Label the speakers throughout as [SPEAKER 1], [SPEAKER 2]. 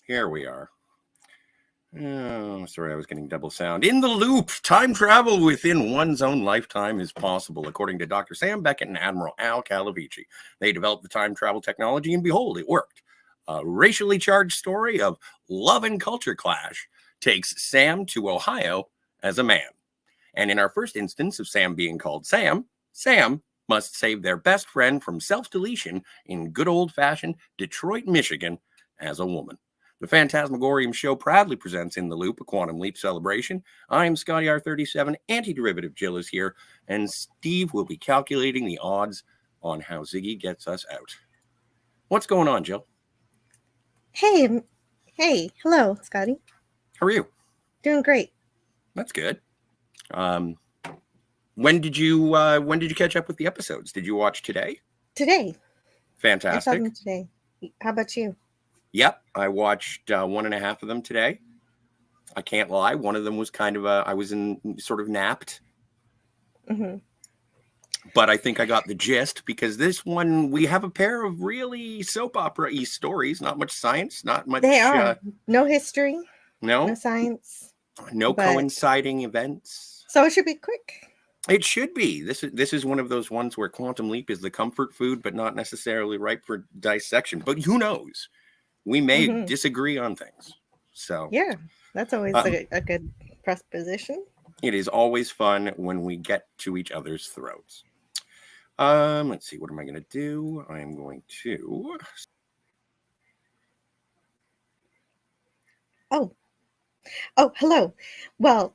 [SPEAKER 1] Here we are. Oh, sorry, I was getting double sound. In the loop, time travel within one's own lifetime is possible, according to Dr. Sam Becket and Admiral Al Calavicci. They developed the time travel technology, and behold, it worked. A racially charged story of love and culture clash takes Sam to Ohio as a man. And in our first instance of Sam being called Sam, Sam must save their best friend from self-deletion in good old-fashioned Detroit, Michigan as a woman. The Fantasmagorium show proudly presents In the Loop, a Quantum Leap celebration. I'm Scotty R37, Antiderivative Jill is here, and Steve will be calculating the odds on how Ziggy gets us out. What's going on, Jill?
[SPEAKER 2] Hey, hello, Scotty.
[SPEAKER 1] How are you?
[SPEAKER 2] Doing great.
[SPEAKER 1] That's good. When did you catch up with the episodes? Did you watch today?
[SPEAKER 2] Today.
[SPEAKER 1] Fantastic.
[SPEAKER 2] I saw them today. How about you?
[SPEAKER 1] Yep, I watched 1.5 of them today. I can't lie. One of them was kind of I was sort of napped.
[SPEAKER 2] Mm-hmm.
[SPEAKER 1] But I think I got the gist, because this one, we have a pair of really soap opera-y stories. Not much science, not much...
[SPEAKER 2] They are. No history.
[SPEAKER 1] No
[SPEAKER 2] science.
[SPEAKER 1] No coinciding events.
[SPEAKER 2] So it should be quick.
[SPEAKER 1] It should be. This is one of those ones where Quantum Leap is the comfort food, but not necessarily ripe for dissection. But who knows? We may disagree on things. So
[SPEAKER 2] yeah, that's always a good presupposition.
[SPEAKER 1] It is always fun when we get to each other's throats. Let's see. What am I going to do? I am going to...
[SPEAKER 2] Oh, hello. Well,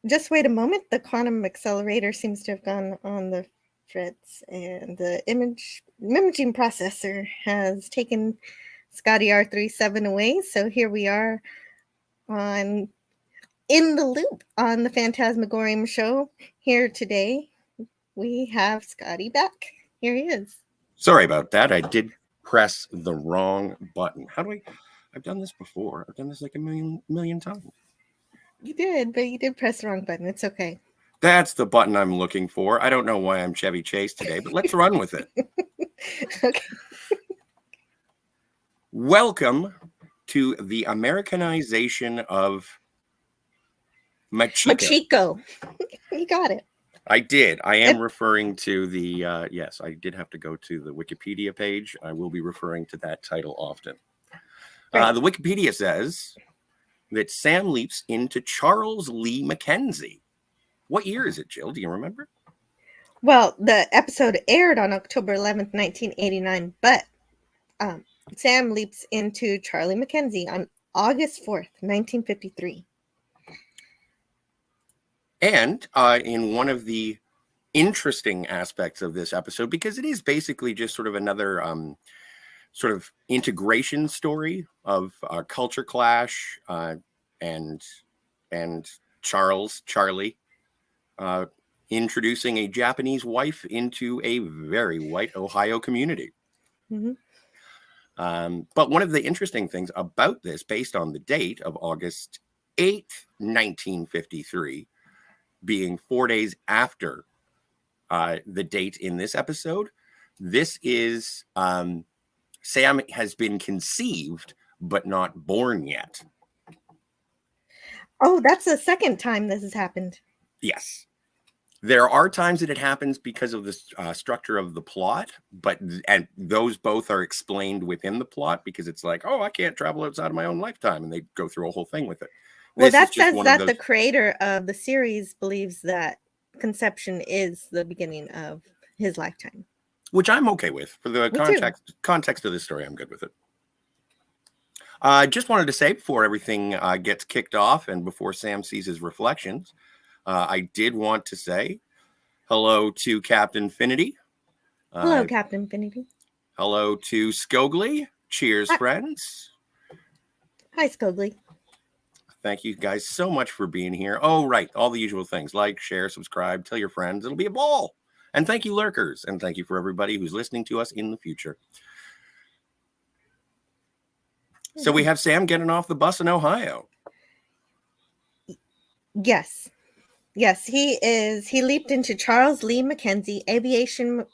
[SPEAKER 2] just wait a moment. The quantum accelerator seems to have gone on the fritz, and the imaging processor has taken Scotty R37 away. So here we are on In the Loop on the Fantasmagorium show. Here today, we have Scotty back. Here he is.
[SPEAKER 1] Sorry about that. I did press the wrong button. How do I... I've done this before. I've done this like a million times.
[SPEAKER 2] You did, but you did press the wrong button. It's okay.
[SPEAKER 1] That's the button I'm looking for. I don't know why I'm Chevy Chase today, but let's run with it.
[SPEAKER 2] Okay.
[SPEAKER 1] Welcome to the Americanization of
[SPEAKER 2] Machiko. You got it.
[SPEAKER 1] I did. I am referring to the, yes, I did have to go to the Wikipedia page. I will be referring to that title often. Right. The Wikipedia says that Sam leaps into Charles Lee Mackenzie. What year is it, Jill? Do you remember?
[SPEAKER 2] Well, the episode aired on October 11th, 1989, but Sam leaps into Charlie Mackenzie on August 4th, 1953.
[SPEAKER 1] And in one of the interesting aspects of this episode, because it is basically just sort of another sort of integration story of culture clash and Charlie introducing a Japanese wife into a very white Ohio community.
[SPEAKER 2] Mm-hmm.
[SPEAKER 1] But one of the interesting things about this, based on the date of August 8th, 1953, being 4 days after the date in this episode, this is Sam has been conceived but not born yet.
[SPEAKER 2] Oh, that's the second time this has happened.
[SPEAKER 1] Yes. There are times that it happens because of the structure of the plot, and those both are explained within the plot, because it's like, oh, I can't travel outside of my own lifetime, and they go through a whole thing with it.
[SPEAKER 2] Well, that says that the creator of the series believes that conception is the beginning of his lifetime.
[SPEAKER 1] Which I'm okay with. For the context of this story, I'm good with it. I just wanted to say, before everything gets kicked off and before Sam sees his reflections, I did want to say hello to Captain Finity.
[SPEAKER 2] Hello, Captain Finity.
[SPEAKER 1] Hello to Skogly. Cheers, friends.
[SPEAKER 2] Hi, Skogly.
[SPEAKER 1] Thank you guys so much for being here. Oh, right. All the usual things. Like, share, subscribe, tell your friends. It'll be a ball. And thank you, lurkers. And thank you for everybody who's listening to us in the future. So we have Sam getting off the bus in Ohio.
[SPEAKER 2] Yes. Yes, he is. He leaped into Charles Lee Mackenzie, aviation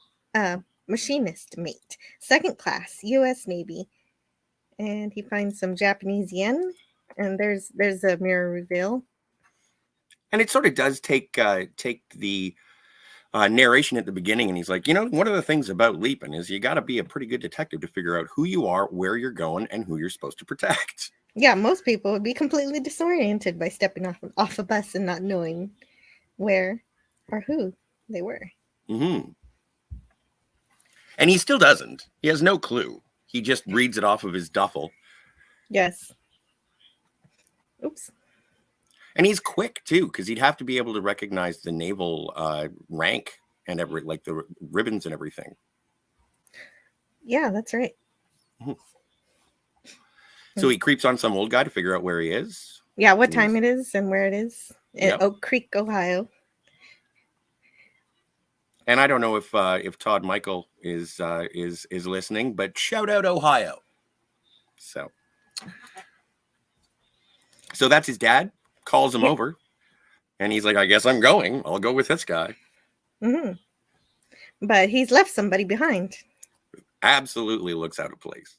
[SPEAKER 2] machinist mate, second class, U.S. Navy. and he finds some Japanese yen, and there's a mirror reveal.
[SPEAKER 1] And it sort of does take the narration at the beginning, and he's like, one of the things about leaping is you got to be a pretty good detective to figure out who you are, where you're going, and who you're supposed to protect.
[SPEAKER 2] Yeah, most people would be completely disoriented by stepping off a bus and not knowing where or who they were.
[SPEAKER 1] Mm-hmm. And he still doesn't. He has no clue. He just reads it off of his duffel.
[SPEAKER 2] Yes. Oops.
[SPEAKER 1] And he's quick too, because he'd have to be able to recognize the naval rank and like the ribbons and everything.
[SPEAKER 2] Yeah, that's right.
[SPEAKER 1] Mm-hmm. So he creeps on some old guy to figure out where he is.
[SPEAKER 2] Yeah, what time it is and where it is in Oak Creek, Ohio.
[SPEAKER 1] And I don't know if Todd Michael is listening, but shout out Ohio. So that's his dad. Calls him over, and he's like, I guess I'm going. I'll go with this guy.
[SPEAKER 2] Mm-hmm. But he's left somebody behind.
[SPEAKER 1] Absolutely looks out of place.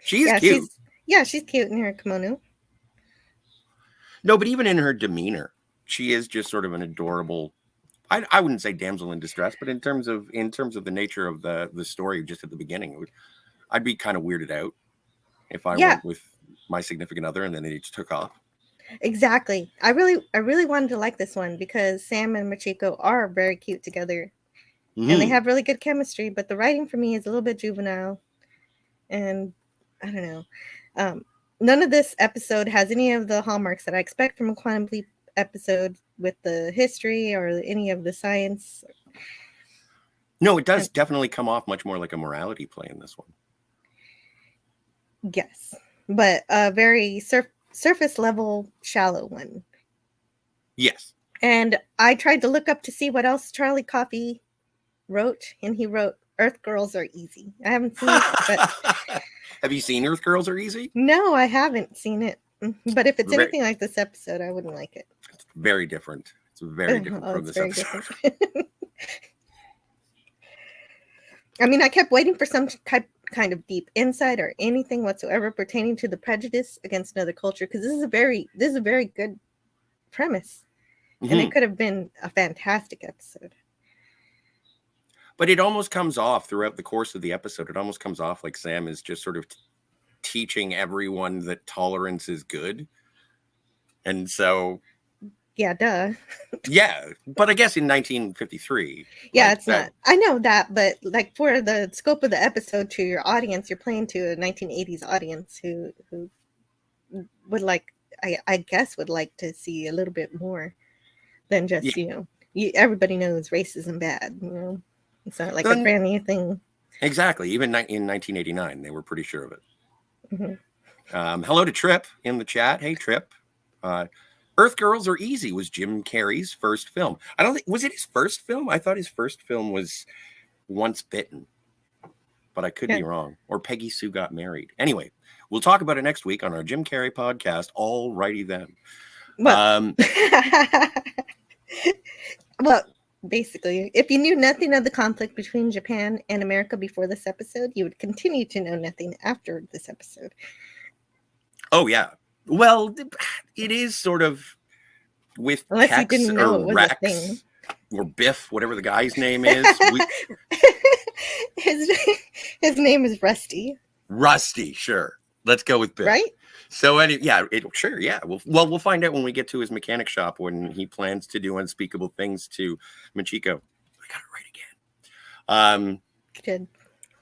[SPEAKER 1] She's cute.
[SPEAKER 2] She's cute in her kimono.
[SPEAKER 1] No, but even in her demeanor, she is just sort of an adorable. I wouldn't say damsel in distress, but in terms of the nature of the story, just at the beginning, I'd be kind of weirded out if I went with my significant other and then they just took off.
[SPEAKER 2] Exactly. I really wanted to like this one because Sam and Machiko are very cute together, and they have really good chemistry. But the writing for me is a little bit juvenile, and I don't know. None of this episode has any of the hallmarks that I expect from a Quantum Leap episode with the history or any of the science.
[SPEAKER 1] No, it does definitely come off much more like a morality play in this one.
[SPEAKER 2] Yes, but a very surface level, shallow one.
[SPEAKER 1] Yes.
[SPEAKER 2] And I tried to look up to see what else Charlie Coffey wrote, and he wrote Earth Girls Are Easy. I haven't seen it, but...
[SPEAKER 1] Have you seen Earth Girls Are Easy?
[SPEAKER 2] No, I haven't seen it. But if it's anything like this episode, I wouldn't like it.
[SPEAKER 1] It's very different. It's very different from this episode.
[SPEAKER 2] I mean, I kept waiting for some kind of deep insight or anything whatsoever pertaining to the prejudice against another culture, because this is a very good premise, and it could have been a fantastic episode.
[SPEAKER 1] But it almost comes off throughout the course of the episode. It almost comes off like Sam is just sort of teaching everyone that tolerance is good. And so...
[SPEAKER 2] Yeah, duh.
[SPEAKER 1] Yeah, but I guess in 1953...
[SPEAKER 2] Yeah, it's not. I know that, but like for the scope of the episode to your audience, you're playing to a 1980s audience who would like, I guess, would like to see a little bit more than just, everybody knows racism bad, It's not like a brand new thing.
[SPEAKER 1] Exactly. Even in 1989, they were pretty sure of it.
[SPEAKER 2] Mm-hmm.
[SPEAKER 1] Hello to Trip in the chat. Hey, Trip. Earth Girls Are Easy was Jim Carrey's first film. I don't think... Was it his first film? I thought his first film was Once Bitten. But I could be wrong. Or Peggy Sue Got Married. Anyway, we'll talk about it next week on our Jim Carrey podcast. All righty then.
[SPEAKER 2] Well, well, basically, if you knew nothing of the conflict between Japan and America before this episode, you would continue to know nothing after this episode.
[SPEAKER 1] Oh, yeah. Well, it is sort of with Tex or Rex or Biff, whatever the guy's name is.
[SPEAKER 2] His name is Rusty.
[SPEAKER 1] Rusty, sure. Let's go with Biff.
[SPEAKER 2] Right?
[SPEAKER 1] So, sure, yeah. We'll find out when we get to his mechanic shop when he plans to do unspeakable things to Machiko. I got it right again.
[SPEAKER 2] Good.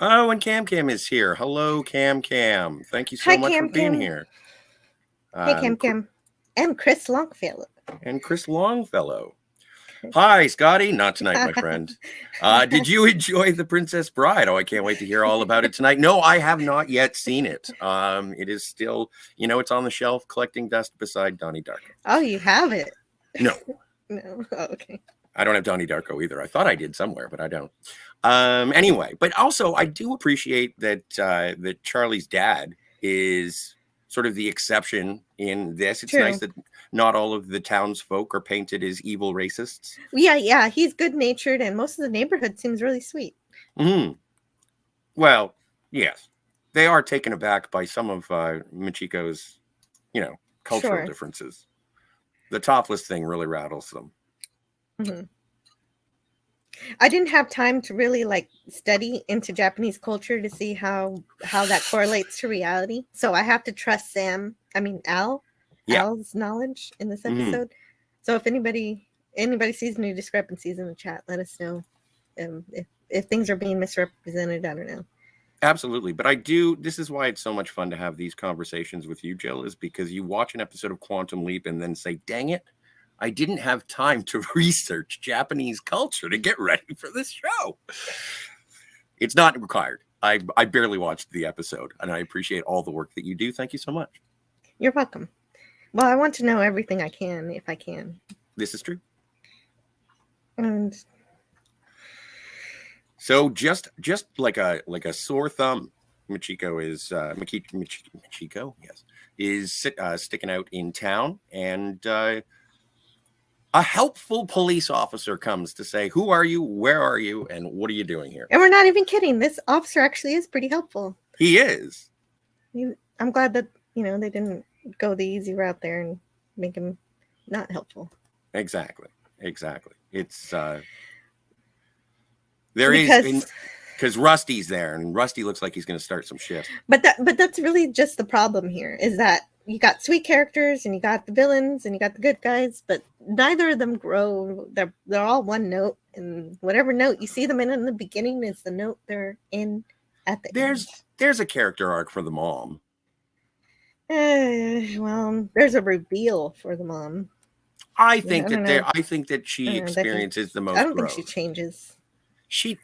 [SPEAKER 1] Oh, and Cam is here. Hello, Cam. Thank you so much for being here.
[SPEAKER 2] Hey, Cam. And Chris Longfellow.
[SPEAKER 1] Hi, Scotty. Not tonight, my friend. Did you enjoy The Princess Bride? Oh, I can't wait to hear all about it tonight. No, I have not yet seen it. It is still, it's on the shelf collecting dust beside Donnie Darko.
[SPEAKER 2] Oh, you have it?
[SPEAKER 1] No.
[SPEAKER 2] No. Oh, okay.
[SPEAKER 1] I don't have Donnie Darko either. I thought I did somewhere, but I don't. Anyway, but also I do appreciate that Charlie's dad is sort of the exception in this. It's nice that not all of the townsfolk are painted as evil racists.
[SPEAKER 2] Yeah. He's good-natured, and most of the neighborhood seems really sweet.
[SPEAKER 1] Mm-hmm. Well, yes. they are taken aback by some of Michiko's, cultural
[SPEAKER 2] Sure.
[SPEAKER 1] differences. The topless thing really rattles them.
[SPEAKER 2] Mhm. I didn't have time to really study into Japanese culture to see how that correlates to reality. So I have to trust
[SPEAKER 1] Yeah.
[SPEAKER 2] Al's knowledge in this
[SPEAKER 1] Mhm.
[SPEAKER 2] episode. So if anybody sees any discrepancies in the chat, let us know. If things are being misrepresented, I don't know.
[SPEAKER 1] Absolutely. But this is why it's so much fun to have these conversations with you, Jill, is because you watch an episode of Quantum Leap and then say, dang it, I didn't have time to research Japanese culture to get ready for this show. It's not required. I barely watched the episode, and I appreciate all the work that you do. Thank you so much.
[SPEAKER 2] You're welcome. Well, I want to know everything I can, if I can.
[SPEAKER 1] This is true.
[SPEAKER 2] And
[SPEAKER 1] so just like a sore thumb, Michiko is Michiko, yes, is sticking out in town, and a helpful police officer comes to say, "Who are you? Where are you? And what are you doing here?"
[SPEAKER 2] we're not even kidding. This officer actually is pretty helpful.
[SPEAKER 1] He is.
[SPEAKER 2] I'm glad that they didn't go the easy route there and make him not helpful.
[SPEAKER 1] Exactly. It's because Rusty's there, and Rusty looks like he's going to start some shit.
[SPEAKER 2] But that's really just the problem here, is that you got sweet characters and you got the villains and you got the good guys, but neither of them grow. They're all one note, and whatever note you see them in the beginning is the note they're in at the end.
[SPEAKER 1] There's a character arc for the mom.
[SPEAKER 2] Well, there's a reveal for the mom.
[SPEAKER 1] I think that she experiences the most.
[SPEAKER 2] I don't think she changes.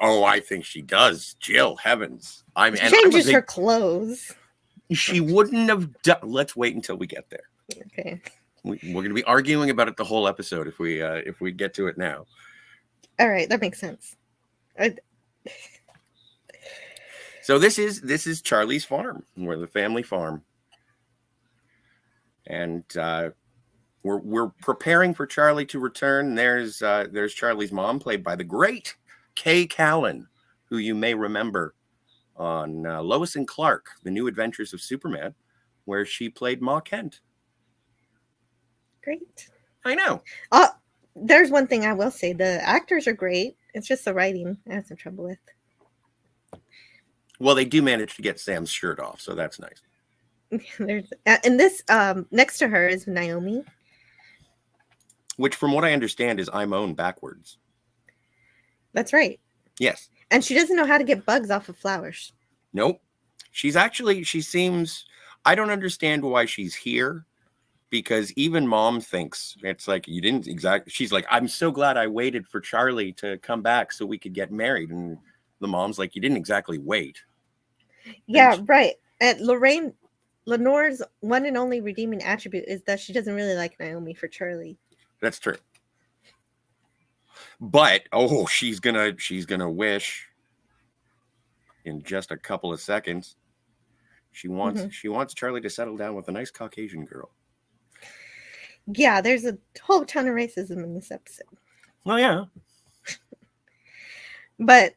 [SPEAKER 1] I think she does. Jill, heavens!
[SPEAKER 2] She changes her clothes.
[SPEAKER 1] She wouldn't have done. Let's wait until we get there.
[SPEAKER 2] Okay.
[SPEAKER 1] We're going to be arguing about it the whole episode if we get to it now.
[SPEAKER 2] All right, that makes sense.
[SPEAKER 1] So this is Charlie's farm. We're the family farm, and we're preparing for Charlie to return. There's Charlie's mom, played by the great Kay Callan, who you may remember on Lois and Clark: The New Adventures of Superman, where she played Ma Kent.
[SPEAKER 2] Great.
[SPEAKER 1] I know.
[SPEAKER 2] There's one thing I will say: the actors are great. It's just the writing I have some trouble with.
[SPEAKER 1] Well, they do manage to get Sam's shirt off, so that's nice.
[SPEAKER 2] And this next to her is Naomi,
[SPEAKER 1] which, from what I understand, is I'm own backwards.
[SPEAKER 2] That's right.
[SPEAKER 1] Yes.
[SPEAKER 2] And she doesn't know how to get bugs off of flowers.
[SPEAKER 1] Nope. She seems, I don't understand why she's here, because even Mom thinks it's like, you didn't exactly, she's like, I'm so glad I waited for Charlie to come back so we could get married. And the mom's like, you didn't exactly wait.
[SPEAKER 2] Yeah, right. And Lenore's one and only redeeming attribute is that she doesn't really like Naomi for Charlie.
[SPEAKER 1] That's true. But she's gonna wish in just a couple of seconds. She wants Charlie to settle down with a nice Caucasian girl.
[SPEAKER 2] Yeah, there's a whole ton of racism in this episode.
[SPEAKER 1] Well, yeah.
[SPEAKER 2] But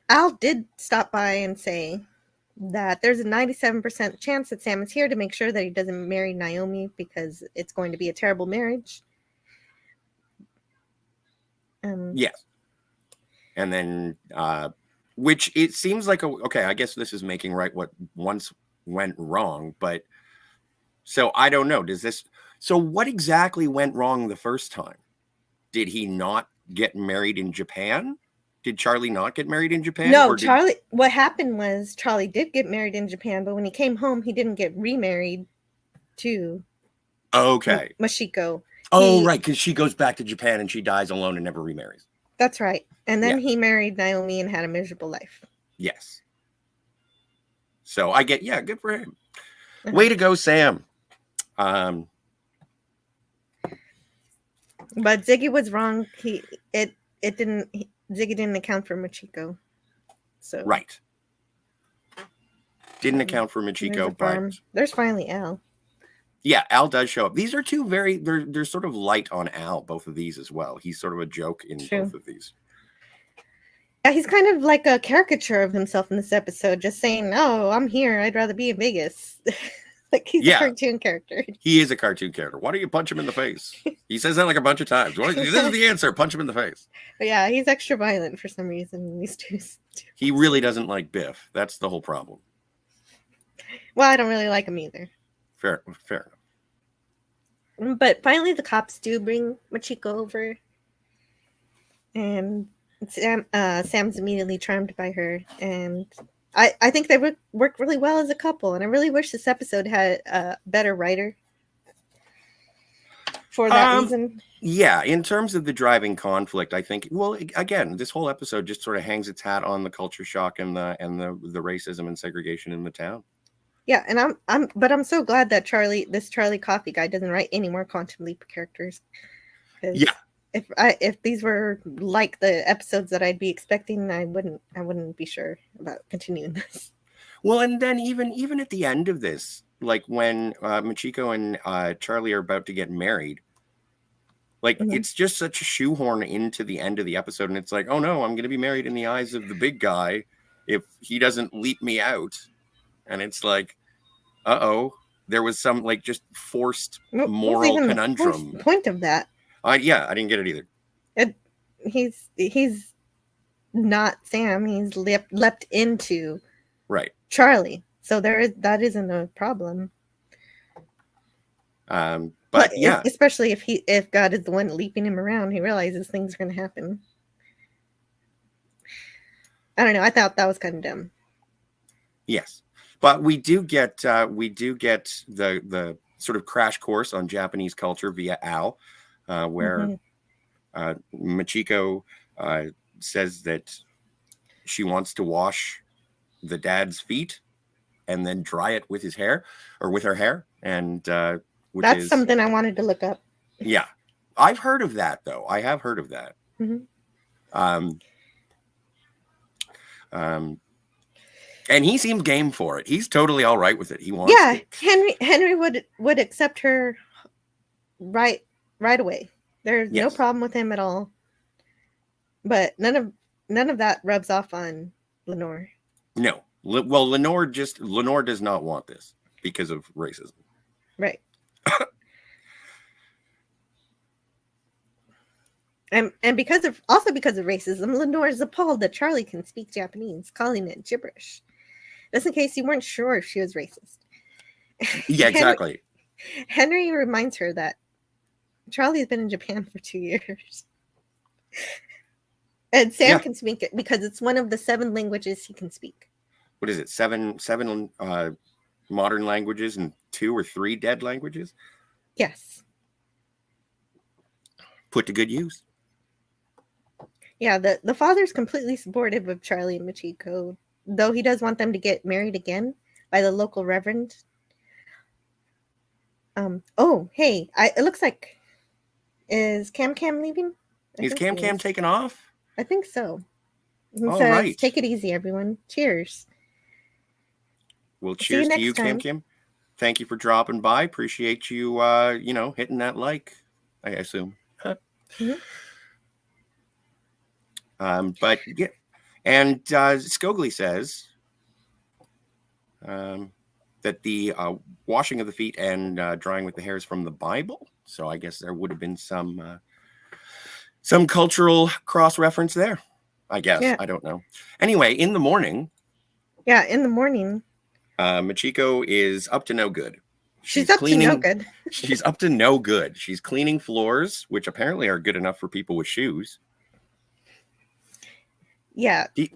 [SPEAKER 2] Al did stop by and say that there's a 97% chance that Sam is here to make sure that he doesn't marry Naomi, because it's going to be a terrible marriage.
[SPEAKER 1] Yes. And then, which it seems like, I guess this is making right what once went wrong, but so I don't know. So what exactly went wrong the first time? Did he not get married in Japan? Did Charlie not get married in Japan?
[SPEAKER 2] No, what happened was Charlie did get married in Japan, but when he came home, he didn't get remarried to Machiko.
[SPEAKER 1] Right, because she goes back to Japan and she dies alone and never remarries.
[SPEAKER 2] That's right. And then he married Naomi and had a miserable life.
[SPEAKER 1] Yes. So I get, good for him. Way to go, Sam.
[SPEAKER 2] But Ziggy was wrong. Ziggy didn't account for Machiko. So
[SPEAKER 1] right. Didn't account for Machiko, but
[SPEAKER 2] there's finally Al.
[SPEAKER 1] Yeah, Al does show up. These are two they're sort of light on Al, both of these as well. He's sort of a joke in both of these.
[SPEAKER 2] Yeah, he's kind of like a caricature of himself in this episode, just saying, "No, I'm here. I'd rather be in Vegas." Like he's a cartoon character.
[SPEAKER 1] He is a cartoon character. Why don't you punch him in the face? He says that like a bunch of times. This is the answer. Punch him in the face.
[SPEAKER 2] But yeah, he's extra violent for some reason in these two.
[SPEAKER 1] He really doesn't like Biff. That's the whole problem.
[SPEAKER 2] Well, I don't really like him either.
[SPEAKER 1] Fair enough.
[SPEAKER 2] But finally, the cops do bring Machiko over, and Sam's immediately charmed by her, and I think they would work really well as a couple, and I really wish this episode had a better writer for that reason.
[SPEAKER 1] Yeah, in terms of the driving conflict, I think, well, again, this whole episode just sort of hangs its hat on the culture shock and the racism and segregation in the town.
[SPEAKER 2] Yeah, and I'm so glad that this Charlie Coffee guy doesn't write any more Quantum Leap characters.
[SPEAKER 1] Yeah.
[SPEAKER 2] If these were like the episodes that I'd be expecting, I wouldn't be sure about continuing this.
[SPEAKER 1] Well, and then even at the end of this, like when Machiko and Charlie are about to get married, like it's just such a shoehorn into the end of the episode, and it's like, oh no, I'm going to be married in the eyes of the big guy if he doesn't leap me out, and it's like, there was some like just forced moral conundrum.
[SPEAKER 2] The point of that.
[SPEAKER 1] I didn't get it either.
[SPEAKER 2] He's not Sam. He's leapt into
[SPEAKER 1] right
[SPEAKER 2] Charlie. So that isn't a problem.
[SPEAKER 1] But yeah,
[SPEAKER 2] especially if God is the one leaping him around, he realizes things are going to happen. I don't know. I thought that was kind of dumb.
[SPEAKER 1] Yes, but we do get the sort of crash course on Japanese culture via Al. Where Machiko says that she wants to wash the dad's feet and then dry it with his hair or with her hair, and that's
[SPEAKER 2] something I wanted to look up.
[SPEAKER 1] Yeah, I've heard of that though. I have heard of that. And he seems game for it. He's totally all right with it. He wants.
[SPEAKER 2] Yeah, Henry would accept her right away. There's no problem with him at all. But none of that rubs off on Lenore.
[SPEAKER 1] No. Well, Lenore does not want this because of racism.
[SPEAKER 2] Right. and because of racism, Lenore is appalled that Charlie can speak Japanese, calling it gibberish. Just in case you weren't sure if she was racist.
[SPEAKER 1] Yeah, exactly.
[SPEAKER 2] Henry reminds her that Charlie's been in Japan for 2 years. And Sam can speak it because it's one of the 7 languages he can speak.
[SPEAKER 1] What is it? 7 modern languages and 2 or 3 dead languages?
[SPEAKER 2] Yes.
[SPEAKER 1] Put to good use.
[SPEAKER 2] Yeah, the father's completely supportive of Charlie and Machiko, though he does want them to get married again by the local reverend. It looks like, is Cam leaving?
[SPEAKER 1] Is Cam taken off?
[SPEAKER 2] I think so.
[SPEAKER 1] All right.
[SPEAKER 2] Take it easy, everyone. Cheers.
[SPEAKER 1] Well, cheers to you, Cam. Thank you for dropping by. Appreciate you, hitting that like, I assume. But yeah, and Scogli says that the washing of the feet and drying with the hair is from the Bible. So I guess there would have been some cultural cross reference there. I guess. Yeah. I don't know. Anyway, in the morning.
[SPEAKER 2] Yeah, in the morning.
[SPEAKER 1] Machiko is up to no good.
[SPEAKER 2] She's up to no good.
[SPEAKER 1] She's up to no good. She's cleaning floors, which apparently are good enough for people with shoes.
[SPEAKER 2] Yeah.
[SPEAKER 1] Do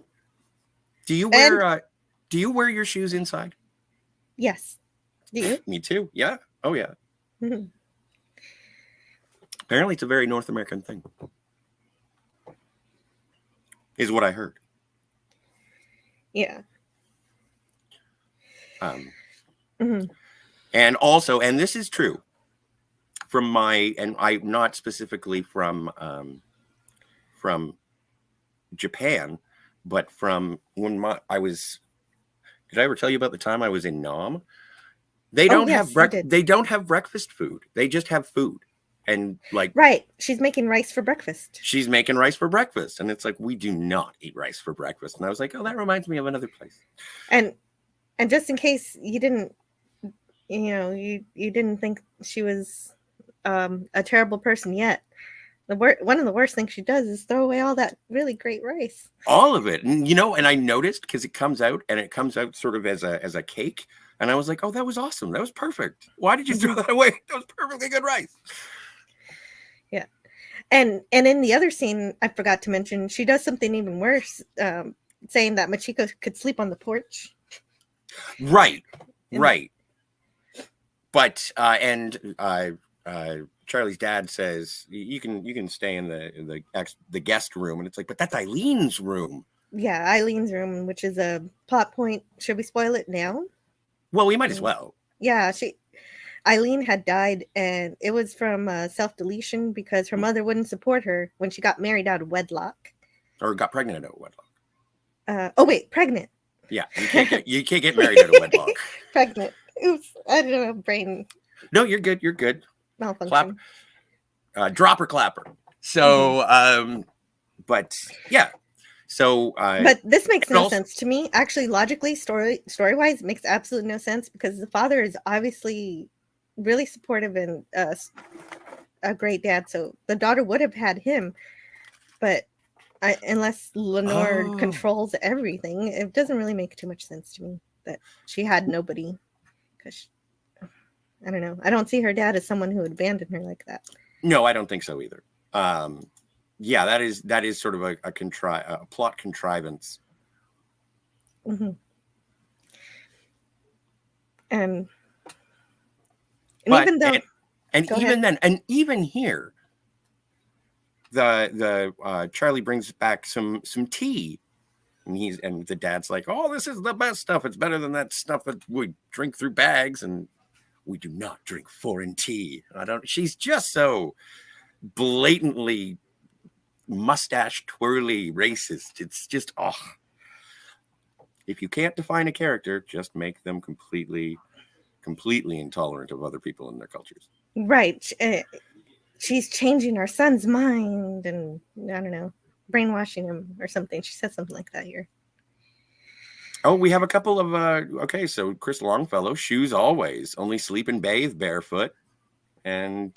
[SPEAKER 1] you wear your shoes inside?
[SPEAKER 2] Yes. Do you?
[SPEAKER 1] Me too. Yeah. Oh yeah.
[SPEAKER 2] Mm-hmm.
[SPEAKER 1] Apparently, it's a very North American thing. Is what I heard.
[SPEAKER 2] Yeah.
[SPEAKER 1] And also, and this is true from I'm not specifically from Japan, but from when did I ever tell you about the time I was in Nam? They don't have breakfast food. They just have food. And like,
[SPEAKER 2] Right. She's making rice for breakfast.
[SPEAKER 1] she's making rice for breakfast. And it's like, we do not eat rice for breakfast. And I was like, oh, that reminds me of another place.
[SPEAKER 2] And just in case you didn't, you didn't think she was a terrible person yet, one of the worst things she does is throw away all that really great rice.
[SPEAKER 1] All of it. And and I noticed because it comes out sort of as a cake. And I was like, oh, that was awesome. That was perfect. Why did you throw that away? That was perfectly good rice.
[SPEAKER 2] Yeah. And in the other scene, I forgot to mention, she does something even worse, saying that Machiko could sleep on the porch.
[SPEAKER 1] Right. Right. But Charlie's dad says you can stay in the guest room, and it's like, but that's Eileen's room.
[SPEAKER 2] Yeah, Eileen's room, which is a plot point. Should we spoil it now?
[SPEAKER 1] Well, we might as well.
[SPEAKER 2] Yeah, Eileen had died, and it was from self-deletion because her mother wouldn't support her when she got married out of wedlock.
[SPEAKER 1] Or got pregnant out of wedlock.
[SPEAKER 2] Oh wait, pregnant.
[SPEAKER 1] Yeah, you can't get married out of wedlock.
[SPEAKER 2] Pregnant. Oops, I don't know, brain.
[SPEAKER 1] No, you're good. You're good.
[SPEAKER 2] Malfunction.
[SPEAKER 1] Clap. Dropper clapper. So, but yeah. So,
[SPEAKER 2] but this makes no sense to me. Actually, logically, story-wise, it makes absolutely no sense because the father is obviously really supportive and a great dad. So the daughter would have had him, but unless Lenore controls everything, it doesn't really make too much sense to me that she had nobody. Because I don't know. I don't see her dad as someone who would abandon her like that.
[SPEAKER 1] No, I don't think so either. Yeah, that is sort of a plot contrivance.
[SPEAKER 2] Mm-hmm. And even though,
[SPEAKER 1] and even here, the Charlie brings back some tea, and the dad's like, "Oh, this is the best stuff. It's better than that stuff that we drink through bags, and we do not drink foreign tea." She's just so blatantly mustache twirly racist. It's just if you can't define a character, just make them completely intolerant of other people and their cultures.
[SPEAKER 2] Right. She's changing our son's mind, and I don't know, brainwashing him or something. She said something like that here.
[SPEAKER 1] Oh, we have a couple of so Chris Longfellow, shoes always, only sleep and bathe barefoot. And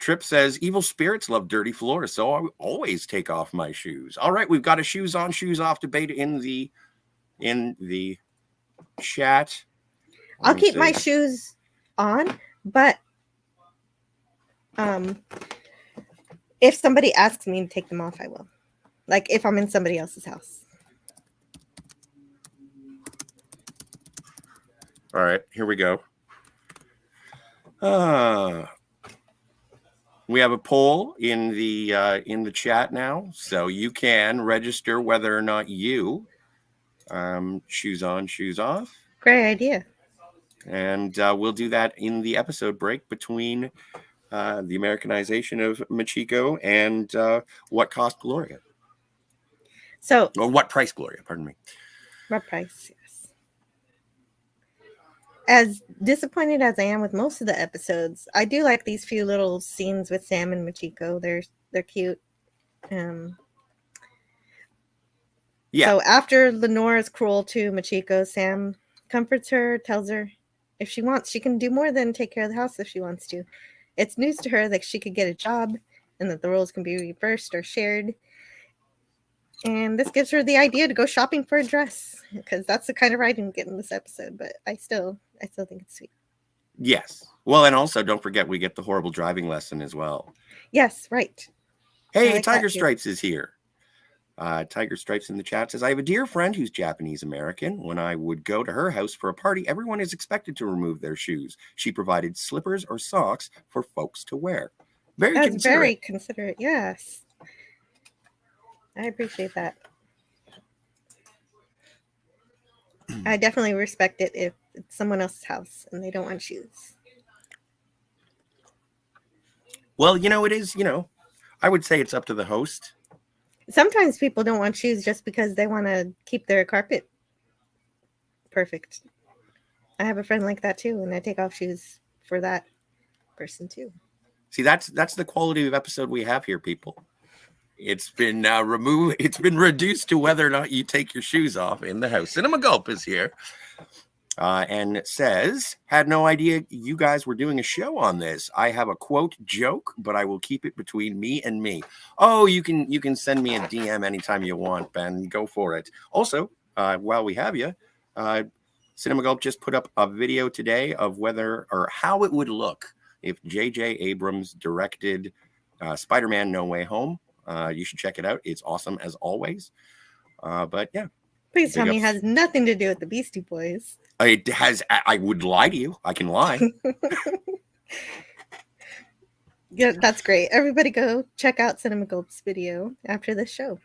[SPEAKER 1] Tripp says, evil spirits love dirty floors, so I always take off my shoes. All right, we've got a shoes on, shoes off debate in the chat.
[SPEAKER 2] I'll keep my shoes on, but if somebody asks me to take them off, I will. Like if I'm in somebody else's house.
[SPEAKER 1] All right, here we go. We have a poll in the chat now, so you can register whether or not you shoes on, shoes off.
[SPEAKER 2] Great idea.
[SPEAKER 1] And we'll do that in the episode break between the Americanization of Machiko and what cost Gloria. Or what price Gloria, pardon me.
[SPEAKER 2] What price, yes. As disappointed as I am with most of the episodes, I do like these few little scenes with Sam and Machiko. They're cute.
[SPEAKER 1] Yeah.
[SPEAKER 2] So after Lenore is cruel to Machiko, Sam comforts her, tells her if she wants, she can do more than take care of the house if she wants to. It's news to her that she could get a job and that the roles can be reversed or shared. And this gives her the idea to go shopping for a dress, because that's the kind of writing we get in this episode. But I still think it's sweet.
[SPEAKER 1] Yes. Well, and also don't forget we get the horrible driving lesson as well.
[SPEAKER 2] Yes, right.
[SPEAKER 1] Hey, like Tiger Stripes is here. Tiger Stripes in the chat says, I have a dear friend who's Japanese American. When I would go to her house for a party, everyone is expected to remove their shoes. She provided slippers or socks for folks to wear.
[SPEAKER 2] That's very considerate. Yes. I appreciate that. I definitely respect it if it's someone else's house and they don't want shoes.
[SPEAKER 1] Well, it is, I would say it's up to the host.
[SPEAKER 2] Sometimes people don't want shoes just because they want to keep their carpet perfect. I have a friend like that too, and I take off shoes for that person too.
[SPEAKER 1] See, that's the quality of episode we have here, people. It's been removed. It's been reduced to whether or not you take your shoes off in the house. Cinema Gulp is here. And it says, had no idea you guys were doing a show on this. I have a quote joke, but I will keep it between me and me. Oh, you can send me a DM anytime you want, Ben. Go for it. Also, while we have you, Cinema Gulp just put up a video today of whether or how it would look if J.J. Abrams directed Spider-Man No Way Home. You should check it out. It's awesome as always. But yeah.
[SPEAKER 2] Please tell me it has nothing to do with the Beastie Boys.
[SPEAKER 1] It has. I would lie to you. I can lie.
[SPEAKER 2] Yeah, that's great. Everybody go check out Cinema Gulp's video after this show.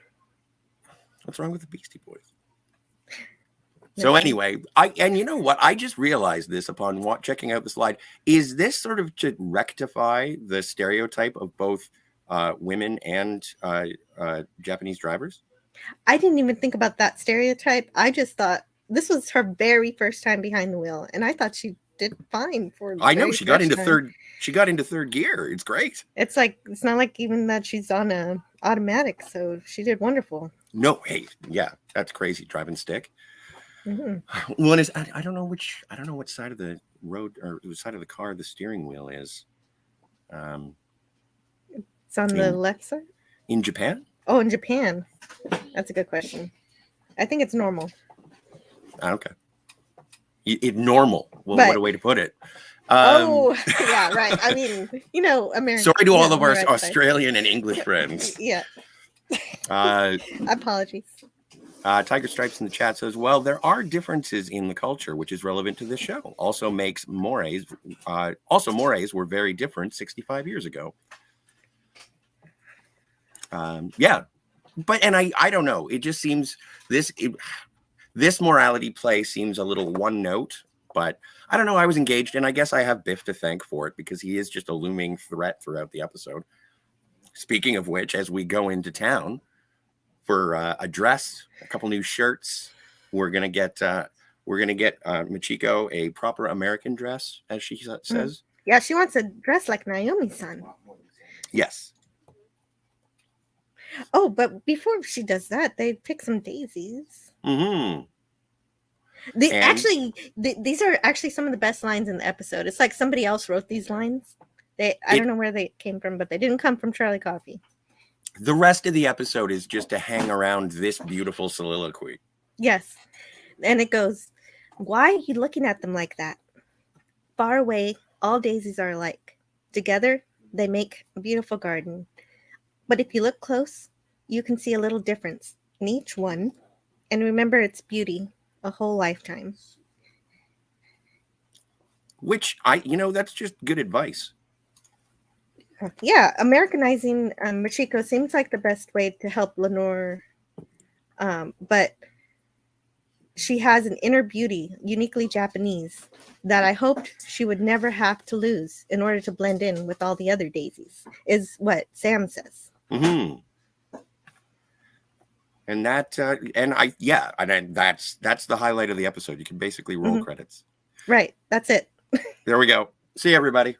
[SPEAKER 1] What's wrong with the Beastie Boys? So anyway, and you know what? I just realized this upon checking out the slide. Is this sort of to rectify the stereotype of both women and Japanese drivers?
[SPEAKER 2] I didn't even think about that stereotype. I just thought this was her very first time behind the wheel, and I thought she did fine for.
[SPEAKER 1] I know she got into third. She got into third gear. It's great.
[SPEAKER 2] It's not like even that she's on a automatic, so she did wonderful.
[SPEAKER 1] No, hey, yeah, that's crazy driving stick.
[SPEAKER 2] Mm-hmm.
[SPEAKER 1] One is I don't know what side of the road or the side of the car the steering wheel is.
[SPEAKER 2] It's on the left side.
[SPEAKER 1] In Japan?
[SPEAKER 2] Oh, in Japan. That's a good question. I think it's normal.
[SPEAKER 1] Okay. It normal. Well, what a way to put it.
[SPEAKER 2] Yeah, right. I mean, American.
[SPEAKER 1] Sorry to all of our Australian and English friends.
[SPEAKER 2] Yeah. Apologies.
[SPEAKER 1] Tiger Stripes in the chat says, well, there are differences in the culture, which is relevant to this show. Also mores were very different 65 years ago. Yeah. But, and I don't know, it just seems this morality play seems a little one note, but I don't know. I was engaged, and I guess I have Biff to thank for it because he is just a looming threat throughout the episode. Speaking of which, as we go into town for a dress, a couple new shirts, we're gonna get Michiko a proper American dress, as she says.
[SPEAKER 2] Yeah, she wants a dress like Naomi-san.
[SPEAKER 1] Yes.
[SPEAKER 2] Oh, but before she does that, they pick some daisies.
[SPEAKER 1] Mm-hmm.
[SPEAKER 2] These are actually some of the best lines in the episode. It's like somebody else wrote these lines. I don't know where they came from, but they didn't come from Charlie Coffey.
[SPEAKER 1] The rest of the episode is just to hang around this beautiful soliloquy.
[SPEAKER 2] Yes. And it goes, why are you looking at them like that? Far away, all daisies are alike. Together, they make a beautiful garden. But if you look close, you can see a little difference in each one, and remember its beauty a whole lifetime.
[SPEAKER 1] Which that's just good advice.
[SPEAKER 2] Yeah, Americanizing Michiko seems like the best way to help Lenore, but she has an inner beauty, uniquely Japanese, that I hoped she would never have to lose in order to blend in with all the other daisies, is what Sam says.
[SPEAKER 1] Mm-hmm. And that's the highlight of the episode. You can basically roll credits.
[SPEAKER 2] Right, that's it.
[SPEAKER 1] There we go. See everybody.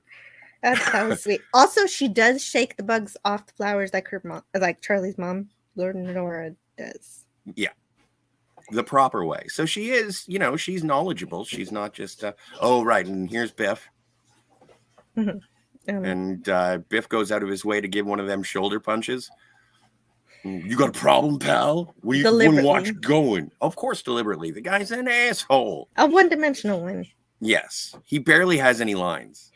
[SPEAKER 2] That was sweet. Also, she does shake the bugs off the flowers like her mom, like Charlie's mom, Lenora, does.
[SPEAKER 1] Yeah, the proper way. So she is, she's knowledgeable. She's not just, right. And here's Biff.
[SPEAKER 2] Mm-hmm.
[SPEAKER 1] And Biff goes out of his way to give one of them shoulder punches. You got a problem, pal? Where you watch going? Of course, deliberately. The guy's an asshole.
[SPEAKER 2] A one-dimensional one.
[SPEAKER 1] Yes, he barely has any lines.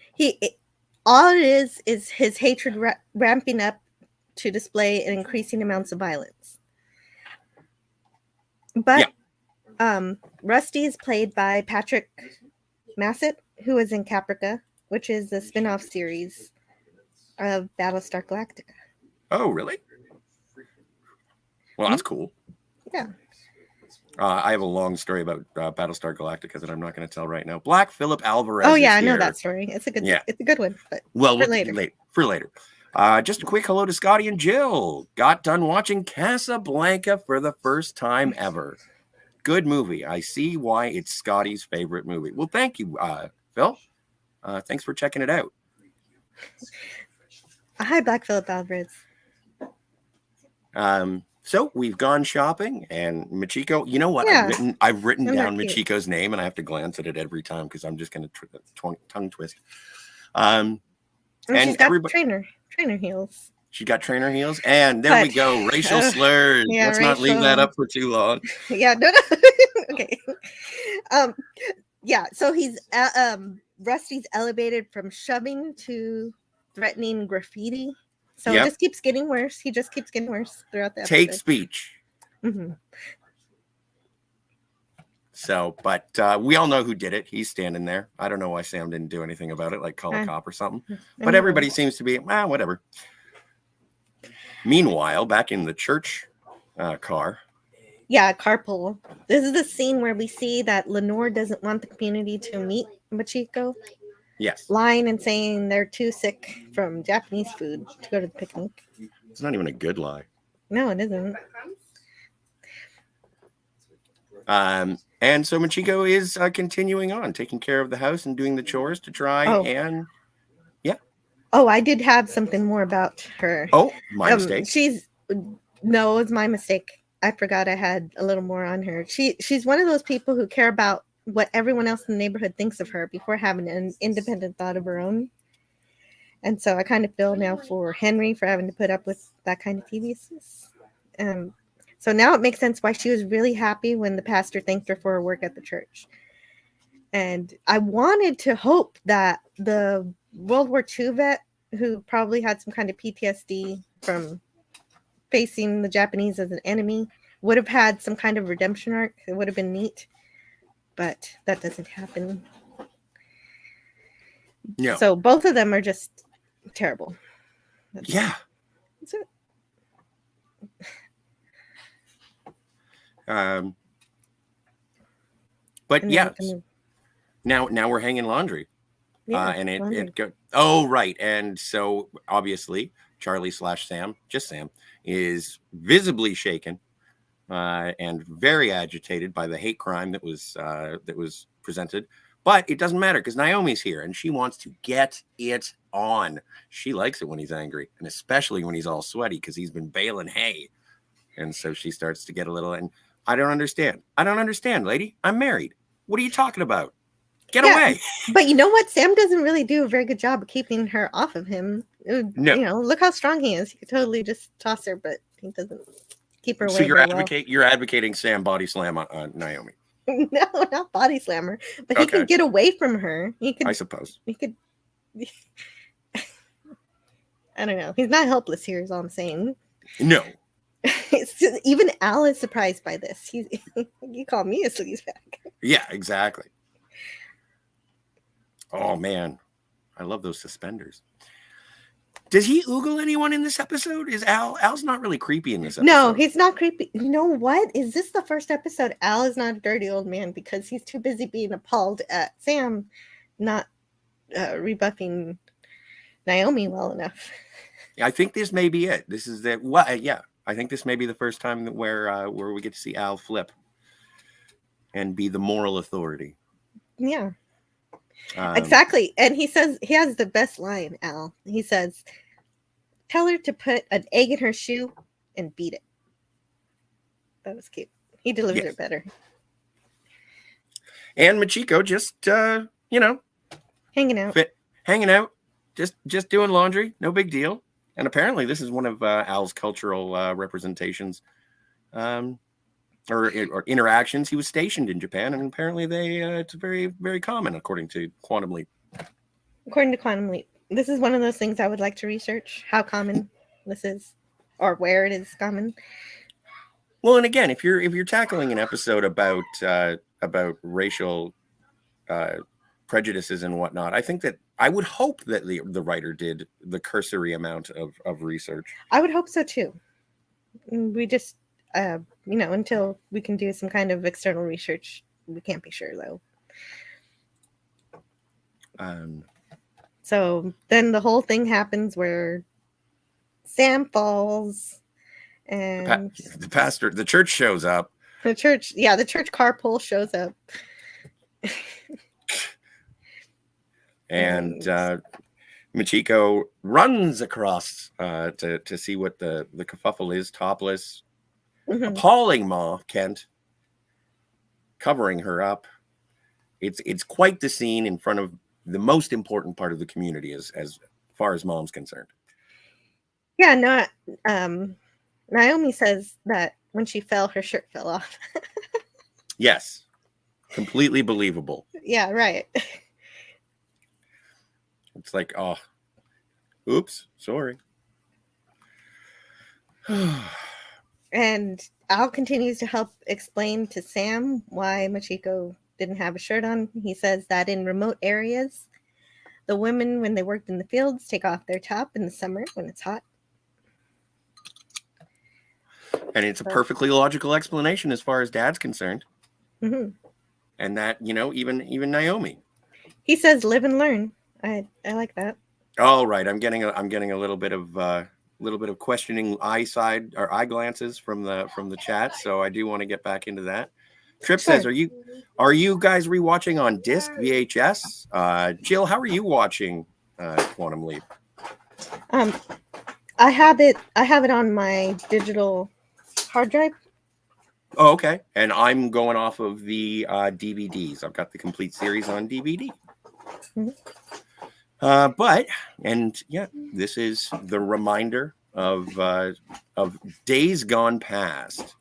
[SPEAKER 2] All it is his hatred ramping up to display an increasing amounts of violence. But Rusty is played by Patrick Massett, who is in Caprica, which is the spin-off series of Battlestar Galactica.
[SPEAKER 1] Oh, really? Well, that's cool.
[SPEAKER 2] Yeah.
[SPEAKER 1] I have a long story about Battlestar Galactica that I'm not going to tell right now. Black Philip Alvarez.
[SPEAKER 2] Oh yeah, I know that story. It's a good one. But
[SPEAKER 1] for later. Just a quick hello to Scotty and Jill. Got done watching Casablanca for the first time ever. Good movie. I see why it's Scotty's favorite movie. Well, thank you, Phil. Thanks for checking it out.
[SPEAKER 2] Hi, Black Phillip Alvarez.
[SPEAKER 1] So we've gone shopping, and Machiko. You know what?
[SPEAKER 2] Yeah,
[SPEAKER 1] I've written
[SPEAKER 2] and they're
[SPEAKER 1] down
[SPEAKER 2] cute.
[SPEAKER 1] Machiko's name, and I have to glance at it every time because I'm just going to tongue twist. And
[SPEAKER 2] she's got
[SPEAKER 1] everybody,
[SPEAKER 2] trainer heels.
[SPEAKER 1] she got trainer heels, and there we
[SPEAKER 2] But,
[SPEAKER 1] go. Racial slurs.
[SPEAKER 2] yeah,
[SPEAKER 1] Let's not leave that
[SPEAKER 2] racial.
[SPEAKER 1] up for too long.
[SPEAKER 2] Yeah, no. Okay. Yeah. So he's Rusty's elevated from shoving to threatening graffiti. So it
[SPEAKER 1] Yep.
[SPEAKER 2] just keeps getting worse. He just keeps getting worse throughout the episode.
[SPEAKER 1] Take speech.
[SPEAKER 2] Mm-hmm.
[SPEAKER 1] So, but we all know who did it. He's standing there. I don't know why Sam didn't do anything about it, like call a cop or something. But everybody seems to be, whatever. Meanwhile, back in the church car.
[SPEAKER 2] Yeah, carpool. This is the scene where we see that Lenore doesn't want the community to meet Machiko.
[SPEAKER 1] Yes.
[SPEAKER 2] Lying and saying they're too sick from Japanese food to go to the picnic.
[SPEAKER 1] It's not even a good lie.
[SPEAKER 2] No, it isn't.
[SPEAKER 1] And so Machiko is continuing on, taking care of the house and doing the chores to try and... Yeah.
[SPEAKER 2] Oh, I did have something more about her.
[SPEAKER 1] Oh, my mistake.
[SPEAKER 2] No, it was my mistake. I forgot I had a little more on her. She's one of those people who care about what everyone else in the neighborhood thinks of her before having an independent thought of her own. And so I kind of feel now for Henry for having to put up with that kind of tediousness. So now it makes sense why she was really happy when the pastor thanked her for her work at the church. And I wanted to hope that the World War II vet, who probably had some kind of PTSD from facing the Japanese as an enemy, would have had some kind of redemption arc. It would have been neat. But that doesn't happen.
[SPEAKER 1] Yeah.
[SPEAKER 2] So both of them are just terrible. That's it.
[SPEAKER 1] But yeah, now we're hanging laundry.
[SPEAKER 2] Yeah,
[SPEAKER 1] and it go. Oh, right. And so obviously Charlie/Sam, just Sam, is visibly shaken and very agitated by the hate crime that was presented. But it doesn't matter because Naomi's here and she wants to get it on. She likes it when he's angry, and especially when he's all sweaty because he's been baling hay. And so she starts to get a little, and I don't understand. I don't understand, lady. I'm married. What are you talking about? Get away.
[SPEAKER 2] But you know what? Sam doesn't really do a very good job of keeping her off of him.
[SPEAKER 1] No.
[SPEAKER 2] You know, look how strong he is. He could totally just toss her, but he doesn't keep her away.
[SPEAKER 1] So you're advocating Sam body slam on Naomi.
[SPEAKER 2] No, not body slammer. But he can get away from her. He could,
[SPEAKER 1] I suppose.
[SPEAKER 2] He could. I don't know. He's not helpless here, is all I'm saying.
[SPEAKER 1] No.
[SPEAKER 2] It's just, even Al is surprised by this. You call me a sleazeback.
[SPEAKER 1] Yeah, exactly. Oh man, I love those suspenders. Does he oogle anyone in this episode? Is Al's not really creepy in this episode?
[SPEAKER 2] No, he's not creepy. You know what? Is this the first episode Al is not a dirty old man because he's too busy being appalled at Sam not rebuffing Naomi well enough?
[SPEAKER 1] I think this may be it. This is the yeah. I think this may be the first time where we get to see Al flip and be the moral authority.
[SPEAKER 2] Yeah. Exactly. And he says, he has the best line, Al. He says, tell her to put an egg in her shoe and beat it. That was cute. He delivers it better. And
[SPEAKER 1] Machiko just, hanging out, just doing laundry. No big deal. And apparently this is one of Al's cultural representations or interactions. He was stationed in Japan, and apparently it's very, very common, according to Quantum Leap.
[SPEAKER 2] According to Quantum Leap. This is one of those things I would like to research, how common this is, or where it is common.
[SPEAKER 1] Well, and again, if you're tackling an episode about racial prejudices and whatnot, I think that I would hope that the writer did the cursory amount of research.
[SPEAKER 2] I would hope so too. We just, until we can do some kind of external research, we can't be sure though. So then the whole thing happens where Sam falls and
[SPEAKER 1] the church shows up.
[SPEAKER 2] The church carpool shows up.
[SPEAKER 1] Machiko runs across to see what the kerfuffle is, topless, appalling Ma Kent, covering her up. It's quite the scene in front of the most important part of the community as far as Mom's concerned.
[SPEAKER 2] Yeah, Naomi says that when she fell, her shirt fell off.
[SPEAKER 1] Yes. Completely believable.
[SPEAKER 2] Yeah, right.
[SPEAKER 1] It's like, oh, oops, sorry.
[SPEAKER 2] And Al continues to help explain to Sam why Machiko didn't have a shirt on. He says that in remote areas, the women, when they worked in the fields, take off their top in the summer when it's hot.
[SPEAKER 1] And it's a perfectly logical explanation as far as Dad's concerned.
[SPEAKER 2] Mm-hmm.
[SPEAKER 1] And that, even Naomi.
[SPEAKER 2] He says, "Live and learn." I like that.
[SPEAKER 1] Oh, right. I'm getting a little bit of questioning eye glances from the chat. So I do want to get back into that. Trip says, "Are you guys rewatching on disc VHS?" Jill, how are you watching Quantum Leap?
[SPEAKER 2] I have it on my digital hard drive.
[SPEAKER 1] Oh, okay. And I'm going off of the DVDs. I've got the complete series on DVD. Mm-hmm. This is the reminder of days gone past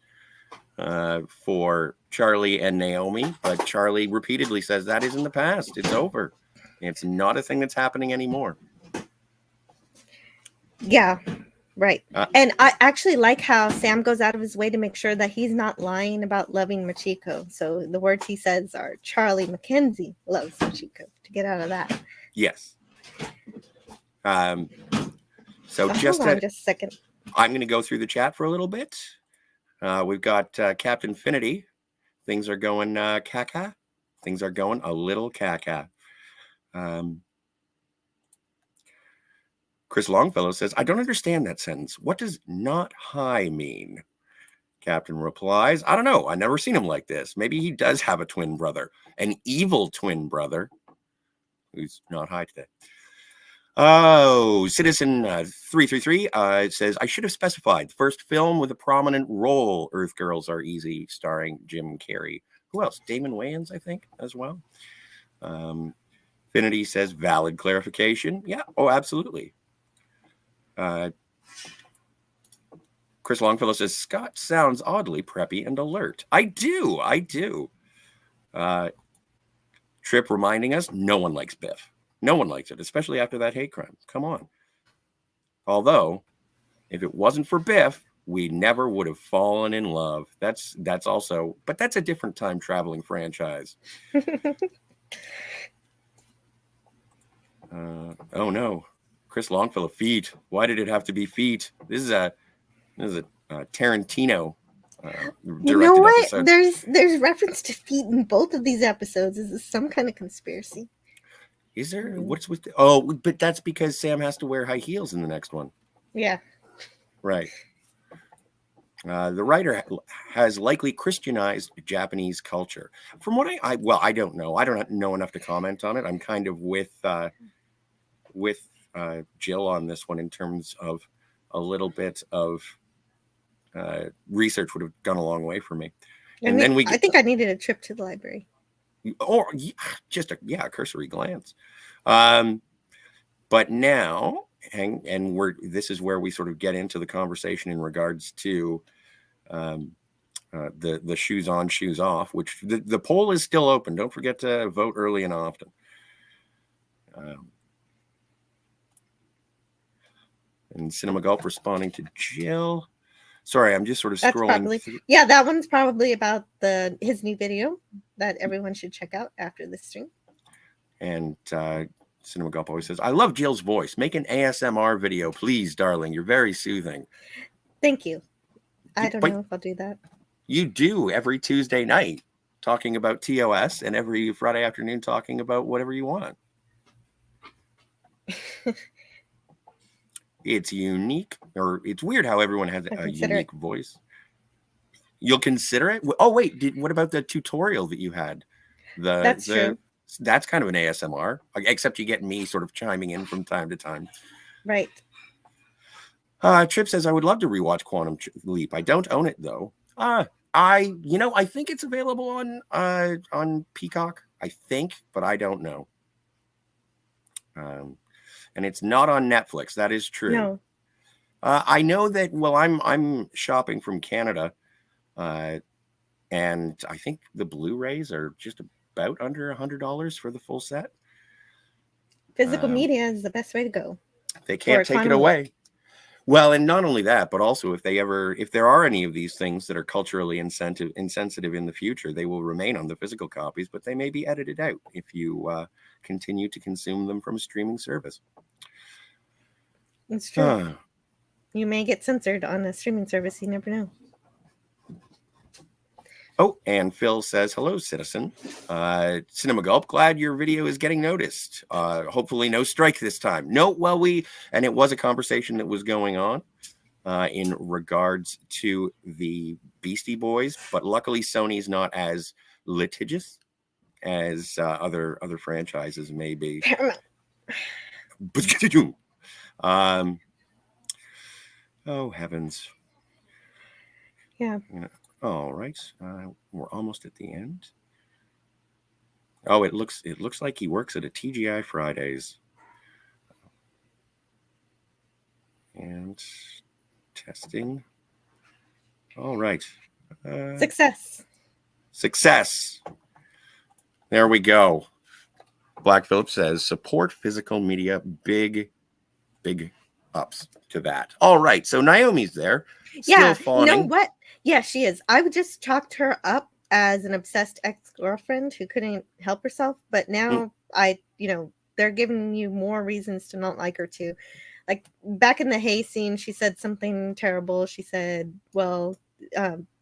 [SPEAKER 1] for Charlie and Naomi. But Charlie repeatedly says that is in the past. It's over. It's not a thing that's happening anymore.
[SPEAKER 2] Yeah. Right. And I actually like how Sam goes out of his way to make sure that he's not lying about loving Machiko. So the words he says are, Charlie Mackenzie loves Machiko, to get out of that.
[SPEAKER 1] Yes. So
[SPEAKER 2] just a second.
[SPEAKER 1] I'm going to go through the chat for a little bit. We've got Captain Finity. Things are going caca. Things are going a little caca. Chris Longfellow says, "I don't understand that sentence. What does not high mean?" Captain replies, "I don't know. I've never seen him like this. Maybe he does have a twin brother, an evil twin brother who's not high today." Oh, Citizen 333 says, "I should have specified. First film with a prominent role. Earth Girls Are Easy, starring Jim Carrey. Who else? Damon Wayans, I think, as well." Finity says, "Valid clarification." Yeah. Oh, absolutely. Chris Longfellow says, "Scott sounds oddly preppy and alert." I do. Trip reminding us, no one likes Biff. No one likes it, especially after that hate crime. Come on. Although, if it wasn't for Biff, we never would have fallen in love. That's also, but that's a different time traveling franchise. Oh no, Chris Longfellow, feet. Why did it have to be feet? This is a Tarantino
[SPEAKER 2] you know what?
[SPEAKER 1] episode.
[SPEAKER 2] There's reference to feet in both of these episodes. Is this some kind of conspiracy?
[SPEAKER 1] Is there? What's with? Oh, but that's because Sam has to wear high heels in the next one.
[SPEAKER 2] Yeah.
[SPEAKER 1] Right. The writer has likely Christianized Japanese culture. From what I don't know. I don't know enough to comment on it. I'm kind of with Jill on this one in terms of a little bit of research would have gone a long way for me. And then I
[SPEAKER 2] think I needed a trip to the library.
[SPEAKER 1] Or just a cursory glance. But now, and this is where we sort of get into the conversation in regards to the shoes on, shoes off, which the poll is still open. Don't forget to vote early and often. And Cinema Gulp responding to Jill. Sorry, I'm just sort of scrolling.
[SPEAKER 2] That one's probably about his new video that everyone should check out after this stream. And
[SPEAKER 1] Cinema Gulp always says, "I love Jill's voice. Make an ASMR video, please, darling. You're very soothing."
[SPEAKER 2] Thank you. I don't know if I'll do that.
[SPEAKER 1] You do every Tuesday night talking about TOS and every Friday afternoon talking about whatever you want. It's unique, or it's weird how everyone has a unique voice. You'll consider it? Oh, wait. What about the tutorial that you had?
[SPEAKER 2] That's true.
[SPEAKER 1] That's kind of an ASMR, except you get me sort of chiming in from time to time.
[SPEAKER 2] Right.
[SPEAKER 1] Trip says, I would love to rewatch Quantum Leap. I don't own it though. I think it's available on Peacock, I think, but I don't know. And it's not on Netflix. That is true.
[SPEAKER 2] No.
[SPEAKER 1] I know that. Well, I'm shopping from Canada, and I think the Blu-rays are just about under $100 for the full set.
[SPEAKER 2] Physical media is the best way to go.
[SPEAKER 1] They can't take it away. Well, and not only that, but also if there are any of these things that are culturally insensitive in the future, they will remain on the physical copies, but they may be edited out if you continue to consume them from a streaming service.
[SPEAKER 2] It's true. You may get censored on a streaming service. You never know.
[SPEAKER 1] Oh, and Phil says, hello, citizen. Cinema Gulp, glad your video is getting noticed. Hopefully no strike this time. No, well, and it was a conversation that was going on in regards to the Beastie Boys, but luckily Sony's not as litigious as other franchises may be. Oh, heavens.
[SPEAKER 2] Yeah.
[SPEAKER 1] All right, we're almost at the end. Oh, it looks like he works at a TGI Fridays. And testing. All right. Success. There we go. Black Phillip says, support physical media. Big ups to that. All right, so Naomi's there.
[SPEAKER 2] Yeah, you know what? Yeah, she is. I would just chalked her up as an obsessed ex-girlfriend who couldn't help herself, but now they're giving you more reasons to not like her too. Like back in the hay scene, she said something terrible. She said, well,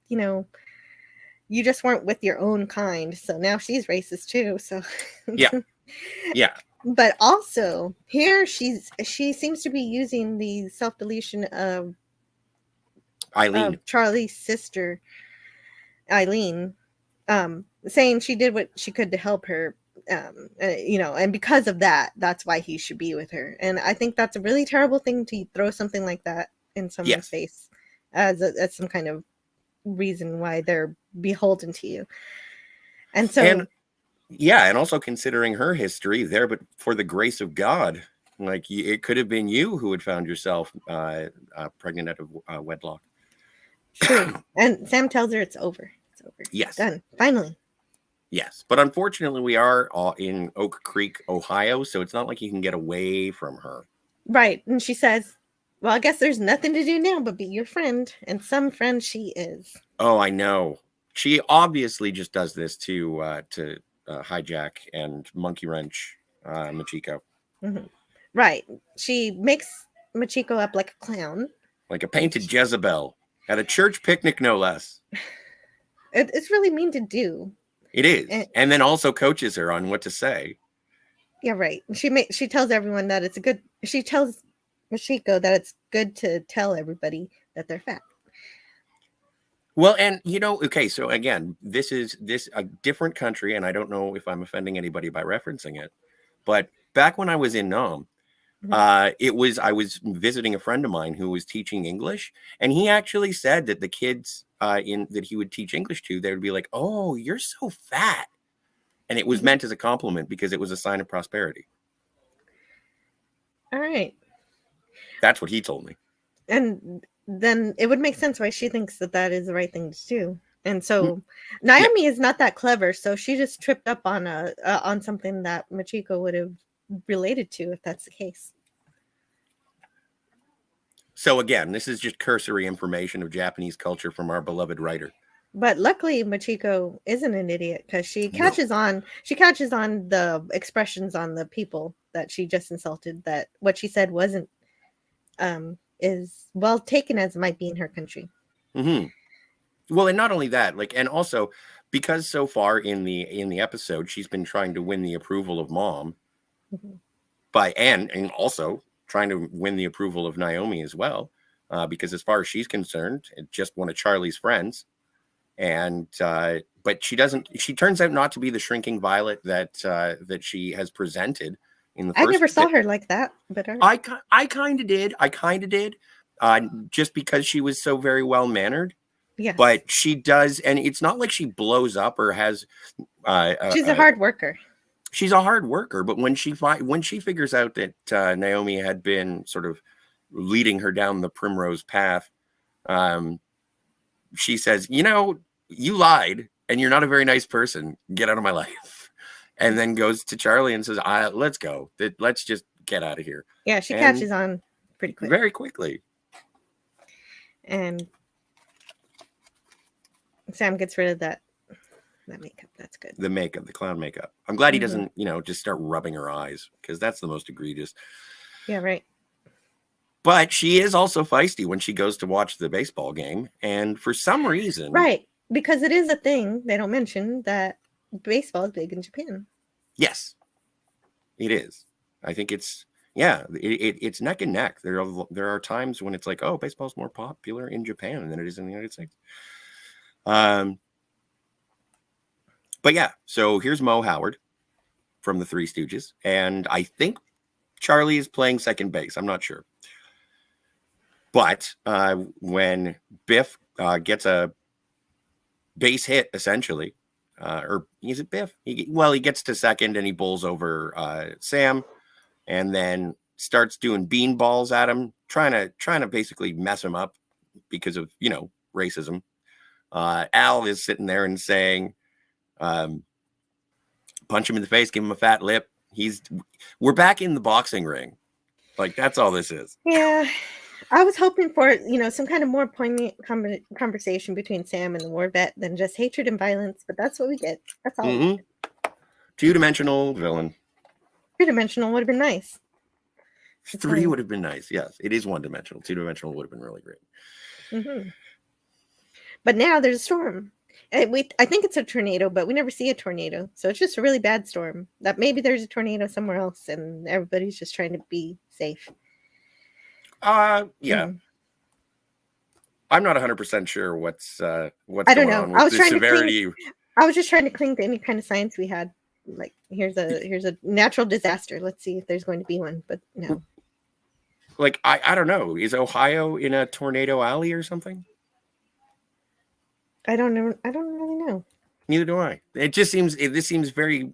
[SPEAKER 2] you just weren't with your own kind. So now she's racist too. So
[SPEAKER 1] yeah.
[SPEAKER 2] But also here she seems to be using the self-deletion of
[SPEAKER 1] Eileen,
[SPEAKER 2] Charlie's sister, Eileen, saying she did what she could to help her, and because of that, that's why he should be with her. And I think that's a really terrible thing to throw something like that in someone's face as some kind of reason why they're beholden to you. And so,
[SPEAKER 1] and also considering her history there, but for the grace of God, like it could have been you who had found yourself pregnant out of wedlock.
[SPEAKER 2] True. And Sam tells her it's over. It's over.
[SPEAKER 1] Yes.
[SPEAKER 2] Done. Finally.
[SPEAKER 1] Yes. But unfortunately, we are in Oak Creek, Ohio, so it's not like you can get away from her.
[SPEAKER 2] Right. And she says, well, I guess there's nothing to do now but be your friend. And some friend she is.
[SPEAKER 1] Oh, I know. She obviously just does this to hijack and monkey wrench Machiko.
[SPEAKER 2] Mm-hmm. Right. She makes Machiko up like a clown.
[SPEAKER 1] Like a painted Jezebel. At a church picnic, no less.
[SPEAKER 2] It's really mean to do.
[SPEAKER 1] It is. And then also coaches her on what to say.
[SPEAKER 2] Yeah, right. She tells everyone that she tells Machiko that it's good to tell everybody that they're fat.
[SPEAKER 1] Well, and okay, so again, this is a different country, and I don't know if I'm offending anybody by referencing it, but back when I was in Nam, I was visiting a friend of mine who was teaching English, and he actually said that the kids that he would teach English to, they would be like, "Oh, you're so fat," and it was meant as a compliment because it was a sign of prosperity.
[SPEAKER 2] All right,
[SPEAKER 1] that's what he told me.
[SPEAKER 2] And then it would make sense why she thinks that is the right thing to do. And so Naomi is not that clever, so she just tripped up on something that Machiko would have related to if that's the case.
[SPEAKER 1] So again, this is just cursory information of Japanese culture from our beloved writer.
[SPEAKER 2] But luckily Machiko isn't an idiot because she catches on the expressions on the people that she just insulted, that what she said wasn't is well taken as it might be in her country.
[SPEAKER 1] Well, and not only that, and also because so far in the episode she's been trying to win the approval of Mom, and also trying to win the approval of Naomi as well, because as far as she's concerned, it's just one of Charlie's friends, and but she doesn't. She turns out not to be the shrinking violet that she has presented in the first.
[SPEAKER 2] I never saw her like that, but
[SPEAKER 1] I kind of did. I kind of did. Just because she was so very well mannered.
[SPEAKER 2] yes.
[SPEAKER 1] But she does, and it's not like she blows up or has.
[SPEAKER 2] She's a hard worker.
[SPEAKER 1] She's a hard worker, but when she figures out that Naomi had been sort of leading her down the primrose path, she says, you lied and you're not a very nice person. Get out of my life. And then goes to Charlie and says, let's go. Let's just get out of here.
[SPEAKER 2] Yeah, she catches on pretty quick.
[SPEAKER 1] Very quickly.
[SPEAKER 2] And Sam gets rid of that makeup. That's good.
[SPEAKER 1] The makeup, the clown makeup. I'm glad he doesn't, just start rubbing her eyes, because that's the most egregious.
[SPEAKER 2] Yeah, right.
[SPEAKER 1] But she is also feisty when she goes to watch the baseball game. And for some reason...
[SPEAKER 2] Right. Because it is a thing they don't mention that baseball is big in Japan.
[SPEAKER 1] Yes, it is. I think it's... Yeah, it's neck and neck. There are times when it's like, oh, baseball's more popular in Japan than it is in the United States. But yeah, so here's Mo Howard from the Three Stooges. And I think Charlie is playing second base. I'm not sure. But when Biff gets a base hit, essentially, or is it Biff? He gets to second and he bowls over Sam and then starts doing bean balls at him, trying to basically mess him up because of, racism. Al is sitting there and saying, punch him in the face, give him a fat lip. We're back in the boxing ring. Like, that's all this is.
[SPEAKER 2] Yeah. I was hoping for, some kind of more poignant conversation between Sam and the war vet than just hatred and violence, but that's what we get. That's all.
[SPEAKER 1] Mm-hmm. Two-dimensional villain.
[SPEAKER 2] Three-dimensional would have been nice.
[SPEAKER 1] Three would have been nice. Yes, it is one-dimensional. Two-dimensional would have been really great.
[SPEAKER 2] Mm-hmm. But now there's a storm. I think it's a tornado, but we never see a tornado. So it's just a really bad storm. That maybe there's a tornado somewhere else and everybody's just trying to be safe.
[SPEAKER 1] Yeah.
[SPEAKER 2] Mm.
[SPEAKER 1] I'm not 100% sure what's
[SPEAKER 2] I don't
[SPEAKER 1] going
[SPEAKER 2] know.
[SPEAKER 1] on with the severity.
[SPEAKER 2] I was just trying to cling to any kind of science we had. Like, here's a natural disaster. Let's see if there's going to be one, but no.
[SPEAKER 1] Like, I don't know. Is Ohio in a tornado alley or something?
[SPEAKER 2] I don't know. I don't really know.
[SPEAKER 1] Neither do I. This seems very,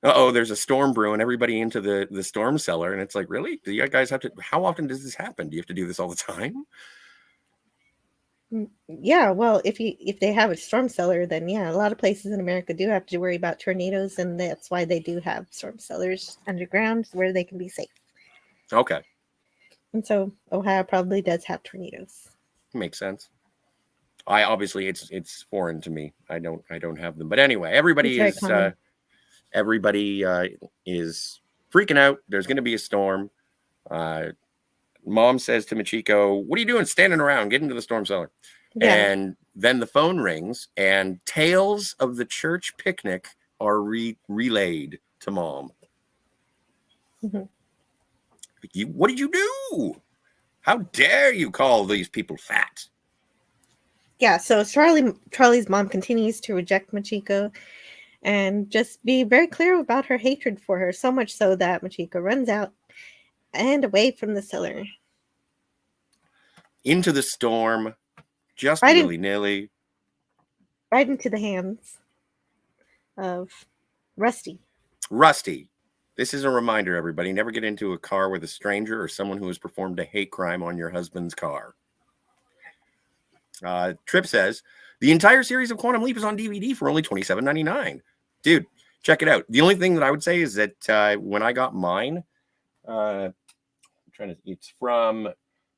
[SPEAKER 1] there's a storm brewing, everybody into the storm cellar. And it's like, really? Do you guys have to, how often does this happen? Do you have to do this all the time?
[SPEAKER 2] Yeah, well, if they have a storm cellar, then yeah, a lot of places in America do have to worry about tornadoes, and that's why they do have storm cellars underground where they can be safe.
[SPEAKER 1] Okay.
[SPEAKER 2] And so Ohio probably does have tornadoes. Makes
[SPEAKER 1] sense. It's foreign to me. I don't have them. But anyway, everybody is freaking out. There's going to be a storm. Mom says to Machiko, "What are you doing standing around? Get into the storm cellar." Yeah. And then the phone rings and tales of the church picnic are relayed to Mom. Mm-hmm. What did you do? How dare you call these people fat?
[SPEAKER 2] Yeah, so Charlie's mom continues to reject Machiko and just be very clear about her hatred for her, so much so that Machiko runs out and away from the cellar.
[SPEAKER 1] Into the storm, just willy-nilly.
[SPEAKER 2] Right into the hands of Rusty.
[SPEAKER 1] Rusty. This is a reminder, everybody. Never get into a car with a stranger or someone who has performed a hate crime on your husband's car. Trip says, the entire series of Quantum Leap is on DVD for only $27.99. Dude, check it out. The only thing that I would say is that when I got mine, it's from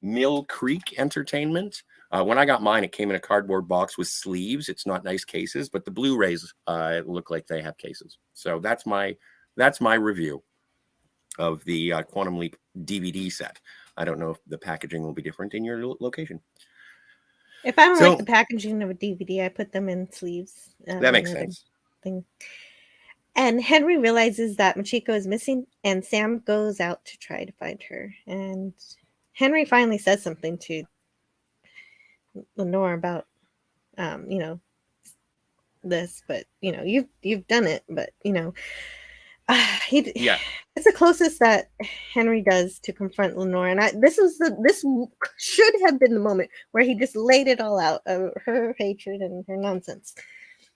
[SPEAKER 1] Mill Creek Entertainment. When I got mine, it came in a cardboard box with sleeves. It's not nice cases, but the Blu-rays look like they have cases. So that's my review of the Quantum Leap DVD set. I don't know if the packaging will be different in your location.
[SPEAKER 2] If I don't like the packaging of a DVD, I put them in sleeves.
[SPEAKER 1] That makes sense.
[SPEAKER 2] Thing. And Henry realizes that Machiko is missing, and Sam goes out to try to find her. And Henry finally says something to Lenore about, this, but you've done it, but he
[SPEAKER 1] Yeah.
[SPEAKER 2] it's the closest that Henry does to confront Lenore, and this should have been the moment where he just laid it all out of her hatred and her nonsense.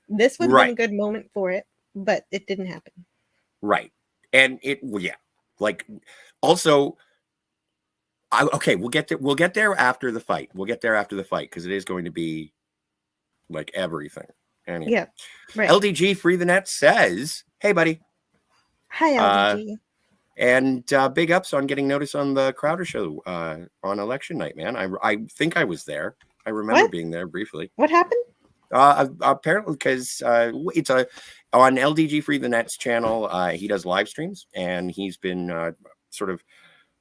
[SPEAKER 2] This would have been a good moment for it, but it didn't happen.
[SPEAKER 1] Right. And like also okay, we'll get there after the fight. We'll get there after the fight because it is going to be like everything. Anyway.
[SPEAKER 2] Yeah. Right.
[SPEAKER 1] LDG Free the Net says, "Hey buddy.
[SPEAKER 2] Hi LDG."
[SPEAKER 1] And big ups on getting notice on the Crowder show on election night, man. I think I was there. I remember being there briefly.
[SPEAKER 2] What happened?
[SPEAKER 1] Apparently, because it's on LDG Free the Net's channel. He does live streams, and he's been sort of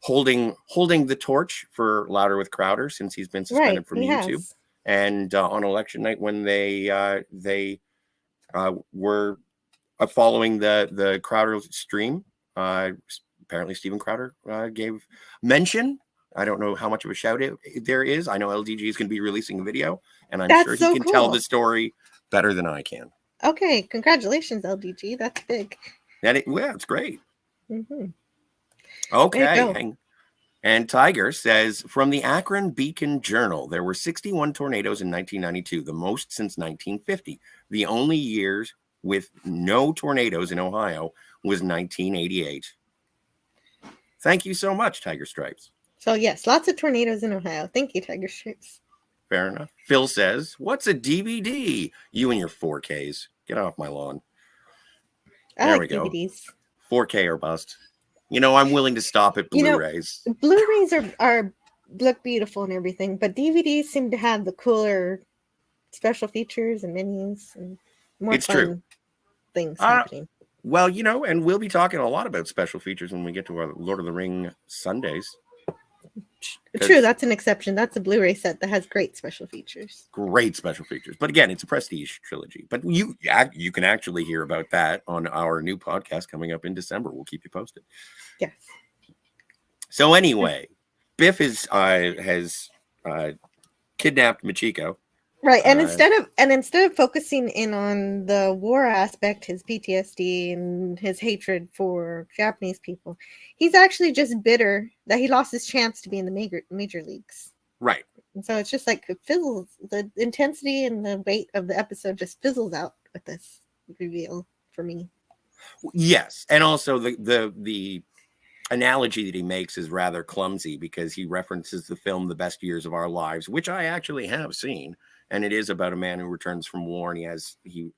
[SPEAKER 1] holding the torch for Louder with Crowder since he's been suspended from YouTube.
[SPEAKER 2] Has.
[SPEAKER 1] And on election night, when they were following the Crowder stream, apparently Steven Crowder gave mention. I don't know how much of a shout out there is. I know LDG is going to be releasing a video, and I'm sure he can tell the story better than I can.
[SPEAKER 2] Okay, congratulations, LDG. That's big.
[SPEAKER 1] It's great.
[SPEAKER 2] Mm-hmm.
[SPEAKER 1] Okay. And Tiger says, from the Akron Beacon Journal, there were 61 tornadoes in 1992, the most since 1950. The only years with no tornadoes in Ohio was 1988. Thank you so much, Tiger Stripes.
[SPEAKER 2] So yes, lots of tornadoes in Ohio. Thank you, Tiger Stripes.
[SPEAKER 1] Fair enough. Phil says, what's a DVD? You and your 4Ks. Get off my lawn. There we go. DVDs. 4K or bust. I'm willing to stop at Blu-rays.
[SPEAKER 2] Blu-rays are look beautiful and everything, but DVDs seem to have the cooler special features and menus and more fun things happening.
[SPEAKER 1] Well, and we'll be talking a lot about special features when we get to our Lord of the Ring Sundays.
[SPEAKER 2] True, that's an exception. That's a Blu-ray set that has great special features.
[SPEAKER 1] Great special features. But again, it's a prestige trilogy. But you can actually hear about that on our new podcast coming up in December. We'll keep you posted.
[SPEAKER 2] Yes.
[SPEAKER 1] So anyway, Biff has kidnapped Machiko.
[SPEAKER 2] Right, and instead of focusing in on the war aspect, his PTSD and his hatred for Japanese people, he's actually just bitter that he lost his chance to be in the major leagues.
[SPEAKER 1] Right.
[SPEAKER 2] And so it's just like it fizzles. The intensity and the weight of the episode just fizzles out with this reveal for me.
[SPEAKER 1] Yes, and also the analogy that he makes is rather clumsy because he references the film The Best Years of Our Lives, which I actually have seen. And it is about a man who returns from war, and he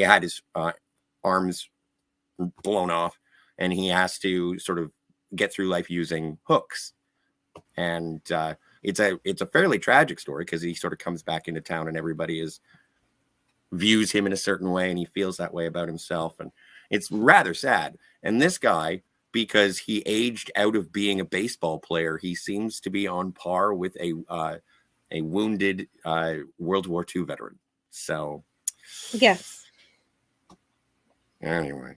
[SPEAKER 1] had his arms blown off, and he has to sort of get through life using hooks. And it's a fairly tragic story because he sort of comes back into town, and everybody views him in a certain way, and he feels that way about himself, and it's rather sad. And this guy, because he aged out of being a baseball player, he seems to be on par with a wounded World War II veteran. So,
[SPEAKER 2] yes.
[SPEAKER 1] Anyway,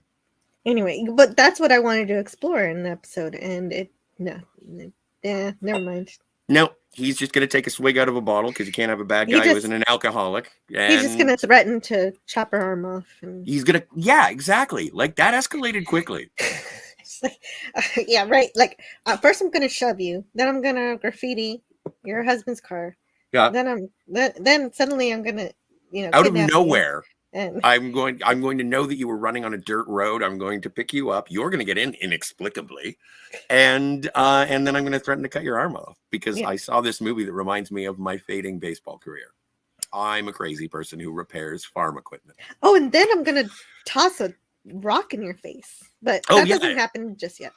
[SPEAKER 2] but that's what I wanted to explore in the episode, and never mind.
[SPEAKER 1] No, he's just going to take a swig out of a bottle because you can't have a bad guy who isn't an alcoholic. And
[SPEAKER 2] he's just going to threaten to chop her arm off. And
[SPEAKER 1] he's going to, yeah, exactly. Like that escalated quickly.
[SPEAKER 2] Yeah, right. Like first I'm going to shove you, then I'm going to graffiti your husband's car.
[SPEAKER 1] Yeah.
[SPEAKER 2] Then suddenly I'm gonna,
[SPEAKER 1] out of nowhere,
[SPEAKER 2] and
[SPEAKER 1] I'm going to know that you were running on a dirt road. I'm going to pick you up. You're going to get in inexplicably, and then I'm going to threaten to cut your arm off because I saw this movie that reminds me of my fading baseball career. I'm a crazy person who repairs farm equipment.
[SPEAKER 2] Oh, and then I'm going to toss a rock in your face, but that doesn't happen just yet.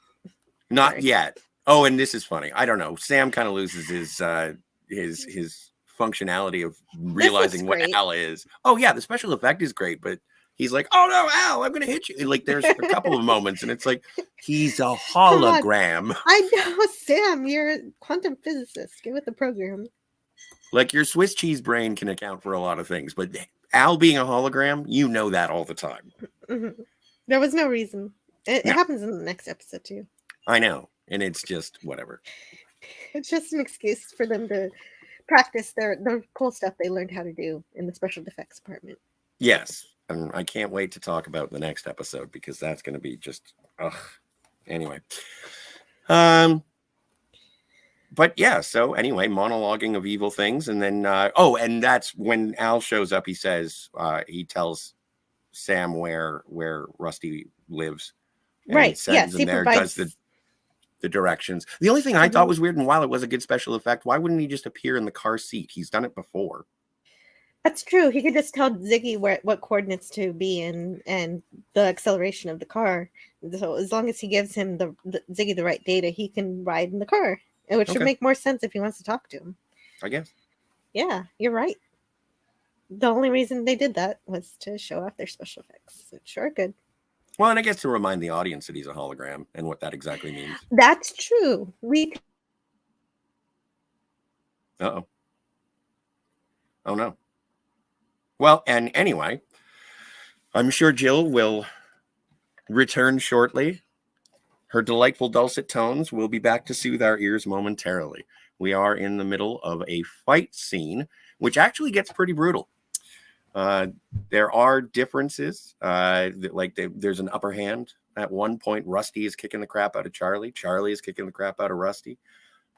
[SPEAKER 1] Not yet. Oh, and this is funny. I don't know. Sam kind of loses his functionality of realizing what Al is. Oh yeah, the special effect is great, but he's like, oh no, Al, I'm gonna hit you. Like there's a couple of moments, and it's like he's a hologram.
[SPEAKER 2] I know, Sam, you're a quantum physicist. Get with the program.
[SPEAKER 1] Like your Swiss cheese brain can account for a lot of things, but Al being a hologram, you know that all the time.
[SPEAKER 2] Mm-hmm. There was no reason. It happens in the next episode too.
[SPEAKER 1] I know, and it's just whatever.
[SPEAKER 2] It's just an excuse for them to practice the cool stuff they learned how to do in the special effects department.
[SPEAKER 1] Yes, and I can't wait to talk about the next episode because that's going to be just anyway. But yeah, so anyway, monologuing of evil things, and then and that's when Al shows up. He says he tells Sam where Rusty lives, and
[SPEAKER 2] Right.
[SPEAKER 1] sends
[SPEAKER 2] Yes,
[SPEAKER 1] him
[SPEAKER 2] he
[SPEAKER 1] there. Does
[SPEAKER 2] provides.
[SPEAKER 1] the directions. The only thing I thought was weird, and while it was a good special effect, why wouldn't he just appear in the car seat? He's done it before.
[SPEAKER 2] That's true. He could just tell Ziggy what coordinates to be in and the acceleration of the car. So as long as he gives him the Ziggy the right data, he can ride in the car. Which should
[SPEAKER 1] Okay.
[SPEAKER 2] make more sense if he wants to talk to him.
[SPEAKER 1] I guess.
[SPEAKER 2] Yeah, you're right. The only reason they did that was to show off their special effects. It's sure good.
[SPEAKER 1] Well, and I guess to remind the audience that he's a hologram and what that exactly means.
[SPEAKER 2] That's true.
[SPEAKER 1] Uh-oh. Oh, no. Well, and anyway, I'm sure Jill will return shortly. Her delightful dulcet tones will be back to soothe our ears momentarily. We are in the middle of a fight scene, which actually gets pretty brutal. There are differences. There's an upper hand. At one point, Rusty is kicking the crap out of Charlie. Charlie is kicking the crap out of Rusty.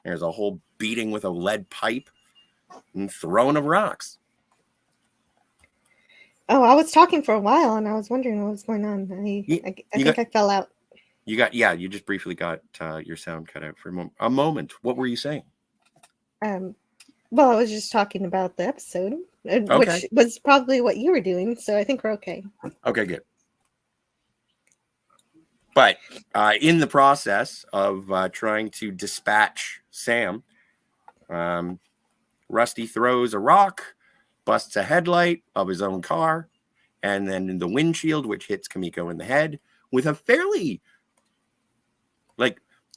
[SPEAKER 1] There's a whole beating with a lead pipe and throwing of rocks.
[SPEAKER 2] Oh, I was talking for a while and I was wondering what was going on. I think I fell out.
[SPEAKER 1] You just briefly got your sound cut out for a moment. What were you saying?
[SPEAKER 2] Well, I was just talking about the episode, which was probably what you were doing. So I think we're okay.
[SPEAKER 1] Okay, good. But in the process of trying to dispatch Sam, Rusty throws a rock, busts a headlight of his own car, and then in the windshield, which hits Kimiko in the head with a fairly,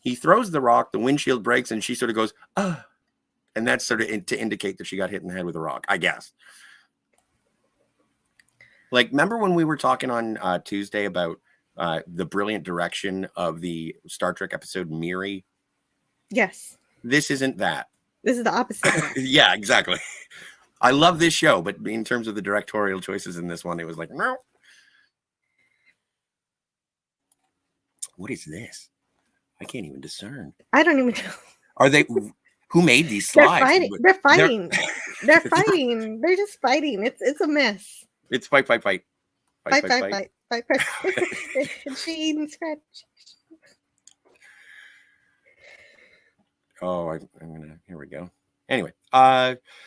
[SPEAKER 1] he throws the rock, the windshield breaks, and she sort of goes, and that's sort of to indicate that she got hit in the head with a rock, I guess. Remember when we were talking on Tuesday about the brilliant direction of the Star Trek episode Miri?
[SPEAKER 2] Yes.
[SPEAKER 1] This isn't that.
[SPEAKER 2] This is the opposite of that.
[SPEAKER 1] Yeah, exactly. I love this show, but in terms of the directorial choices in this one, it was like, no. What is this? I can't even discern.
[SPEAKER 2] I don't even know.
[SPEAKER 1] Are they? Who made these slides?
[SPEAKER 2] They're fighting. They're fighting. They're just fighting. It's a mess.
[SPEAKER 1] It's fight.
[SPEAKER 2] Fight. Gene scratch.
[SPEAKER 1] Oh, I'm gonna. Here we go. Anyway,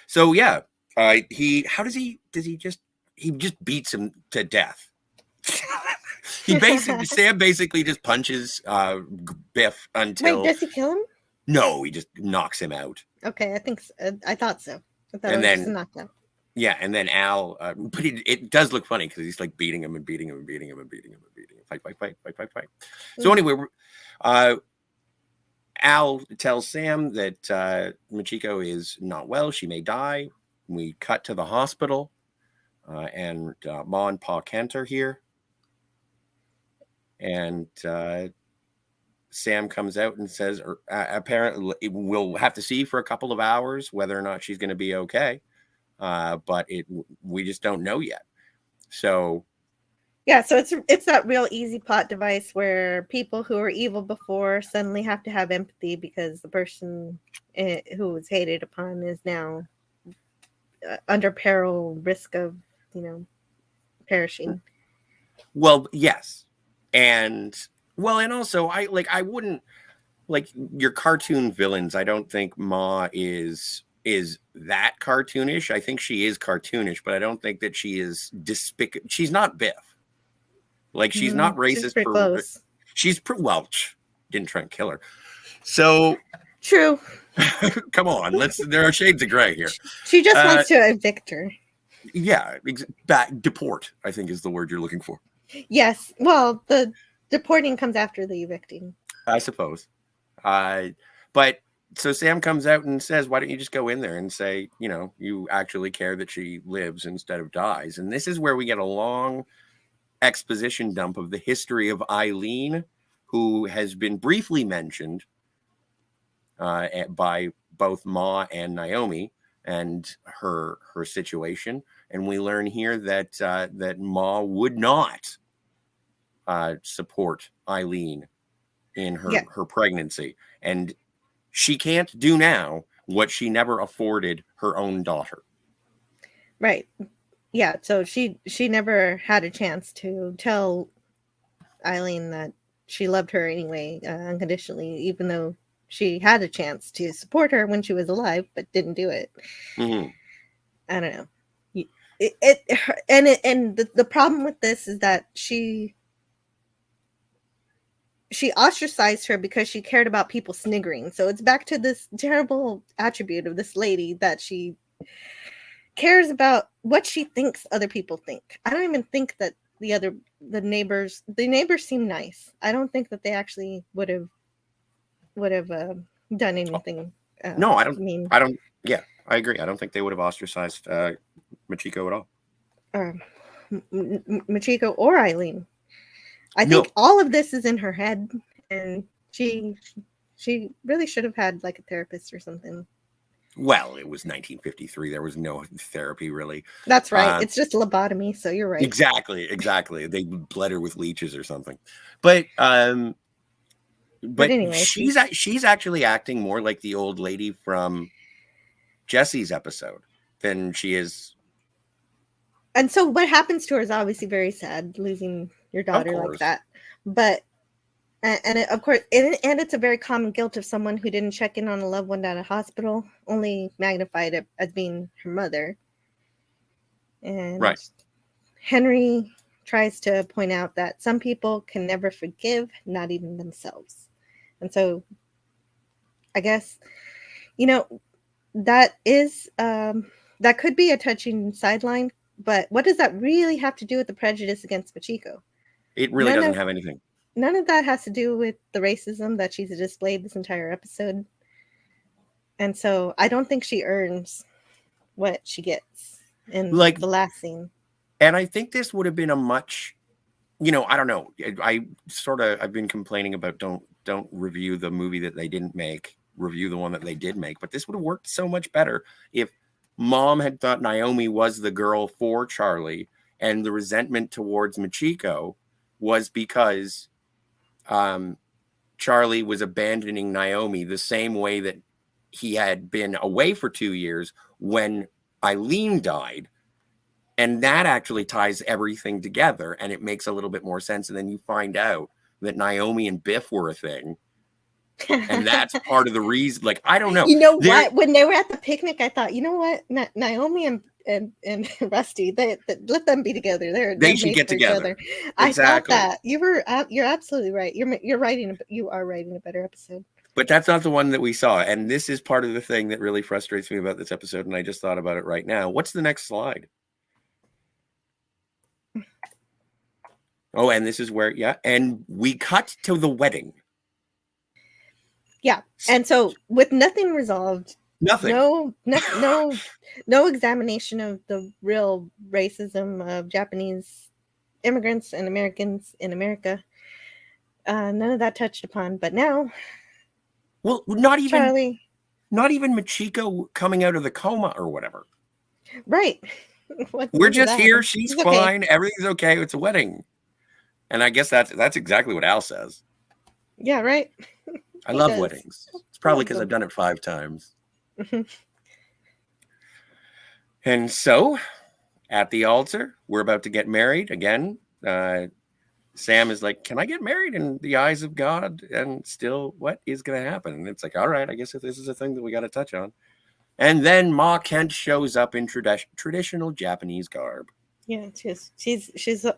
[SPEAKER 1] so yeah, he just beats him to death. Sam basically just punches Biff until.
[SPEAKER 2] Wait, does he kill him?
[SPEAKER 1] No, he just knocks him out.
[SPEAKER 2] Okay, I think so. I thought so. I thought
[SPEAKER 1] and
[SPEAKER 2] it was
[SPEAKER 1] then
[SPEAKER 2] just knocked out.
[SPEAKER 1] Yeah, and then Al, but it does look funny because he's beating him and beating him and beating him and beating him and beating him. Fight. Mm-hmm. So anyway, Al tells Sam that Machiko is not well. She may die. We cut to the hospital, and Ma and Pa Kent are here. And Sam comes out and says, apparently, we'll have to see for a couple of hours whether or not she's going to be okay. But we just don't know yet. So
[SPEAKER 2] yeah, so it's that real easy plot device where people who were evil before suddenly have to have empathy because the person who was hated upon is now under peril, risk of perishing.
[SPEAKER 1] Well, yes, and also I wouldn't your cartoon villains. I don't think Ma is that cartoonish. I think she is cartoonish, but I don't think that she is despicable. She's not Biff. She's not racist.
[SPEAKER 2] She's close.
[SPEAKER 1] She's didn't try and kill her. So
[SPEAKER 2] true.
[SPEAKER 1] Come on, there are shades of gray here.
[SPEAKER 2] She just wants to evict her.
[SPEAKER 1] Yeah, deport, I think is the word you're looking for.
[SPEAKER 2] Yes. Well, the deporting comes after the evicting,
[SPEAKER 1] I suppose. But so Sam comes out and says, why don't you just go in there and say, you actually care that she lives instead of dies? And this is where we get a long exposition dump of the history of Eileen, who has been briefly mentioned by both Ma and Naomi. and her situation. And we learn here that that Ma would not support Eileen in
[SPEAKER 2] Yeah,
[SPEAKER 1] her pregnancy, and she can't do now what she never afforded her own daughter.
[SPEAKER 2] right. Yeah, so she never had a chance to tell Eileen that she loved her anyway, unconditionally, even though she had a chance to support her when she was alive, but didn't do it.
[SPEAKER 1] Mm-hmm.
[SPEAKER 2] I don't know. And the problem with this is that she ostracized her because she cared about people sniggering. So it's back to this terrible attribute of this lady that she cares about what she thinks other people think. I don't even think that the neighbors seem nice. I don't think that they actually would have done anything.
[SPEAKER 1] No, I don't.
[SPEAKER 2] Mean,
[SPEAKER 1] I don't. Yeah, I agree. I don't think they would have ostracized Machiko at all.
[SPEAKER 2] Machiko or Eileen. I
[SPEAKER 1] No.
[SPEAKER 2] think all of this is in her head, and she really should have had like a therapist or something.
[SPEAKER 1] Well, it was 1953. There was no therapy, really.
[SPEAKER 2] That's right. It's just lobotomy, so you're right.
[SPEAKER 1] Exactly. They bled her with leeches or something. But
[SPEAKER 2] anyway,
[SPEAKER 1] she's actually acting more like the old lady from Jesse's episode than she is.
[SPEAKER 2] And so what happens to her is obviously very sad, losing your daughter like that. But of course, it's a very common guilt of someone who didn't check in on a loved one at a hospital, only magnified it as being her mother. And
[SPEAKER 1] right.
[SPEAKER 2] Henry tries to point out that some people can never forgive, not even themselves. And so I guess, that is, that could be a touching sideline, but what does that really have to do with the prejudice against Machiko?
[SPEAKER 1] It really doesn't have anything.
[SPEAKER 2] None of that has to do with the racism that she's displayed this entire episode. And so I don't think she earns what she gets in the last scene.
[SPEAKER 1] And I think this would have been a much, I don't know. I've been complaining about don't review the movie that they didn't make, review the one that they did make. But this would have worked so much better if Mom had thought Naomi was the girl for Charlie, and the resentment towards Machiko was because Charlie was abandoning Naomi the same way that he had been away for 2 years when Eileen died. And that actually ties everything together, and it makes a little bit more sense. And then you find out that Naomi and Biff were a thing. And that's part of the reason. Like, I don't know.
[SPEAKER 2] You know what? When they were at the picnic, I thought, you know what? Naomi and Rusty, they let them be together. They
[SPEAKER 1] should get together.
[SPEAKER 2] Exactly. I thought that. You're absolutely right. You are writing a better episode.
[SPEAKER 1] But that's not the one that we saw. And this is part of the thing that really frustrates me about this episode. And I just thought about it right now. What's the next slide? Oh, and this is where, and we cut to the wedding.
[SPEAKER 2] Yeah, and so with nothing resolved,
[SPEAKER 1] nothing,
[SPEAKER 2] no examination of the real racism of Japanese immigrants and Americans in America. None of that touched upon, but now,
[SPEAKER 1] well, not even Machiko coming out of the coma or whatever.
[SPEAKER 2] Right.
[SPEAKER 1] We're just here. She's fine. Okay. Everything's okay. It's a wedding. And I guess that's exactly what Al says.
[SPEAKER 2] Yeah, right.
[SPEAKER 1] I love weddings. It's probably because I've done it 5 times. And so, at the altar, we're about to get married again. Sam is like, "Can I get married in the eyes of God?" And still, what is going to happen? And it's like, all right, I guess if this is a thing that we got to touch on. And then Ma Kent shows up in traditional Japanese garb.
[SPEAKER 2] Yeah, she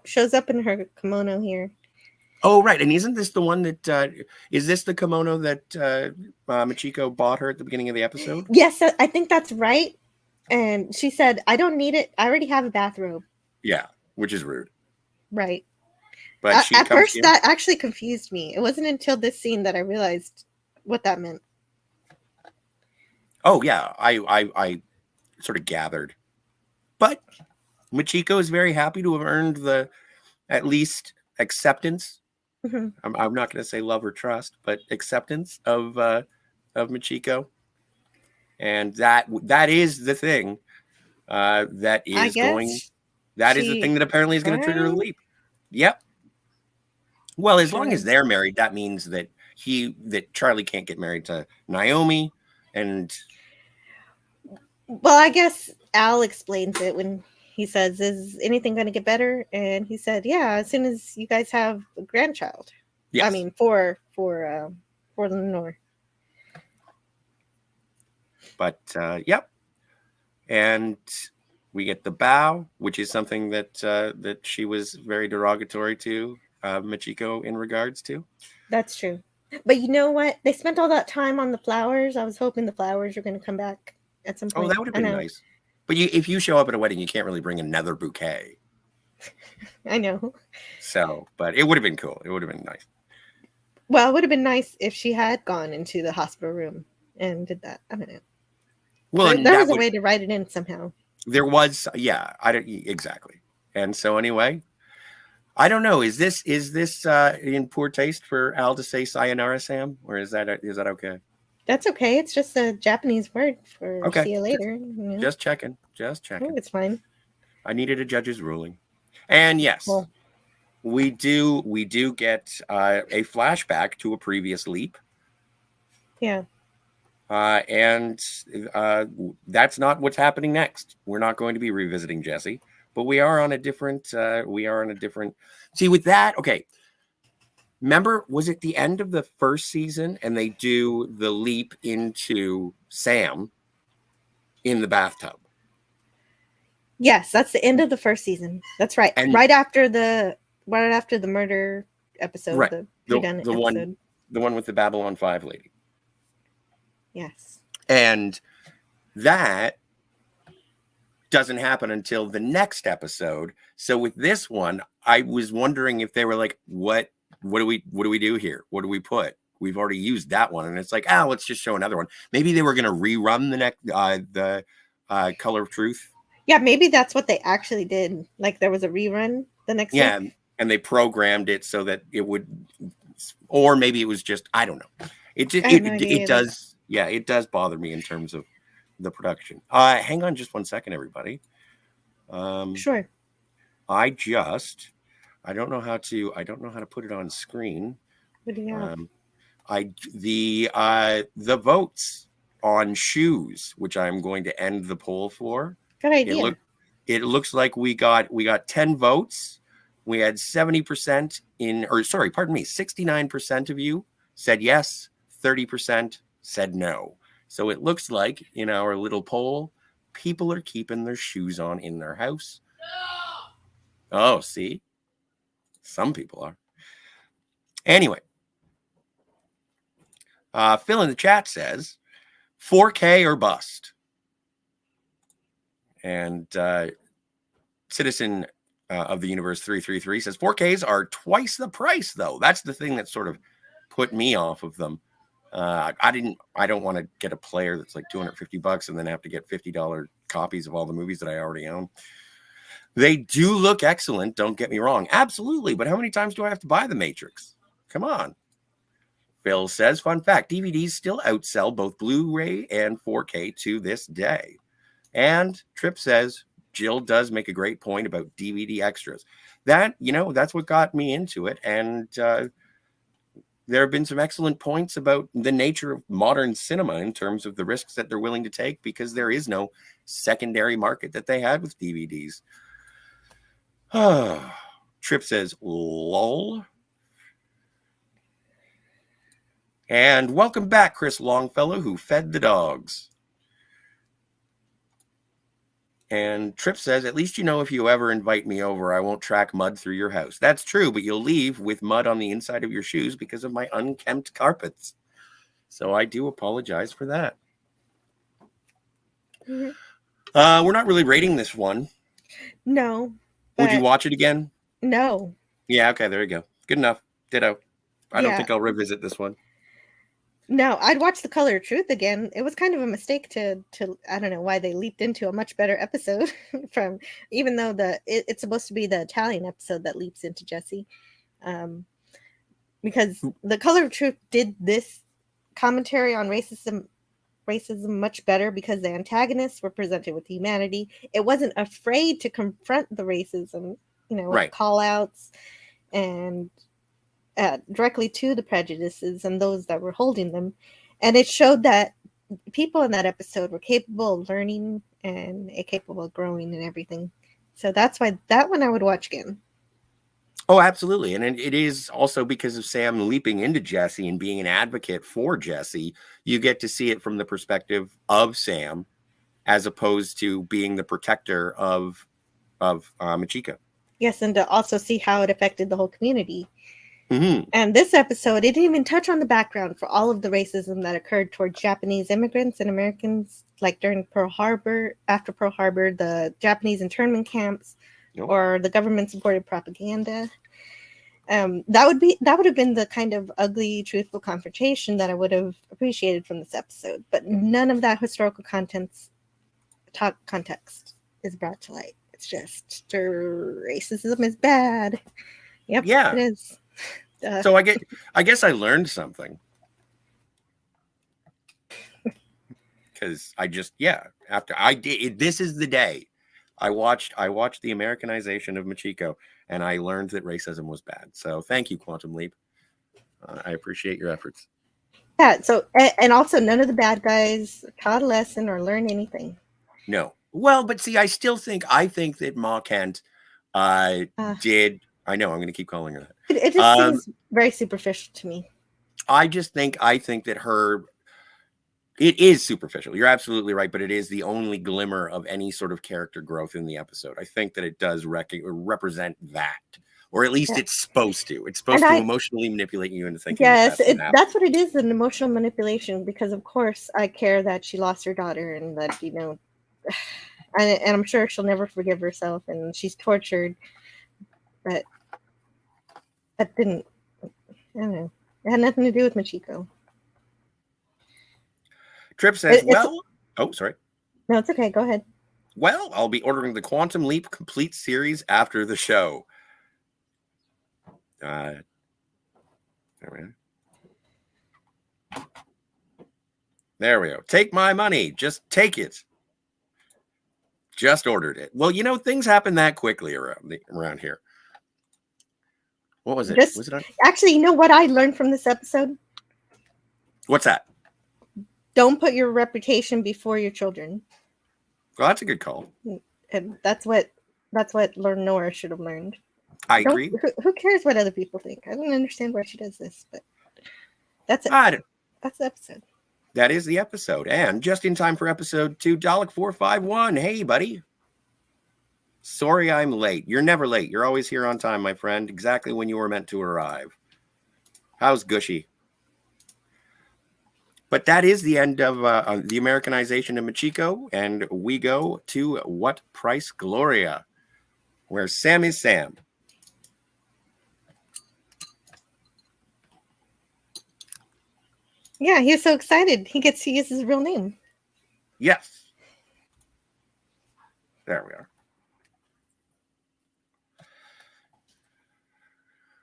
[SPEAKER 2] shows up in her kimono here.
[SPEAKER 1] Oh, right. And isn't this the one that is this the kimono that Machiko bought her at the beginning of the episode?
[SPEAKER 2] Yes, I think that's right. And she said, "I don't need it. I already have a bathrobe."
[SPEAKER 1] Yeah, which is rude.
[SPEAKER 2] Right.
[SPEAKER 1] But
[SPEAKER 2] at first, that actually confused me. It wasn't until this scene that I realized what that meant.
[SPEAKER 1] Oh, yeah. I sort of gathered. But Machiko is very happy to have earned the at least acceptance. Mm-hmm. I'm not going to say love or trust, but acceptance of Machiko. And that is the thing that
[SPEAKER 2] I
[SPEAKER 1] is going.
[SPEAKER 2] guess
[SPEAKER 1] That is the thing that apparently is going to trigger the
[SPEAKER 2] right?
[SPEAKER 1] leap. Yep. Well, as long
[SPEAKER 2] Sure.
[SPEAKER 1] as they're married, that means that Charlie can't get married to Naomi, and
[SPEAKER 2] Well, I guess Al explains it when he says, "Is anything going to get better?" And he said, "Yeah, as soon as you guys have a grandchild."
[SPEAKER 1] yes.
[SPEAKER 2] I mean, for Lenore.
[SPEAKER 1] But yep. And we get the bow, which is something that she was very derogatory to Machiko in regards to.
[SPEAKER 2] That's true. But you know what? They spent all that time on the flowers. I was hoping the flowers were going to come back at some point.
[SPEAKER 1] Oh, that would have
[SPEAKER 2] I
[SPEAKER 1] been
[SPEAKER 2] know.
[SPEAKER 1] nice. But if you show up at a wedding, you can't really bring another bouquet.
[SPEAKER 2] I know.
[SPEAKER 1] So, but it would have been cool. It would have been nice.
[SPEAKER 2] Well, it would have been nice if she had gone into the hospital room and did that. I don't know.
[SPEAKER 1] Well,
[SPEAKER 2] There was a way to write it in somehow.
[SPEAKER 1] There was, yeah, I don't exactly. And so anyway, I don't know. Is this in poor taste for Al to say sayonara, Sam, or is that okay?
[SPEAKER 2] That's okay. It's just a Japanese word for
[SPEAKER 1] Okay.
[SPEAKER 2] see you later. You know?
[SPEAKER 1] Just checking.
[SPEAKER 2] I think it's fine.
[SPEAKER 1] I needed a judge's ruling. And yes,
[SPEAKER 2] Well,
[SPEAKER 1] we do get a flashback to a previous leap.
[SPEAKER 2] yeah.
[SPEAKER 1] And that's not what's happening next. We're not going to be revisiting Jesse, but we are on a different. See, with that, okay. Remember, was it the end of the first season, and they do the leap into Sam in the bathtub?
[SPEAKER 2] Yes, that's the end of the first season. That's right.
[SPEAKER 1] And
[SPEAKER 2] right after the murder episode,
[SPEAKER 1] right,
[SPEAKER 2] the episode.
[SPEAKER 1] The one with the Babylon 5 lady.
[SPEAKER 2] Yes.
[SPEAKER 1] And that doesn't happen until the next episode. So with this one, I was wondering if they were like, what do we do here? What do we put? We've already used that one. And it's like, let's just show another one. Maybe they were going to rerun the next, the Color of Truth.
[SPEAKER 2] Yeah, maybe that's what they actually did. Like there was a rerun the next
[SPEAKER 1] Yeah.
[SPEAKER 2] week.
[SPEAKER 1] And they programmed it so that it would, or maybe it was just, I don't know. It does. Yeah, it does bother me in terms of the production. Hang on just one second, everybody.
[SPEAKER 2] Sure.
[SPEAKER 1] I don't know how to put it on screen.
[SPEAKER 2] What do you have?
[SPEAKER 1] The votes on shoes, which I'm going to end the poll for.
[SPEAKER 2] Good idea.
[SPEAKER 1] It looks like we got 10 votes. We had 69% of you said yes, 30% said no. So it looks like in our little poll, people are keeping their shoes on in their house. Oh, see? Some people are. Anyway, Phil in the chat says 4K or bust. And Citizen of the Universe 333 says 4Ks are twice the price, though. That's the thing that sort of put me off of them. I don't want to get a player that's like $250 and then have to get $50 copies of all the movies that I already own. They do look excellent, don't get me wrong. Absolutely, but how many times do I have to buy The Matrix? Come on. Phil says, fun fact, DVDs still outsell both Blu-ray and 4K to this day. And Tripp says, Jill does make a great point about DVD extras. That's what got me into it. And there have been some excellent points about the nature of modern cinema in terms of the risks that they're willing to take because there is no secondary market that they had with DVDs. Tripp says, lol. And welcome back, Chris Longfellow, who fed the dogs. And Tripp says, at least if you ever invite me over, I won't track mud through your house. That's true, but you'll leave with mud on the inside of your shoes because of my unkempt carpets. So I do apologize for that. Mm-hmm. We're not really rating this one.
[SPEAKER 2] No.
[SPEAKER 1] Would you watch it again?
[SPEAKER 2] No.
[SPEAKER 1] Yeah, okay, there you go. Good enough. Ditto. I don't think I'll revisit this one. No,
[SPEAKER 2] I'd watch The Color of Truth again. It was kind of a mistake to I don't know why they leaped into a much better episode from, even though it's supposed to be the Italian episode that leaps into Jesse. Because The Color of Truth did this commentary on racism racism much better because the antagonists were presented with humanity. It wasn't afraid to confront the racism, with
[SPEAKER 1] Right.
[SPEAKER 2] call outs and directly to the prejudices and those that were holding them. And it showed that people in that episode were capable of learning and capable of growing and everything. So that's why that one I would watch again.
[SPEAKER 1] Oh, absolutely. And it is also because of Sam leaping into Jesse and being an advocate for Jesse. You get to see it from the perspective of Sam as opposed to being the protector of Machiko.
[SPEAKER 2] Yes, and to also see how it affected the whole community.
[SPEAKER 1] Mm-hmm.
[SPEAKER 2] And this episode, it didn't even touch on the background for all of the racism that occurred toward Japanese immigrants and Americans, like during Pearl Harbor, after Pearl Harbor, the Japanese internment camps, or the government-supported propaganda. That would have been the kind of ugly, truthful confrontation that I would have appreciated from this episode. But none of that historical context is brought to light. It's just racism is bad. Yep,
[SPEAKER 1] yeah,
[SPEAKER 2] it is.
[SPEAKER 1] So I guess I learned something. Because after I did, this is the day I watched the Americanization of Machiko, and I learned that racism was bad. So thank you, Quantum Leap. I appreciate your efforts.
[SPEAKER 2] Yeah. So and also none of the bad guys taught a lesson or learned anything.
[SPEAKER 1] No. Well, but see, I think that Ma Kent did. I know I'm going to keep calling her that.
[SPEAKER 2] It just seems very superficial to me.
[SPEAKER 1] I think that it is superficial. You're absolutely right, but it is the only glimmer of any sort of character growth in the episode. I think that it does represent that, or at least it's supposed to. It's supposed to emotionally manipulate you into thinking.
[SPEAKER 2] Yes, that's what it is, an emotional manipulation, because of course I care that she lost her daughter and that, and I'm sure she'll never forgive herself and she's tortured, but that didn't, I don't know. It had nothing to do with Machiko.
[SPEAKER 1] Trip says, sorry.
[SPEAKER 2] No, it's okay. Go ahead.
[SPEAKER 1] Well, I'll be ordering the Quantum Leap complete series after the show. There we go. Take my money. Just take it. Just ordered it. Well, things happen that quickly around here. What was it? Was it
[SPEAKER 2] actually, you know what I learned from this episode?
[SPEAKER 1] What's that?
[SPEAKER 2] Don't put your reputation before your children.
[SPEAKER 1] Well, that's a good call.
[SPEAKER 2] And that's what Lenora should have learned.
[SPEAKER 1] I agree.
[SPEAKER 2] Who cares what other people think? I don't understand why she does this, but that's it. That's the episode.
[SPEAKER 1] That is the episode. And just in time for episode 2, Dalek451. Hey, buddy. Sorry I'm late. You're never late. You're always here on time, my friend. Exactly when you were meant to arrive. How's Gushy? But that is the end of the Americanization of Machiko, and we go to What Price Gloria, where Sam is Sam.
[SPEAKER 2] Yeah, he was so excited. He gets to use his real name.
[SPEAKER 1] Yes. There we are.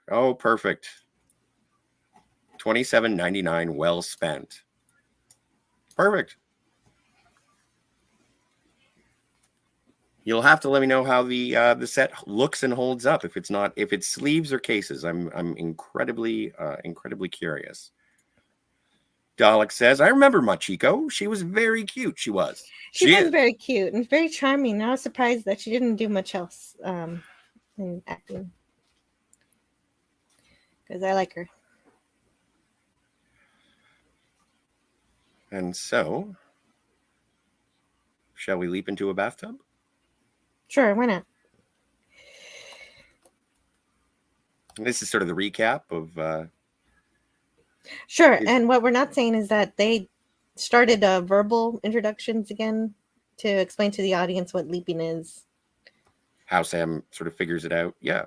[SPEAKER 1] Oh, perfect. $27.99, well spent. Perfect. You'll have to let me know how the set looks and holds up. If it's sleeves or cases, I'm incredibly curious. Dalek says, I remember Machiko. She was very cute. She was
[SPEAKER 2] very cute and very charming. I was surprised that she didn't do much else in acting, because I like her.
[SPEAKER 1] And so, shall we leap into a bathtub?
[SPEAKER 2] Sure, why not?
[SPEAKER 1] This is sort of the recap of...
[SPEAKER 2] Sure, and what we're not saying is that they started verbal introductions again to explain to the audience what leaping is.
[SPEAKER 1] How Sam sort of figures it out, yeah.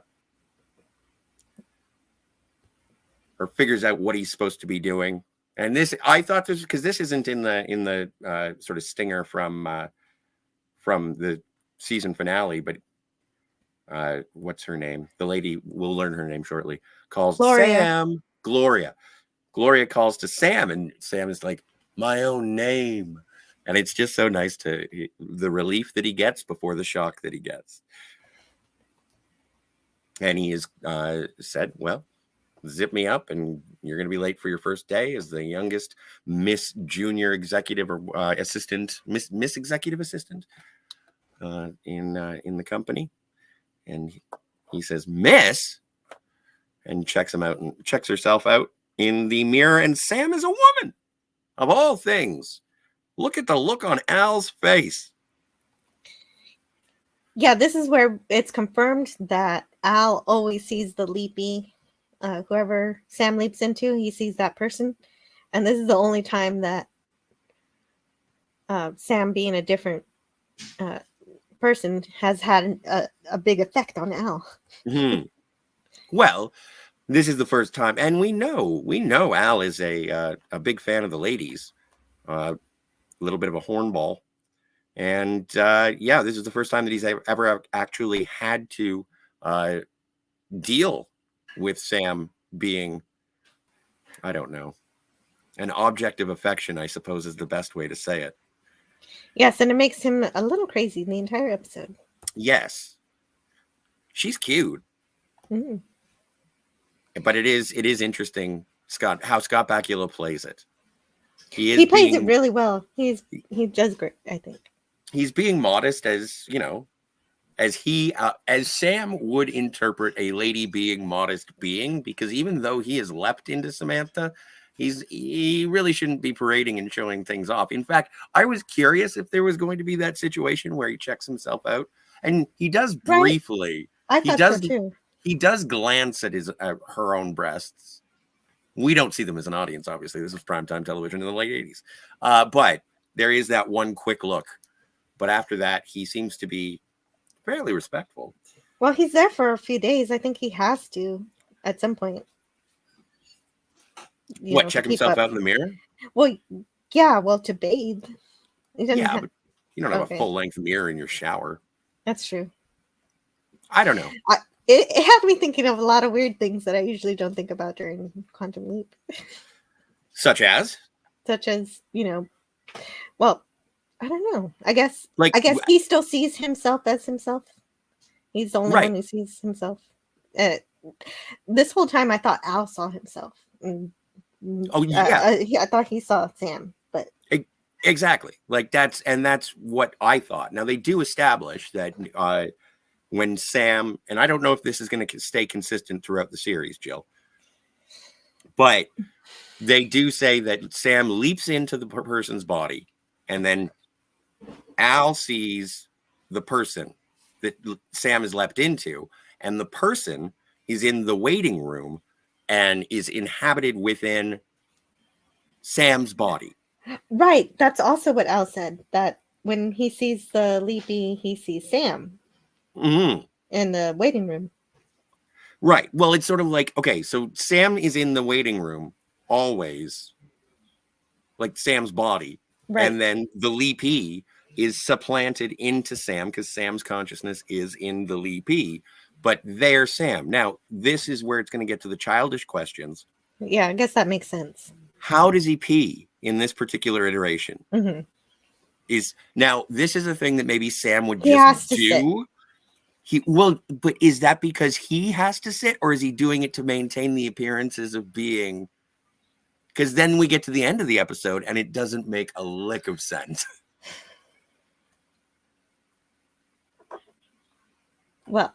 [SPEAKER 1] Or figures out what he's supposed to be doing. And this, I thought this, because this isn't in the sort of stinger from the season finale, but what's her name? The lady, we'll learn her name shortly, calls Gloria. Sam Gloria. Gloria calls to Sam, and Sam is like, My own name. And it's just so nice the relief that he gets before the shock that he gets. And he is said, well, zip me up and you're going to be late for your first day as the youngest Miss Junior Executive or Assistant, Miss Executive Assistant in the company. And he says, Miss, and checks him out and checks herself out in the mirror. And Sam is a woman, of all things. Look at the look on Al's face.
[SPEAKER 2] Yeah, this is where it's confirmed that Al always sees the leapy, whoever Sam leaps into, he sees that person. And this is the only time that Sam being a different person has had a big effect on Al.
[SPEAKER 1] Mm-hmm. Well, this is the first time, and we know Al is a big fan of the ladies, a little bit of a hornball, and this is the first time that he's ever actually had to deal with Sam being, I don't know, an object of affection, I suppose is the best way to say it.
[SPEAKER 2] Yes, and it makes him a little crazy the entire episode.
[SPEAKER 1] Yes, she's cute.
[SPEAKER 2] Mm.
[SPEAKER 1] But it is interesting, Scott, how Scott Bakula plays it.
[SPEAKER 2] He plays it really well. He does great, I think.
[SPEAKER 1] He's being modest, as you know, as Sam would interpret a lady being modest being, because even though he has leapt into Samantha, he really shouldn't be parading and showing things off. In fact, I was curious if there was going to be that situation where he checks himself out, and he does briefly.
[SPEAKER 2] Right. I thought so too.
[SPEAKER 1] He does glance at her own breasts. We don't see them as an audience, obviously. This is primetime television in the late 80s. But there is that one quick look. But after that, he seems to be fairly respectful.
[SPEAKER 2] Well, he's there for a few days. I think he has to at some point.
[SPEAKER 1] Check himself out in the mirror?
[SPEAKER 2] Well, yeah. Well, to bathe.
[SPEAKER 1] But you don't have a full-length mirror in your shower.
[SPEAKER 2] That's true.
[SPEAKER 1] I don't know.
[SPEAKER 2] It had me thinking of a lot of weird things that I usually don't think about during Quantum Leap.
[SPEAKER 1] Such as,
[SPEAKER 2] well, I don't know. I guess he still sees himself as himself. He's the only one who sees himself. This whole time I thought Al saw himself.
[SPEAKER 1] Oh yeah.
[SPEAKER 2] I thought he saw Sam, but
[SPEAKER 1] exactly. That's what I thought. Now they do establish that when Sam, and I don't know if this is going to stay consistent throughout the series, Jill, but they do say that Sam leaps into the person's body, and then Al sees the person that Sam has leapt into, and the person is in the waiting room and is inhabited within Sam's body.
[SPEAKER 2] Right. That's also what Al said, that when he sees the leapy, he sees Sam.
[SPEAKER 1] Mm-hmm.
[SPEAKER 2] In the waiting room.
[SPEAKER 1] Right. Well, it's sort of like, okay, so Sam is in the waiting room always, like Sam's body. Right. And then the leapy is supplanted into Sam because Sam's consciousness is in the leapy, but they're Sam. Now, this is where it's going to get to the childish questions.
[SPEAKER 2] Yeah, I guess that makes sense.
[SPEAKER 1] How does he pee in this particular iteration?
[SPEAKER 2] Mm-hmm.
[SPEAKER 1] Now, this is a thing that maybe Sam would
[SPEAKER 2] just do.
[SPEAKER 1] Sit. But is that because he has to sit, or is he doing it to maintain the appearances of being? Because then we get to the end of the episode and it doesn't make a lick of sense.
[SPEAKER 2] Well,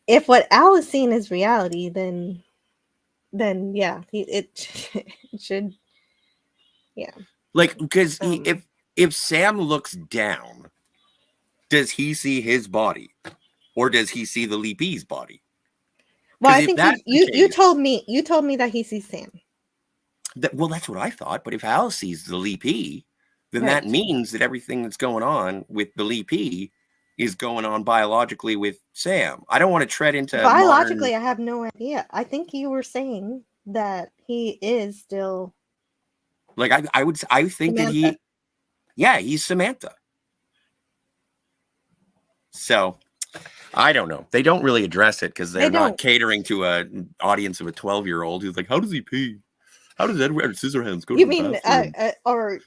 [SPEAKER 2] if what Al is seeing is reality, then yeah, it should. Yeah.
[SPEAKER 1] Because if Sam looks down, does he see his body? Or does he see the leapy's body?
[SPEAKER 2] Well, I think you told me that he sees Sam.
[SPEAKER 1] That's what I thought. But if Al sees the leapy, then that means that everything that's going on with the leapy is going on biologically with Sam. I don't want to tread into
[SPEAKER 2] biologically. I have no idea. I think you were saying that he is still
[SPEAKER 1] I think Samantha. That he's Samantha. So I don't know. They don't really address it because they're not catering to an audience of a 12-year-old who's like, how does he pee? How does Edward Scissorhands go
[SPEAKER 2] You
[SPEAKER 1] to the
[SPEAKER 2] mean,
[SPEAKER 1] bathroom?
[SPEAKER 2] or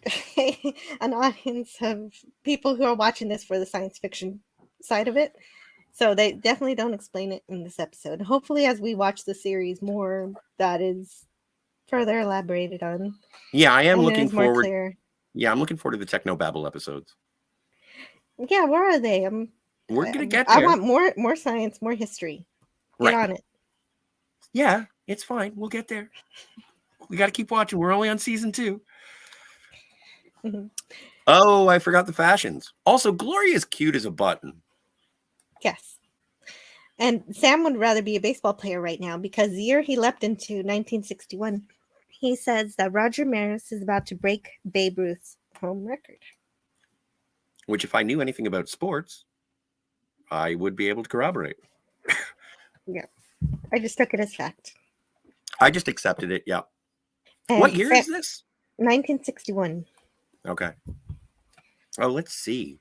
[SPEAKER 2] an audience of people who are watching this for the science fiction side of it. So they definitely don't explain it in this episode. Hopefully, as we watch the series more, that is further elaborated on.
[SPEAKER 1] Yeah, I am
[SPEAKER 2] and it
[SPEAKER 1] looking
[SPEAKER 2] is more
[SPEAKER 1] forward.
[SPEAKER 2] clear.
[SPEAKER 1] Yeah, I'm looking forward to the Technobabble episodes.
[SPEAKER 2] Yeah, where are they?
[SPEAKER 1] We're gonna get
[SPEAKER 2] I
[SPEAKER 1] there.
[SPEAKER 2] want more science, more history. Get
[SPEAKER 1] Right.
[SPEAKER 2] on it.
[SPEAKER 1] Yeah, it's fine. We'll get there. We got to keep watching. We're only on season 2.
[SPEAKER 2] Mhm.
[SPEAKER 1] Oh, I forgot the fashions. Also, Gloria's cute as a button.
[SPEAKER 2] Yes. And Sam would rather be a baseball player right now because the year he leapt into, 1961, he says that Roger Maris is about to break Babe Ruth's home record.
[SPEAKER 1] Which, if I knew anything about sports, I would be able to corroborate.
[SPEAKER 2] Yeah. I just took it as fact.
[SPEAKER 1] I just accepted it. Yeah.
[SPEAKER 2] And
[SPEAKER 1] What year is this?
[SPEAKER 2] 1961.
[SPEAKER 1] Okay. Oh, let's see.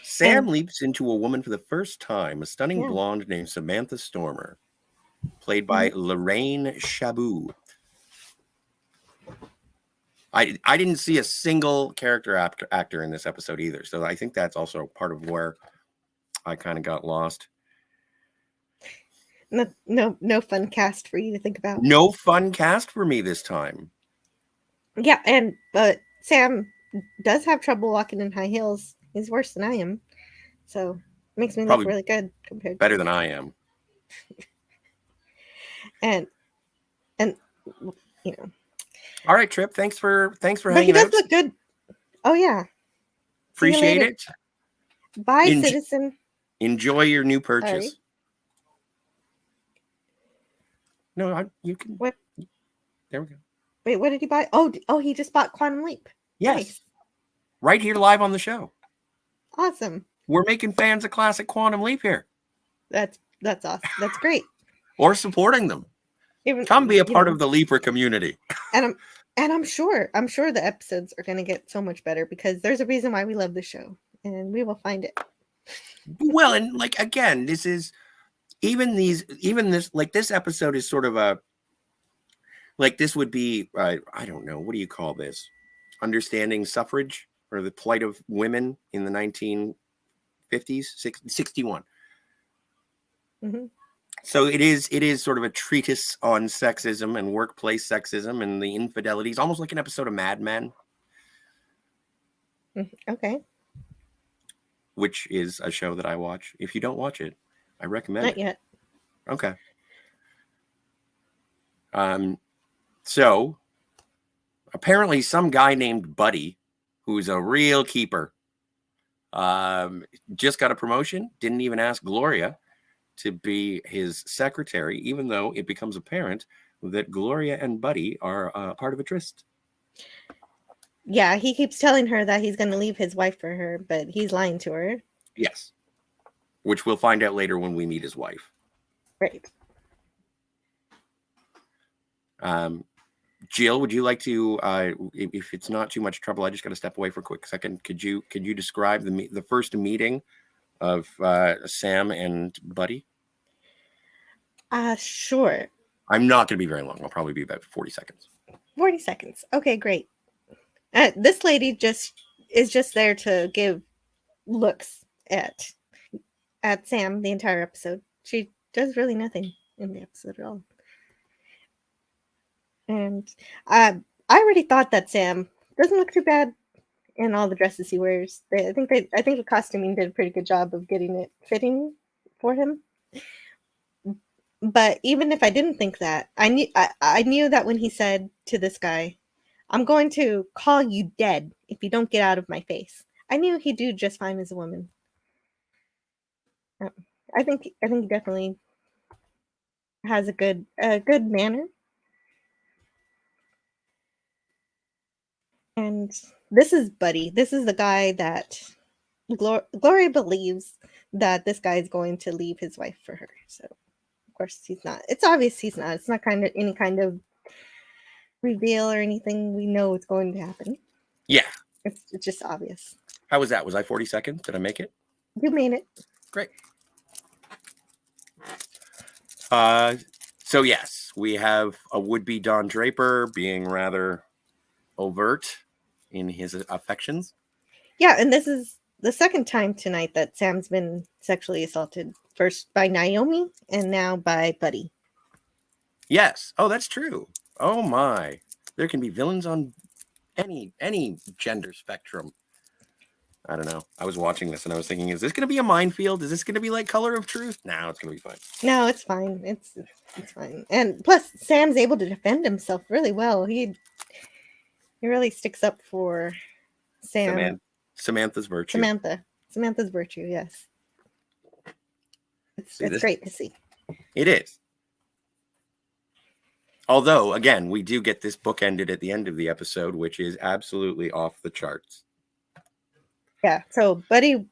[SPEAKER 1] Sam leaps into a woman for the first time, a stunning blonde named Samantha Stormer, played by Lorraine Chabot. I didn't see a single character actor in this episode either, so I think that's also part of where I kind of got lost.
[SPEAKER 2] No fun cast for you to think about.
[SPEAKER 1] No fun cast for me this time.
[SPEAKER 2] Yeah, but Sam does have trouble walking in high heels. He's worse than I am, so it makes me
[SPEAKER 1] Probably
[SPEAKER 2] look really good compared.
[SPEAKER 1] Better than I am.
[SPEAKER 2] And you know.
[SPEAKER 1] All right, Trip. Thanks for
[SPEAKER 2] But
[SPEAKER 1] hanging
[SPEAKER 2] he does
[SPEAKER 1] out.
[SPEAKER 2] look good. Oh yeah.
[SPEAKER 1] Appreciate it.
[SPEAKER 2] Bye, citizen.
[SPEAKER 1] Enjoy your new purchase.
[SPEAKER 2] Sorry.
[SPEAKER 1] No, you can.
[SPEAKER 2] What?
[SPEAKER 1] There we go.
[SPEAKER 2] Wait, what did he buy? Oh, he just bought Quantum Leap.
[SPEAKER 1] Yes.
[SPEAKER 2] Nice.
[SPEAKER 1] Right here live on the show.
[SPEAKER 2] Awesome.
[SPEAKER 1] We're making fans of classic Quantum Leap here.
[SPEAKER 2] That's awesome. That's great.
[SPEAKER 1] Or supporting them. Come be a part of the Leaper community.
[SPEAKER 2] And I'm sure the episodes are going to get so much better because there's a reason why we love the show, and we will find it.
[SPEAKER 1] Well, and like again, this is this episode is sort of a like this would be I don't know, what do you call this? Understanding suffrage or the plight of women in the 1950s, 61.
[SPEAKER 2] Mm-hmm.
[SPEAKER 1] So it is sort of a treatise on sexism and workplace sexism and the infidelities, almost like an episode of Mad Men.
[SPEAKER 2] Okay.
[SPEAKER 1] Which is a show that I watch. If you don't watch it, I recommend
[SPEAKER 2] Not
[SPEAKER 1] it.
[SPEAKER 2] yet.
[SPEAKER 1] Okay. So apparently some guy named Buddy, who's a real keeper, just got a promotion, didn't even ask Gloria to be his secretary, even though it becomes apparent that Gloria and Buddy are part of a tryst.
[SPEAKER 2] Yeah, he keeps telling her that he's going to leave his wife for her, but he's lying to her.
[SPEAKER 1] Yes. Which we'll find out later when we meet his wife.
[SPEAKER 2] Right.
[SPEAKER 1] Jill, would you like to, if it's not too much trouble, I just got to step away for a quick second. Could you describe the first meeting of Sam and Buddy?
[SPEAKER 2] Sure.
[SPEAKER 1] I'm not going to be very long. I'll probably be about 40 seconds.
[SPEAKER 2] 40 seconds. Okay, great. This lady is just there to give looks at Sam the entire episode. She does really nothing in the episode at all. And I already thought that Sam doesn't look too bad in all the dresses he wears. I think the costuming did a pretty good job of getting it fitting for him. But even if I didn't think that, I knew that when he said to this guy, "I'm going to call you dead if you don't get out of my face," I knew he'd do just fine as a woman. I think he definitely has a good manner. And this is Buddy. This is the guy that Gloria believes that this guy is going to leave his wife for her. So, of course, he's not. It's obvious he's not. It's not any kind of reveal or anything. We know it's going to happen.
[SPEAKER 1] Yeah.
[SPEAKER 2] It's just obvious.
[SPEAKER 1] How was that? Was I 40 seconds? Did I make it?
[SPEAKER 2] You made it.
[SPEAKER 1] Great. So yes, we have a would-be Don Draper being rather overt in his affections.
[SPEAKER 2] Yeah, and this is the second time tonight that Sam's been sexually assaulted. First by Naomi, and now by Buddy.
[SPEAKER 1] Yes. Oh, that's true. Oh my. There can be villains on any gender spectrum. I don't know. I was watching this and I was thinking, is this going to be a minefield? Is this going to be like Color of Truth? No, it's going to be fine.
[SPEAKER 2] No, it's fine. It's fine. And plus, Sam's able to defend himself really well. He really sticks up for Sam.
[SPEAKER 1] Samantha's virtue.
[SPEAKER 2] Samantha's virtue. Yes, it's great to see.
[SPEAKER 1] It is. Although, again, we do get this book ended at the end of the episode, which is absolutely off the charts.
[SPEAKER 2] Yeah. So Buddy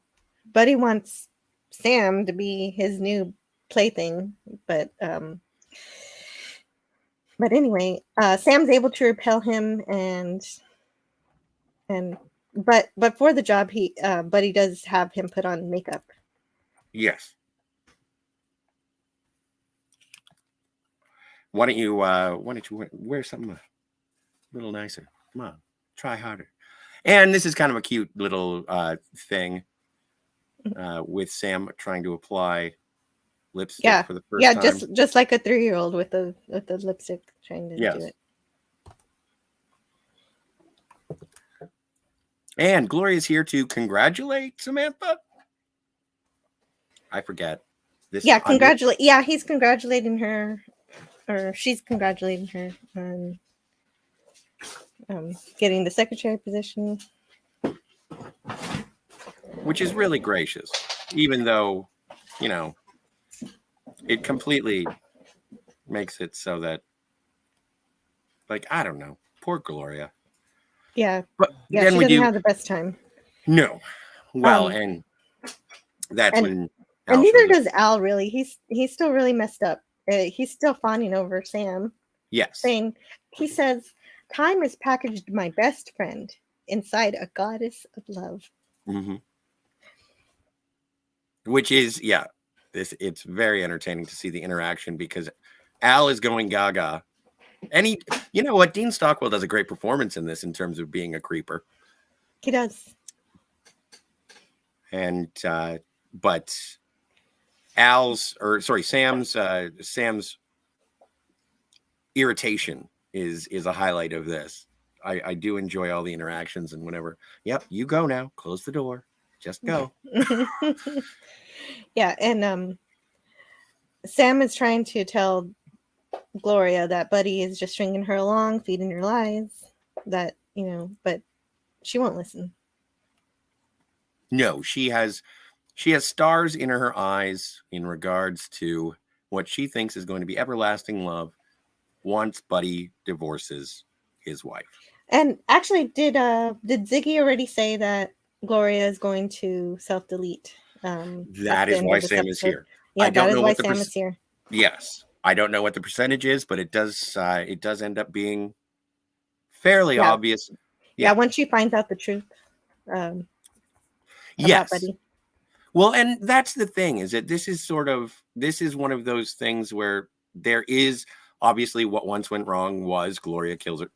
[SPEAKER 2] wants Sam to be his new plaything, but anyway, Sam's able to repel him, but for the job, Buddy does have him put on makeup.
[SPEAKER 1] Yes. Why don't you wear something a little nicer? Come on, try harder. And this is kind of a cute little thing with Sam trying to apply lipstick for the first time.
[SPEAKER 2] Yeah, just like a 3-year-old with the lipstick trying to do it.
[SPEAKER 1] And Gloria's here to congratulate Samantha. I forget.
[SPEAKER 2] Yeah, he's congratulating her, or she's congratulating her on getting the secretary position.
[SPEAKER 1] Which is really gracious, even though, it completely makes it so that, like, I don't know, poor Gloria.
[SPEAKER 2] Yeah,
[SPEAKER 1] but
[SPEAKER 2] yeah, then she doesn't have the best time.
[SPEAKER 1] No, well, and that's when.
[SPEAKER 2] And neither does Al, really. He's still really messed up. He's still fawning over Sam.
[SPEAKER 1] Yes.
[SPEAKER 2] He says, "Time has packaged my best friend inside a goddess of love."
[SPEAKER 1] Mm-hmm. Which is, it's very entertaining to see the interaction because Al is going gaga. And you know what? Dean Stockwell does a great performance in this in terms of being a creeper.
[SPEAKER 2] He does.
[SPEAKER 1] And, but Sam's irritation is a highlight of this. I do enjoy all the interactions and whenever, yep, you go now, close the door, just go.
[SPEAKER 2] Yeah. And, Sam is trying to tell Gloria that Buddy is just stringing her along, feeding her lies, but she won't listen.
[SPEAKER 1] No, she has stars in her eyes in regards to what she thinks is going to be everlasting love once Buddy divorces his wife.
[SPEAKER 2] And actually, did Ziggy already say that Gloria is going to self-delete?
[SPEAKER 1] That is why Sam is here.
[SPEAKER 2] Yeah, that is why Sam is here.
[SPEAKER 1] Yes. I don't know what the percentage is, but it does end up being fairly obvious.
[SPEAKER 2] Yeah, once she finds out the truth.
[SPEAKER 1] Yes.
[SPEAKER 2] Buddy.
[SPEAKER 1] Well, and that's the thing, is that this is one of those things where there is obviously what once went wrong was Gloria kills it,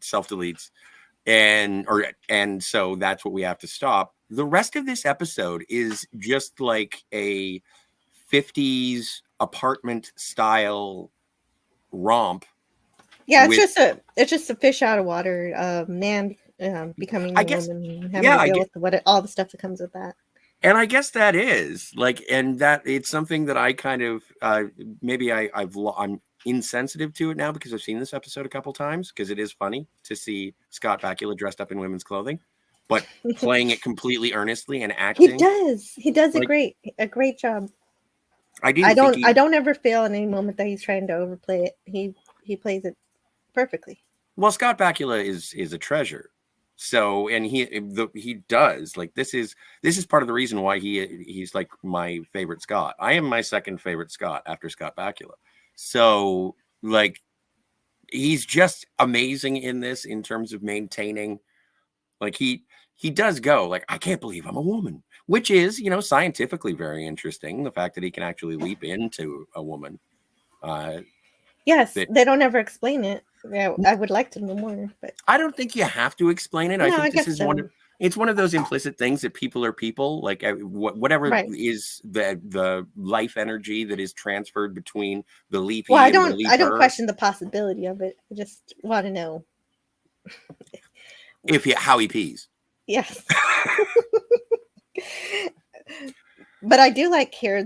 [SPEAKER 1] self-deletes, and so that's what we have to stop. The rest of this episode is just like a 50s apartment style romp.
[SPEAKER 2] Yeah, it's just a fish out of water. Man becoming a woman, having to deal with all the stuff that comes with that.
[SPEAKER 1] And I guess that is like, and that it's something that I kind of I'm insensitive to it now because I've seen this episode a couple times because it is funny to see Scott Bakula dressed up in women's clothing, but playing it completely earnestly and acting. He does
[SPEAKER 2] like, a great job.
[SPEAKER 1] I
[SPEAKER 2] don't ever feel in any moment that he's trying to overplay it. He plays it perfectly.
[SPEAKER 1] Well, Scott Bakula is a treasure. So, and he does, like, this is part of the reason why he's like my favorite Scott. I am my second favorite Scott after Scott Bakula. So, like, he's just amazing in this in terms of maintaining, like, he does go like, I can't believe I'm a woman, which is, scientifically very interesting. The fact that he can actually leap into a woman.
[SPEAKER 2] Yes,
[SPEAKER 1] That
[SPEAKER 2] they don't ever explain it. Yeah, I would like to know more, but
[SPEAKER 1] I don't think you have to explain it. I
[SPEAKER 2] no, I
[SPEAKER 1] think this
[SPEAKER 2] guess
[SPEAKER 1] is one
[SPEAKER 2] so.
[SPEAKER 1] of it's one of those implicit things that people are people. Like whatever
[SPEAKER 2] Right.
[SPEAKER 1] is the life energy that is transferred between the
[SPEAKER 2] Well,
[SPEAKER 1] leapy and the
[SPEAKER 2] I don't
[SPEAKER 1] leaper.
[SPEAKER 2] question the possibility of it. I just want to know.
[SPEAKER 1] If he, how he pees.
[SPEAKER 2] Yes. But I do like here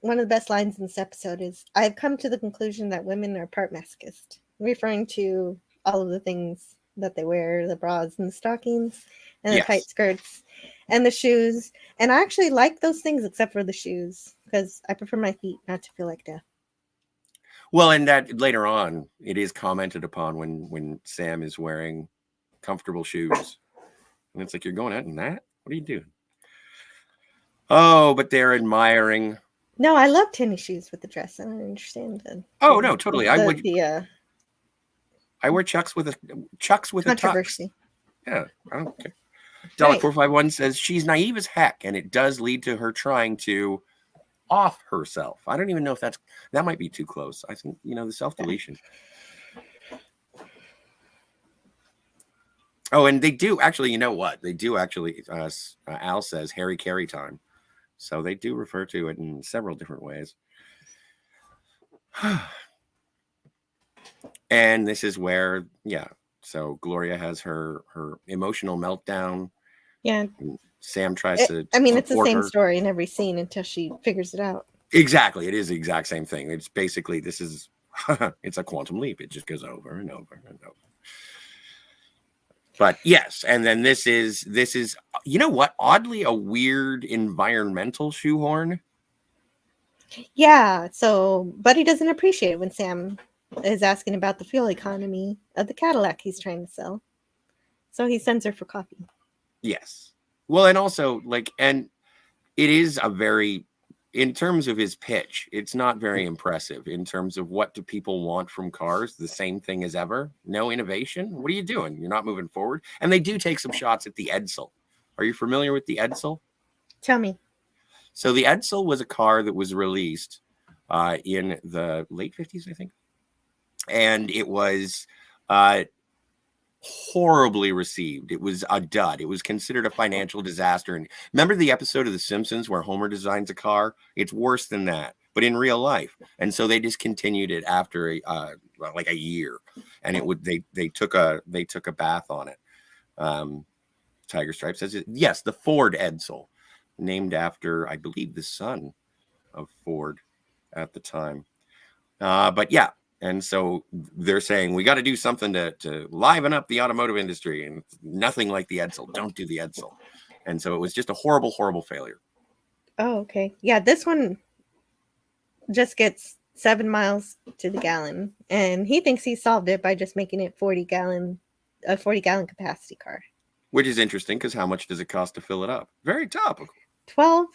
[SPEAKER 2] one of the best lines in this episode is I've come to the conclusion that women are part masochist, referring to all of the things that they wear, the bras and the stockings and the tight
[SPEAKER 1] Yes.
[SPEAKER 2] skirts and the shoes. And I actually like those things except for the shoes because I prefer my feet not to feel like death.
[SPEAKER 1] Well, and that later on, it is commented upon when Sam is wearing comfortable shoes, and it's like you're going out in that. What are you doing? Oh, but they're admiring.
[SPEAKER 2] No, I love tennis shoes with the dress. I don't understand
[SPEAKER 1] Oh no, totally.
[SPEAKER 2] the
[SPEAKER 1] I wear Chucks with a tux.
[SPEAKER 2] controversy.
[SPEAKER 1] Yeah, I don't care.
[SPEAKER 2] Right.
[SPEAKER 1] Delic451 says she's naive as heck, and it does lead to her trying to off herself. I don't even know if that might be too close. I think the self-deletion. Oh, and they do actually. You know what? They do actually. Al says Harry Carey time, so they do refer to it in several different ways. And this is where, so Gloria has her emotional meltdown.
[SPEAKER 2] Yeah.
[SPEAKER 1] Sam tries to
[SPEAKER 2] I mean, it's the
[SPEAKER 1] support
[SPEAKER 2] same
[SPEAKER 1] her.
[SPEAKER 2] story in every scene until she figures it out.
[SPEAKER 1] Exactly. It is the exact same thing. It's basically, this is, it's a quantum leap. It just goes over and over and over. But yes, and then this is, you know what? Oddly, a weird environmental shoehorn.
[SPEAKER 2] Yeah. So Buddy doesn't appreciate it when Sam is asking about the fuel economy of the Cadillac he's trying to sell. So he sends her for coffee.
[SPEAKER 1] Yes. Well, and also and it is a very, in terms of his pitch, it's not very impressive in terms of what do people want from cars? The same thing as ever. No innovation. What are you doing? You're not moving forward. And they do take some shots at the Edsel. Are you familiar with the Edsel?
[SPEAKER 2] Tell me.
[SPEAKER 1] So the Edsel was a car that was released in the late 50s, I think. And it was horribly received. It was a dud. It was considered a financial disaster. And remember the episode of The Simpsons where Homer designs a car? It's worse than that, but in real life. And so they discontinued it after a year, and they took a bath on it. Tiger Stripe says yes, the Ford Edsel, named after, I believe, the son of Ford at the time. But yeah. And so they're saying we got to do something to liven up the automotive industry, and nothing like the Edsel. Don't do the Edsel. And so it was just a horrible, horrible failure.
[SPEAKER 2] Oh, okay. Yeah, this one just gets 7 miles to the gallon, and he thinks he solved it by just making it a 40-gallon capacity car.
[SPEAKER 1] Which is interesting because how much does it cost to fill it up? Very topical.
[SPEAKER 2] $12.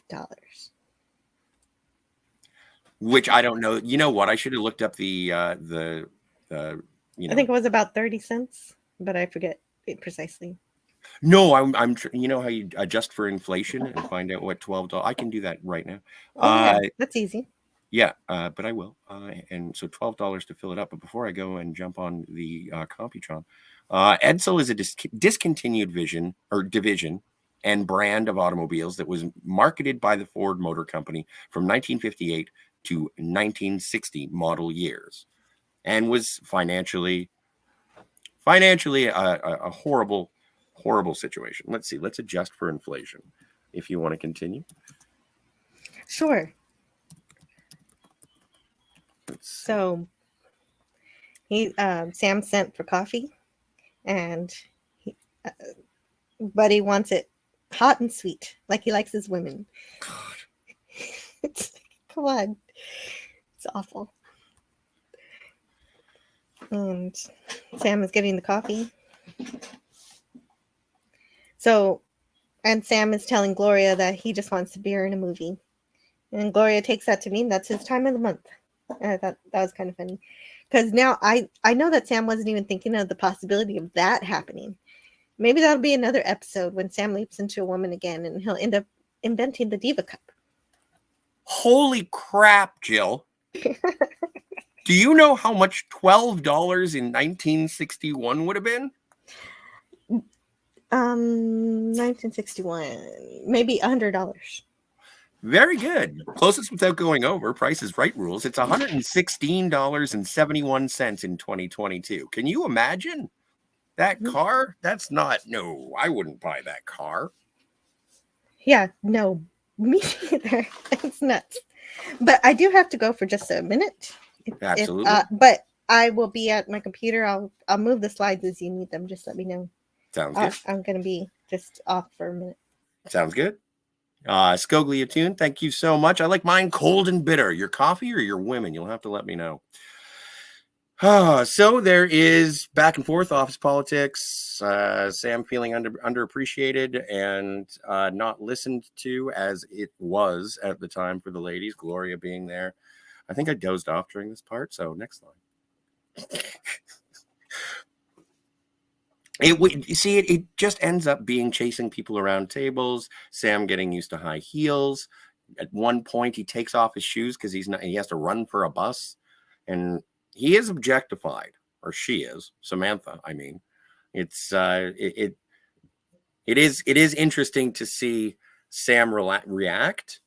[SPEAKER 1] Which I don't know. You know what? I should have looked up the
[SPEAKER 2] I think it was about 30 cents, but I forget it precisely.
[SPEAKER 1] No, I'm you know how you adjust for inflation and find out what $12. I can do that right now.
[SPEAKER 2] Oh, yeah, that's easy.
[SPEAKER 1] Yeah, but I will. And so $12 to fill it up. But before I go and jump on the Computron, Edsel is a discontinued division and brand of automobiles that was marketed by the Ford Motor Company from 1958 to 1960 model years, and was financially a horrible, horrible situation. Let's see. Let's adjust for inflation if you want to continue.
[SPEAKER 2] Sure. So Sam sent for coffee, and Buddy wants it hot and sweet, like he likes his women. God. Come on. It's awful. And Sam is getting the coffee. So, and Sam is telling Gloria that he just wants a beer and a movie. And Gloria takes that to mean that's his time of the month. I thought that was kind of funny. Because now I know that Sam wasn't even thinking of the possibility of that happening. Maybe that'll be another episode when Sam leaps into a woman again and he'll end up inventing the Diva Cup.
[SPEAKER 1] Holy crap, Jill. Do you know how much $12 in 1961 would have been?
[SPEAKER 2] 1961, maybe $100.
[SPEAKER 1] Very good. Closest without going over. Price is Right rules. It's $116.71 in 2022. Can you imagine that car? That's not, no, I wouldn't buy that car.
[SPEAKER 2] Yeah, no, me neither. It's nuts. But I do have to go for just a minute.
[SPEAKER 1] Absolutely.
[SPEAKER 2] But I will be at my computer. I'll move the slides as you need them. Just let me know.
[SPEAKER 1] Sounds good.
[SPEAKER 2] I'm gonna be just off for a minute.
[SPEAKER 1] Sounds good. Skogli Attune, thank you so much. I like mine cold and bitter. Your coffee or your women? You'll have to let me know. So there is back and forth office politics. Sam feeling underappreciated and not listened to as it was at the time for the ladies. Gloria being there. I think I dozed off during this part. So next line. It just ends up being chasing people around tables. Sam getting used to high heels. At one point, he takes off his shoes because he has to run for a bus, and he is objectified, or she is, Samantha. I mean, it is interesting to see Sam react.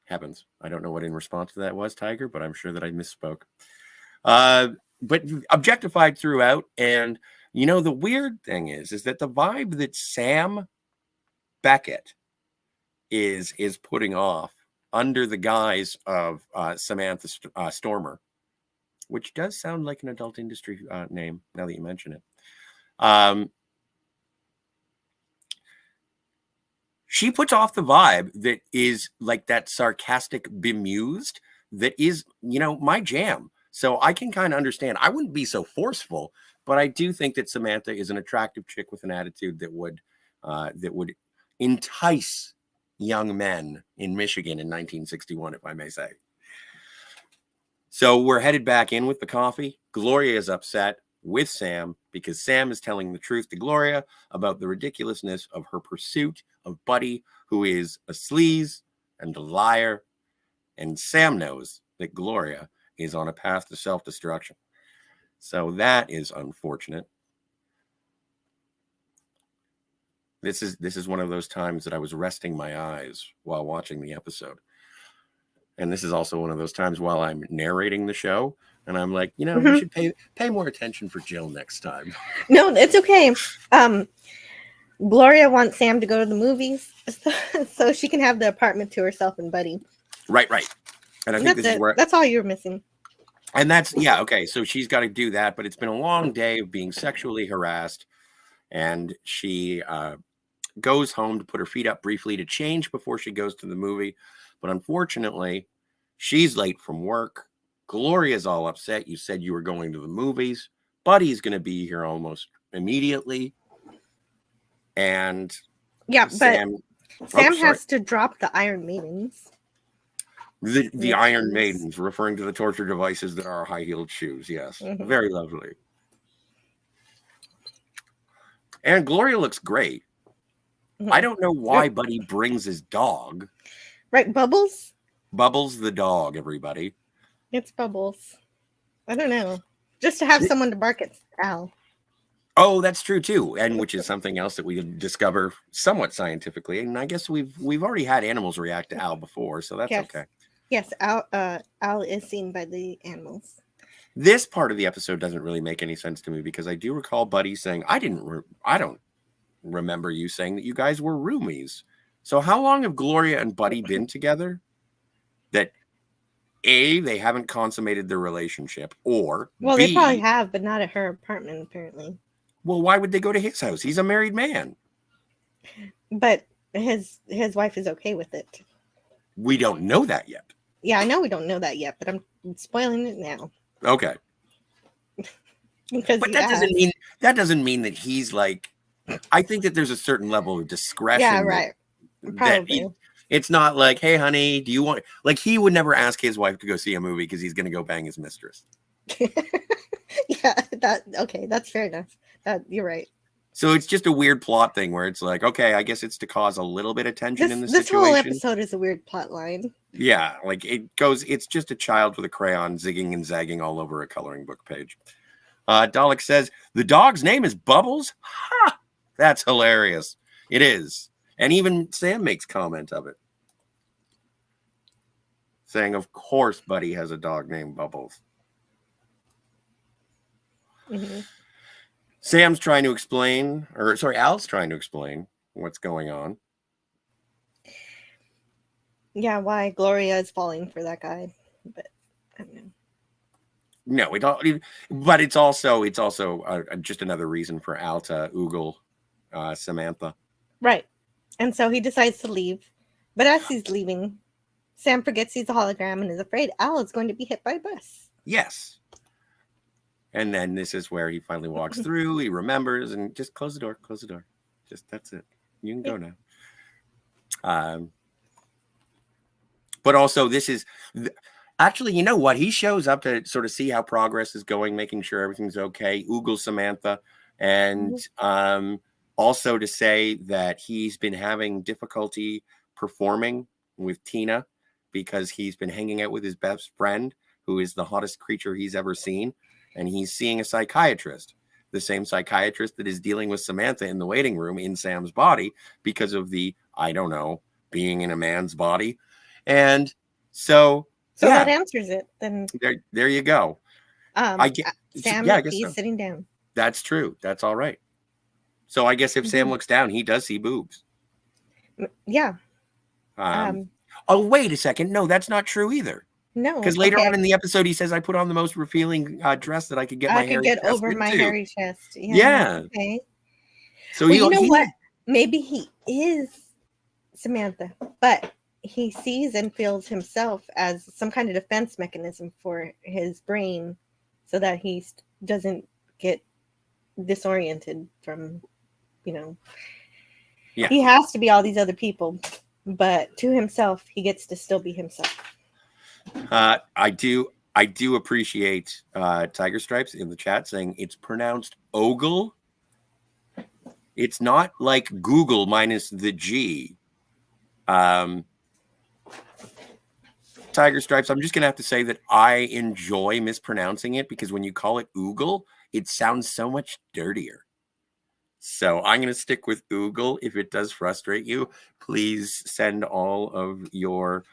[SPEAKER 1] Heavens, I don't know what in response to that was, Tiger, but I'm sure that I misspoke. But objectified throughout. And, you know, the weird thing is that the vibe that Sam Becket is putting off under the guise of Samantha Stormer, which does sound like an adult industry name now that you mention it. She puts off the vibe that is like that sarcastic bemused that is, you know, my jam. So I can kind of understand. I wouldn't be so forceful, but I do think that Samantha is an attractive chick with an attitude that would entice young men in Michigan in 1961, if I may say. So we're headed back in with the coffee. Gloria is upset with Sam because Sam is telling the truth to Gloria about the ridiculousness of her pursuit of Buddy, who is a sleaze and a liar. And Sam knows that Gloria is on a path to self-destruction. So that is unfortunate. This is one of those times that I was resting my eyes while watching the episode. And this is also one of those times while I'm narrating the show and I'm like, you know, we should pay more attention for Jill next time.
[SPEAKER 2] No, it's okay. Gloria wants Sam to go to the movies so she can have the apartment to herself and Buddy.
[SPEAKER 1] Right. And I think this is where
[SPEAKER 2] that's all you're missing.
[SPEAKER 1] And that's, yeah, okay. So she's got to do that, but it's been a long day of being sexually harassed. And she goes home to put her feet up briefly to change before she goes to the movie. But unfortunately, she's late from work. Gloria's all upset. You said you were going to the movies. Buddy's going to be here almost immediately. And
[SPEAKER 2] yeah, Sam has to drop the Iron Maidens.
[SPEAKER 1] The Iron Maidens, referring to the torture devices that are high-heeled shoes. Yes, very lovely. And Gloria looks great. I don't know why Buddy brings his dog.
[SPEAKER 2] Right, Bubbles?
[SPEAKER 1] Bubbles the dog, everybody.
[SPEAKER 2] It's Bubbles. I don't know. Just to have someone to bark at Al.
[SPEAKER 1] Oh, that's true too, and which is something else that we discover somewhat scientifically. And I guess we've already had animals react to Al before, so that's okay.
[SPEAKER 2] Yes, Al is seen by the animals.
[SPEAKER 1] This part of the episode doesn't really make any sense to me because I do recall Buddy saying, I don't remember you saying that you guys were roomies. So how long have Gloria and Buddy been together? That A, they haven't consummated their relationship, or
[SPEAKER 2] well,
[SPEAKER 1] B,
[SPEAKER 2] they probably have, but not at her apartment, apparently.
[SPEAKER 1] Well, why would they go to his house? He's a married man.
[SPEAKER 2] But his wife is okay with it.
[SPEAKER 1] We don't know that yet.
[SPEAKER 2] Yeah, I know we don't know that yet, but I'm spoiling it now.
[SPEAKER 1] Okay. But that doesn't mean that he's like. I think that there's a certain level of discretion.
[SPEAKER 2] Yeah, right. Probably.
[SPEAKER 1] It's not like, hey, honey, do you want? Like, he would never ask his wife to go see a movie because he's going to go bang his mistress.
[SPEAKER 2] Yeah, that's fair enough. You're right.
[SPEAKER 1] So it's just a weird plot thing where it's like, okay, I guess it's to cause a little bit of tension in the
[SPEAKER 2] This whole
[SPEAKER 1] situation.
[SPEAKER 2] episode is a weird plot line.
[SPEAKER 1] Yeah, like it's just a child with a crayon zigging and zagging all over a coloring book page. Dalek says, the dog's name is Bubbles? Ha! That's hilarious. It is. And even Sam makes comment of it. Saying, of course, Buddy has a dog named Bubbles.
[SPEAKER 2] Mm-hmm.
[SPEAKER 1] Sam's trying to explain, Al's trying to explain what's going on.
[SPEAKER 2] Yeah, why Gloria is falling for that guy. But I don't know.
[SPEAKER 1] No, but it's also just another reason for Al to oogle Samantha.
[SPEAKER 2] Right. And so he decides to leave. But as he's leaving, Sam forgets he's a hologram and is afraid Al is going to be hit by a bus.
[SPEAKER 1] Yes. And then this is where he finally walks through. He remembers and just close the door. Just that's it. You can go now. But also this is actually, you know what? He shows up to sort of see how progress is going, making sure everything's okay. Oogles Samantha, and also to say that he's been having difficulty performing with Tina because he's been hanging out with his best friend, who is the hottest creature he's ever seen, and he's seeing a psychiatrist, the same psychiatrist that is dealing with Samantha in the waiting room in Sam's body because of the, I don't know, being in a man's body. And so yeah,
[SPEAKER 2] that answers it. Then
[SPEAKER 1] there you go.
[SPEAKER 2] Sam is sitting down.
[SPEAKER 1] That's true. That's all right. So I guess if Sam looks down, he does see boobs.
[SPEAKER 2] Yeah.
[SPEAKER 1] Oh, wait a second. No, that's not true either.
[SPEAKER 2] No,
[SPEAKER 1] because later on in the episode, he says, "I put on the most revealing dress that I could get
[SPEAKER 2] over my hairy chest."
[SPEAKER 1] Yeah.
[SPEAKER 2] Okay.
[SPEAKER 1] So
[SPEAKER 2] you know what? Maybe he is Samantha, but he sees and feels himself as some kind of defense mechanism for his brain, so that he doesn't get disoriented from,
[SPEAKER 1] Yeah.
[SPEAKER 2] He has to be all these other people, but to himself, he gets to still be himself.
[SPEAKER 1] I do appreciate Tiger Stripes in the chat saying it's pronounced Ogle. It's not like Google minus the G. Tiger Stripes, I'm just gonna have to say that I enjoy mispronouncing it because when you call it Oogle, it sounds so much dirtier. So I'm gonna stick with Oogle. If it does frustrate you, please send all of your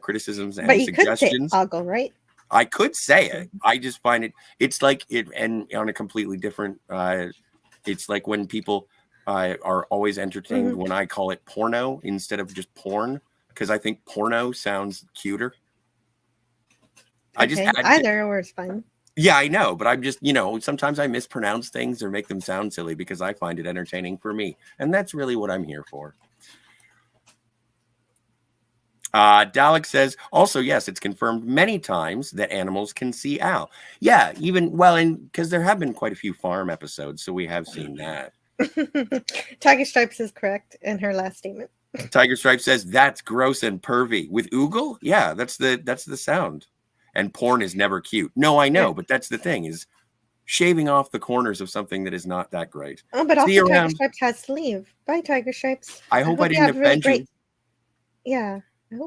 [SPEAKER 1] criticisms and suggestions.
[SPEAKER 2] Could say Ogle, right?
[SPEAKER 1] I could say it. I just find it's like it, and on a completely different. It's like when people are always entertained when I call it porno instead of just porn, because I think porno sounds cuter.
[SPEAKER 2] Okay. Either or is fine.
[SPEAKER 1] Yeah, I know, but I'm just, sometimes I mispronounce things or make them sound silly because I find it entertaining for me, and that's really what I'm here for. Dalek says, also, yes, it's confirmed many times that animals can see Al. Yeah, because there have been quite a few farm episodes, so we have seen that.
[SPEAKER 2] Tiger Stripes is correct in her last statement.
[SPEAKER 1] Tiger Stripes says, that's gross and pervy. With Oogle? Yeah, that's the sound. And porn is never cute. No, I know, but that's the thing, is shaving off the corners of something that is not that great.
[SPEAKER 2] Oh, but also Tiger Stripes has to leave. Bye, Tiger Stripes.
[SPEAKER 1] I hope I didn't offend you.
[SPEAKER 2] Yeah.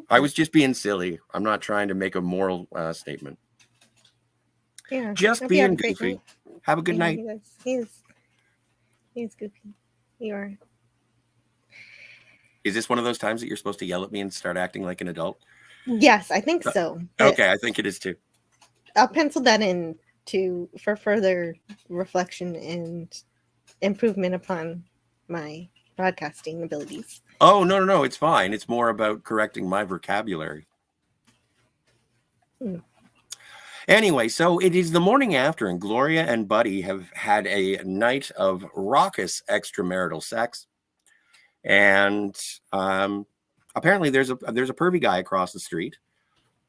[SPEAKER 1] I was just being silly. I'm not trying to make a moral statement.
[SPEAKER 2] Yeah.
[SPEAKER 1] Just being goofy. Have a good night.
[SPEAKER 2] He's goofy. You are.
[SPEAKER 1] Is this one of those times that you're supposed to yell at me and start acting like an adult?
[SPEAKER 2] Yes, I think so.
[SPEAKER 1] Okay, I think it is too.
[SPEAKER 2] I'll pencil that in for further reflection and improvement upon my broadcasting abilities.
[SPEAKER 1] Oh, no, it's fine. It's more about correcting my vocabulary. Anyway, so it is the morning after, and Gloria and Buddy have had a night of raucous extramarital sex. And apparently there's a pervy guy across the street.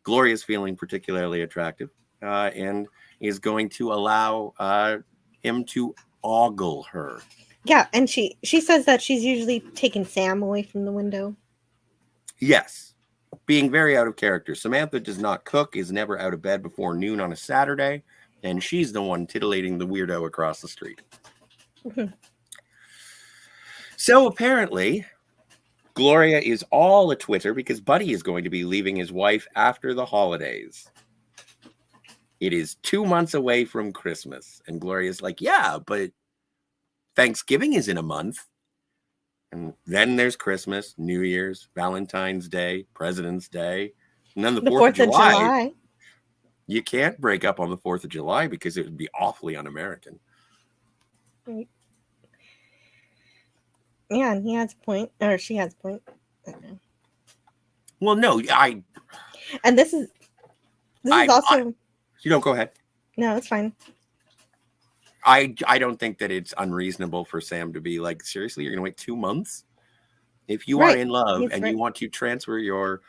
[SPEAKER 1] Gloria's feeling particularly attractive and is going to allow him to ogle her.
[SPEAKER 2] Yeah, and she says that she's usually taking Sam away from the window.
[SPEAKER 1] Yes, being very out of character. Samantha does not cook, is never out of bed before noon on a Saturday, and she's the one titillating the weirdo across the street. So apparently, Gloria is all a Twitter because Buddy is going to be leaving his wife after the holidays. It is 2 months away from Christmas. And Gloria's like, yeah, but Thanksgiving is in a month. And then there's Christmas, New Year's, Valentine's Day, President's Day. And then the 4th of July. You can't break up on the 4th of July because it would be awfully un-American.
[SPEAKER 2] Right. Yeah, and he has a point, or she has a point. I don't know.
[SPEAKER 1] Well, no,
[SPEAKER 2] And this is also.
[SPEAKER 1] You don't go ahead.
[SPEAKER 2] No, it's fine.
[SPEAKER 1] I don't think that it's unreasonable for Sam to be like, seriously, you're going to wait 2 months? If you are in love and you want to transfer your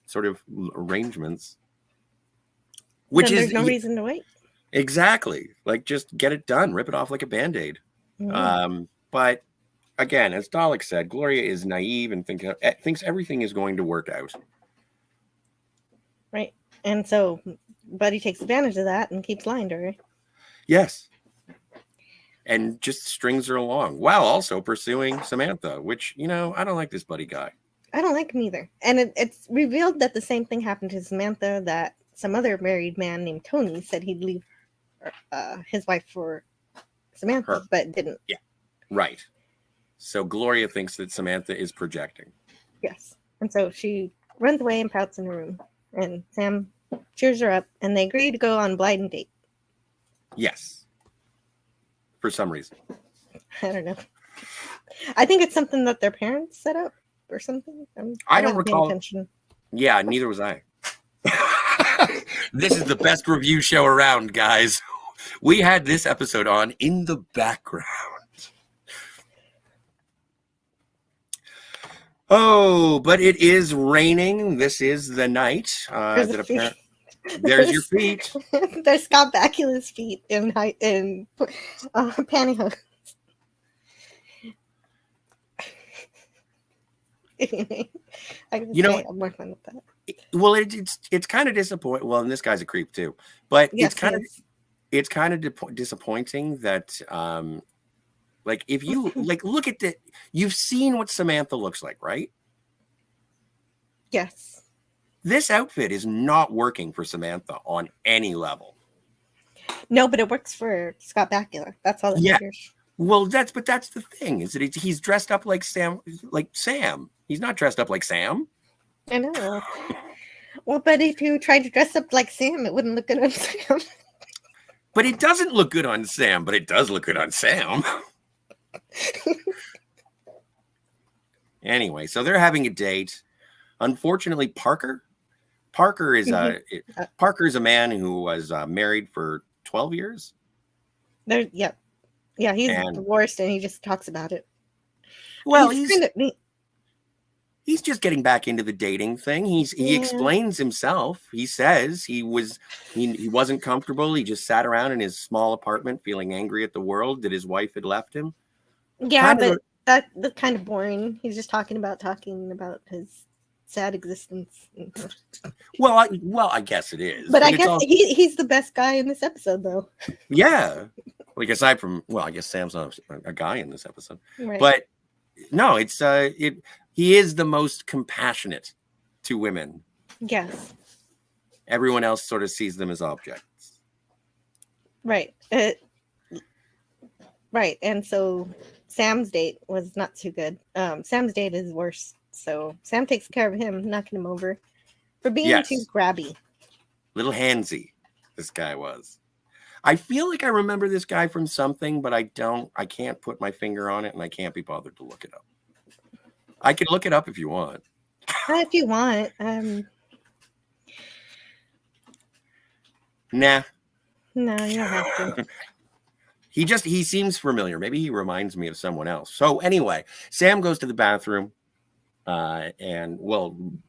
[SPEAKER 1] sort of arrangements, which
[SPEAKER 2] there's no reason to wait.
[SPEAKER 1] Exactly. Like, just get it done. Rip it off like a Band-Aid. Mm-hmm. But again, as Dalek said, Gloria is naive and thinks everything is going to work out.
[SPEAKER 2] Right. And so Buddy takes advantage of that and keeps lying to her.
[SPEAKER 1] Yes. And just strings her along while also pursuing Samantha, which, I don't like this Buddy guy.
[SPEAKER 2] I don't like him either. And it's revealed that the same thing happened to Samantha, that some other married man named Tony said he'd leave his wife for Samantha, but didn't.
[SPEAKER 1] Yeah. Right. So Gloria thinks that Samantha is projecting.
[SPEAKER 2] Yes. And so she runs away and pouts in her room. And Sam cheers her up, and they agree to go on blind date.
[SPEAKER 1] Yes. For some reason.
[SPEAKER 2] I don't know. I think it's something that their parents set up or something.
[SPEAKER 1] I don't recall. Yeah, neither was I. This is the best review show around, guys. We had this episode on in the background. Oh, but it is raining. This is the night. There's your feet.
[SPEAKER 2] There's Scott Bakula's feet in pantyhose. Anyway, I'm more fun with that.
[SPEAKER 1] Well, it's kind of disappointing. Well, and this guy's a creep too, but yes, it's kind of disappointing that like if you look at you've seen what Samantha looks like, right?
[SPEAKER 2] Yes.
[SPEAKER 1] This outfit is not working for Samantha on any level.
[SPEAKER 2] No, but it works for Scott Bakula. That's all that matters.
[SPEAKER 1] Well, that's the thing, is that he's dressed up like Sam. He's not dressed up like Sam.
[SPEAKER 2] I know. Well, but if you tried to dress up like Sam, it wouldn't look good on Sam.
[SPEAKER 1] But it doesn't look good on Sam, but it does look good on Sam. Anyway, so they're having a date. Unfortunately, Parker is a man who was married for 12 years.
[SPEAKER 2] Yeah, he's divorced and he just talks about it.
[SPEAKER 1] Well, he's just getting back into the dating thing. He explains himself. He says he wasn't comfortable. He just sat around in his small apartment feeling angry at the world that his wife had left him.
[SPEAKER 2] Yeah, but that's kind of boring. He's just talking about his sad existence.
[SPEAKER 1] Well, I guess it is.
[SPEAKER 2] But I guess he's the best guy in this episode, though.
[SPEAKER 1] Yeah. Like, aside from, I guess Sam's not a guy in this episode.
[SPEAKER 2] Right.
[SPEAKER 1] But no, he is the most compassionate to women.
[SPEAKER 2] Yes.
[SPEAKER 1] Everyone else sort of sees them as objects.
[SPEAKER 2] Right. Right. And so Sam's date was not too good. Sam's date is worse. So Sam takes care of him, knocking him over for being too grabby. Little
[SPEAKER 1] handsy, this guy was. I feel like I remember this guy from something, but I can't put my finger on it, and I can't be bothered to look it up. I can look it up if you want.
[SPEAKER 2] If you want.
[SPEAKER 1] Nah.
[SPEAKER 2] No, you don't have to.
[SPEAKER 1] He seems familiar. Maybe he reminds me of someone else. So anyway, Sam goes to the bathroom and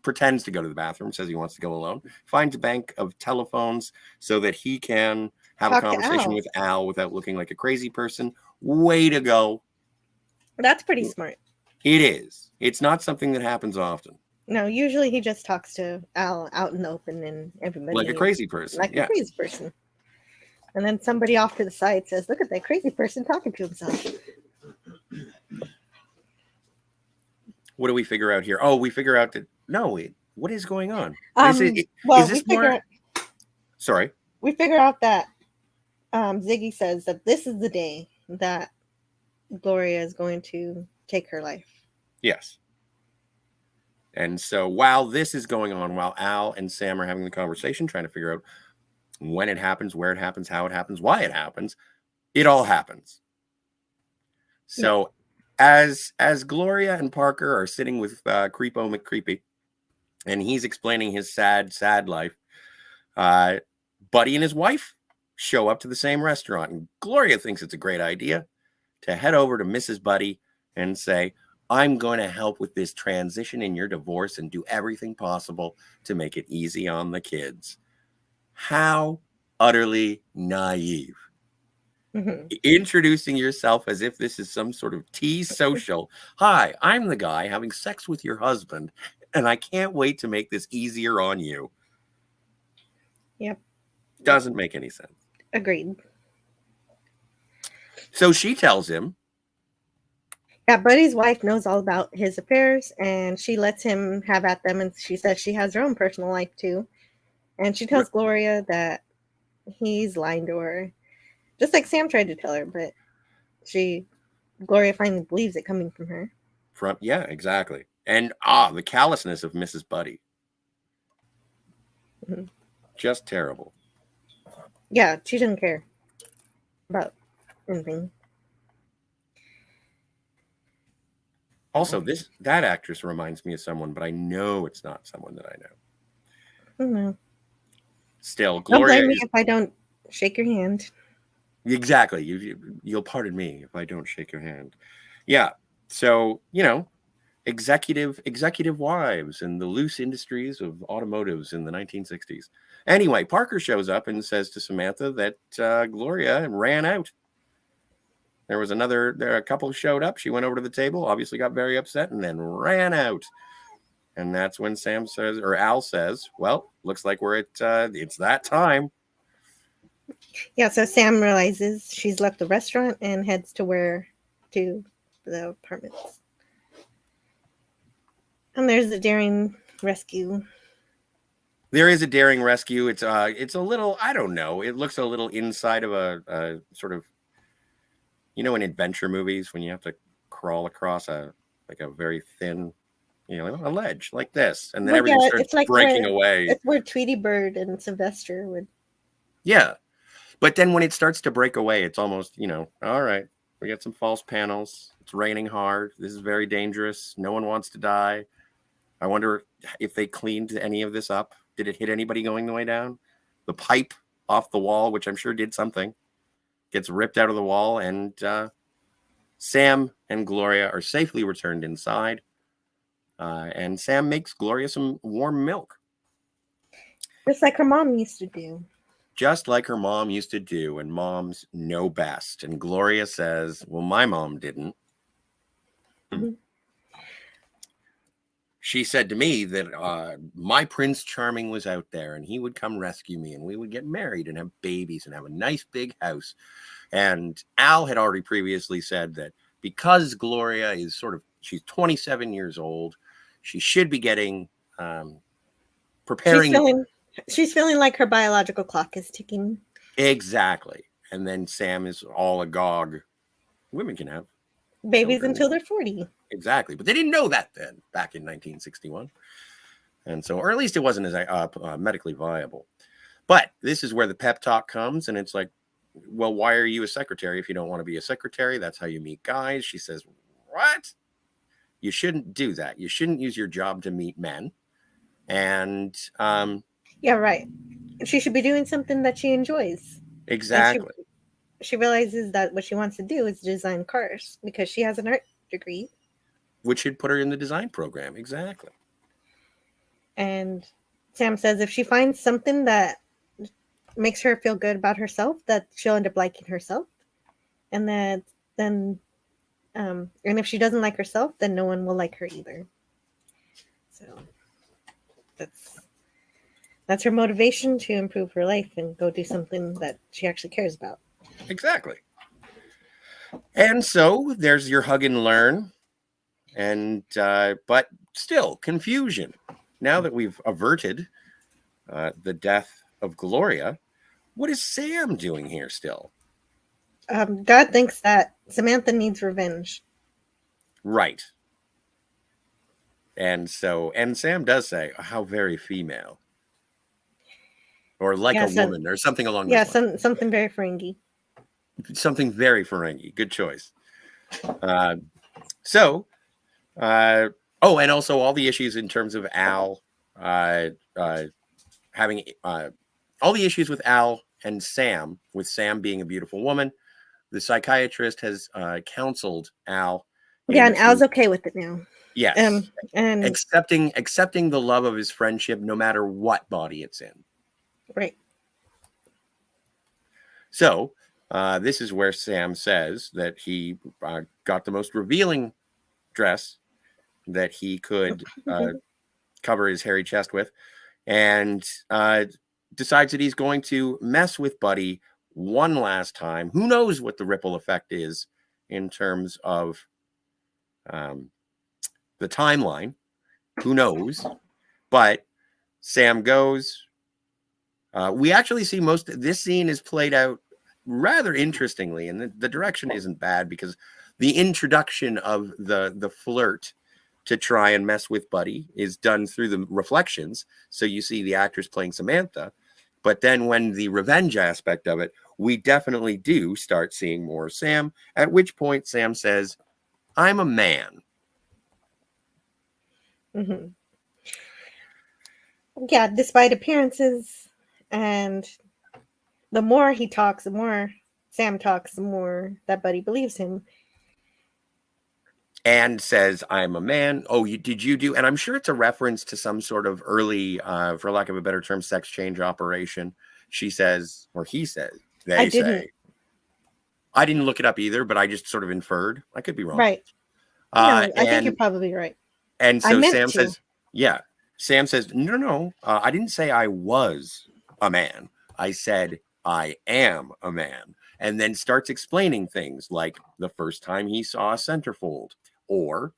[SPEAKER 1] pretends to go to the bathroom, says he wants to go alone, finds a bank of telephones so that he can have a conversation with Al without looking like a crazy person. Way to go.
[SPEAKER 2] That's pretty smart.
[SPEAKER 1] It is. It's not something that happens often.
[SPEAKER 2] No, usually he just talks to Al out in the open and everybody.
[SPEAKER 1] Like a crazy person.
[SPEAKER 2] A crazy person. And then somebody off to the side says, look at that crazy person talking to himself.
[SPEAKER 1] what do we figure out here? Oh, we figure out that no, wait, what is going on?
[SPEAKER 2] Well,
[SPEAKER 1] Is this more? Sorry.
[SPEAKER 2] We figure out that Ziggy says that this is the day that Gloria is going to take her life.
[SPEAKER 1] Yes. And so while this is going on, while Al and Sam are having the conversation, trying to figure out when it happens, where it happens, how it happens, why it happens, it all happens. So as Gloria and Parker are sitting with Creepo McCreepy, and he's explaining his sad life, Buddy and his wife show up to the same restaurant, and Gloria thinks it's a great idea to head over to Mrs. Buddy and say, I'm going to help with this transition in your divorce and do everything possible to make it easy on the kids. How utterly naive. Mm-hmm. Introducing yourself as if this is some sort of tea social. Hi, I'm the guy having sex with your husband, and I can't wait to make this easier on you.
[SPEAKER 2] Yep.
[SPEAKER 1] Doesn't make any sense.
[SPEAKER 2] Agreed.
[SPEAKER 1] So she tells him.
[SPEAKER 2] Yeah, Buddy's wife knows all about his affairs, and she lets him have at them, and she says she has her own personal life too. And she tells Gloria that he's lying to her, just like Sam tried to tell her, but Gloria finally believes it coming from her.
[SPEAKER 1] Yeah, exactly. And the callousness of Mrs. Buddy. Mm-hmm. Just terrible.
[SPEAKER 2] Yeah, she doesn't care about anything.
[SPEAKER 1] Also, that actress reminds me of someone, but I know it's not someone that I know.
[SPEAKER 2] No.
[SPEAKER 1] Still, Gloria.
[SPEAKER 2] Don't blame me if I don't shake your hand.
[SPEAKER 1] Exactly. You'll pardon me if I don't shake your hand. Yeah. So, executive wives and the loose industries of automotives in the 1960s. Anyway, Parker shows up and says to Samantha that Gloria ran out. There was a couple showed up. She went over to the table, obviously got very upset, and then ran out. And that's when Al says, well, looks like we're at, it's that time.
[SPEAKER 2] Yeah, so Sam realizes she's left the restaurant and heads to the apartments. And there's a daring rescue.
[SPEAKER 1] There is a daring rescue. It's a little, I don't know. It looks a little inside of a sort of, in adventure movies when you have to crawl across a very thin, a ledge like this, and then everything starts breaking away.
[SPEAKER 2] It's where Tweety Bird and Sylvester would.
[SPEAKER 1] Yeah, but then when it starts to break away, it's almost, all right, we got some false panels. It's raining hard. This is very dangerous. No one wants to die. I wonder if they cleaned any of this up. Did it hit anybody going the way down? The pipe off the wall, which I'm sure did something, gets ripped out of the wall, and Sam and Gloria are safely returned inside. And Sam makes Gloria some warm milk.
[SPEAKER 2] Just like her mom used to do.
[SPEAKER 1] Just like her mom used to do, and moms know best. And Gloria says, well, my mom didn't. Mm-hmm. She said to me that my Prince Charming was out there and he would come rescue me and we would get married and have babies and have a nice big house. And Al had already previously said that because Gloria is she's 27 years old, she should be getting preparing.
[SPEAKER 2] She's feeling like her biological clock is ticking.
[SPEAKER 1] Exactly. And then Sam is all agog. Women can have
[SPEAKER 2] babies until they're 40.
[SPEAKER 1] Exactly. But they didn't know that then, back in 1961. And so, or at least it wasn't as medically viable. But this is where the pep talk comes. And it's like, well, why are you a secretary if you don't want to be a secretary? That's how you meet guys. She says, what? You shouldn't do that. You shouldn't use your job to meet men. And
[SPEAKER 2] yeah, right. She should be doing something that she enjoys.
[SPEAKER 1] Exactly.
[SPEAKER 2] She realizes that what she wants to do is design cars because she has an art degree.
[SPEAKER 1] Which should put her in the design program. Exactly.
[SPEAKER 2] And Sam says if she finds something that makes her feel good about herself, that she'll end up liking herself. And and if she doesn't like herself, then no one will like her either. So that's her motivation to improve her life and go do something that she actually cares about.
[SPEAKER 1] Exactly. And so there's your hug and learn. And but still confusion. Now that we've averted the death of Gloria, what is Sam doing here still?
[SPEAKER 2] God thinks that Samantha needs revenge.
[SPEAKER 1] Right. And Sam does say, how very female. Or like
[SPEAKER 2] Yeah,
[SPEAKER 1] a woman, or something along
[SPEAKER 2] yeah,
[SPEAKER 1] those lines.
[SPEAKER 2] something very Ferengi.
[SPEAKER 1] Something very Ferengi. Good choice. So, oh, and also all the issues in terms of Al having all the issues with Al and Sam, with Sam being a beautiful woman. The psychiatrist has counseled Al
[SPEAKER 2] Yeah, and Al's
[SPEAKER 1] into,
[SPEAKER 2] okay with it now.
[SPEAKER 1] yes,
[SPEAKER 2] And
[SPEAKER 1] accepting the love of his friendship, no matter what body it's in.
[SPEAKER 2] right.
[SPEAKER 1] So this is where Sam says that he got the most revealing dress that he could cover his hairy chest with, and decides that he's going to mess with Buddy one last time. Who knows what the ripple effect is in terms of the timeline? Who knows? But Sam goes. We actually see this scene is played out rather interestingly, and the direction isn't bad because the introduction of the flirt to try and mess with Buddy is done through the reflections. So you see the actress playing Samantha, but then when the revenge aspect of it, we definitely do start seeing more Sam, at which point Sam says, I'm a man.
[SPEAKER 2] Mm-hmm. Yeah, despite appearances, and the more he talks, the more Sam talks, the more that Buddy believes him.
[SPEAKER 1] And says, I'm a man. Oh, did you do? And I'm sure it's a reference to some sort of early, for lack of a better term, sex change operation. She says, or he says, they say. I didn't look it up either, but I just sort of inferred. I could be wrong.
[SPEAKER 2] Right. No, I think you're probably right.
[SPEAKER 1] And so Sam says, yeah. Sam says, no. I didn't say I was a man. I said, I am a man. And then starts explaining things like the first time he saw a centerfold, or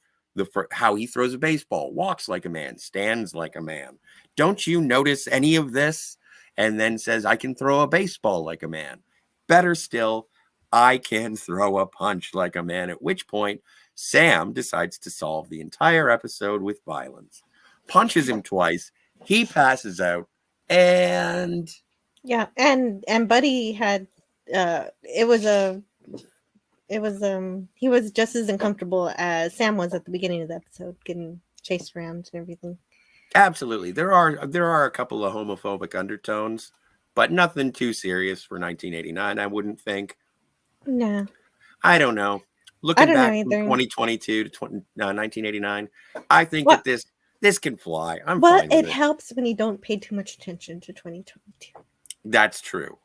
[SPEAKER 1] how he throws a baseball, walks like a man, stands like a man. Don't you notice any of this? And then says, I can throw a baseball like a man. Better still, I can throw a punch like a man, at which point Sam decides to solve the entire episode with violence. Punches him twice, he passes out, and
[SPEAKER 2] yeah, and Buddy had he was just as uncomfortable as Sam was at the beginning of the episode, getting chased around and everything.
[SPEAKER 1] Absolutely. There are a couple of homophobic undertones, but nothing too serious for 1989, I wouldn't think.
[SPEAKER 2] No.
[SPEAKER 1] I don't know. Looking back from 2022 to 1989, I think that this can fly. I'm fine with
[SPEAKER 2] it helps when you don't pay too much attention to 2022.
[SPEAKER 1] That's true.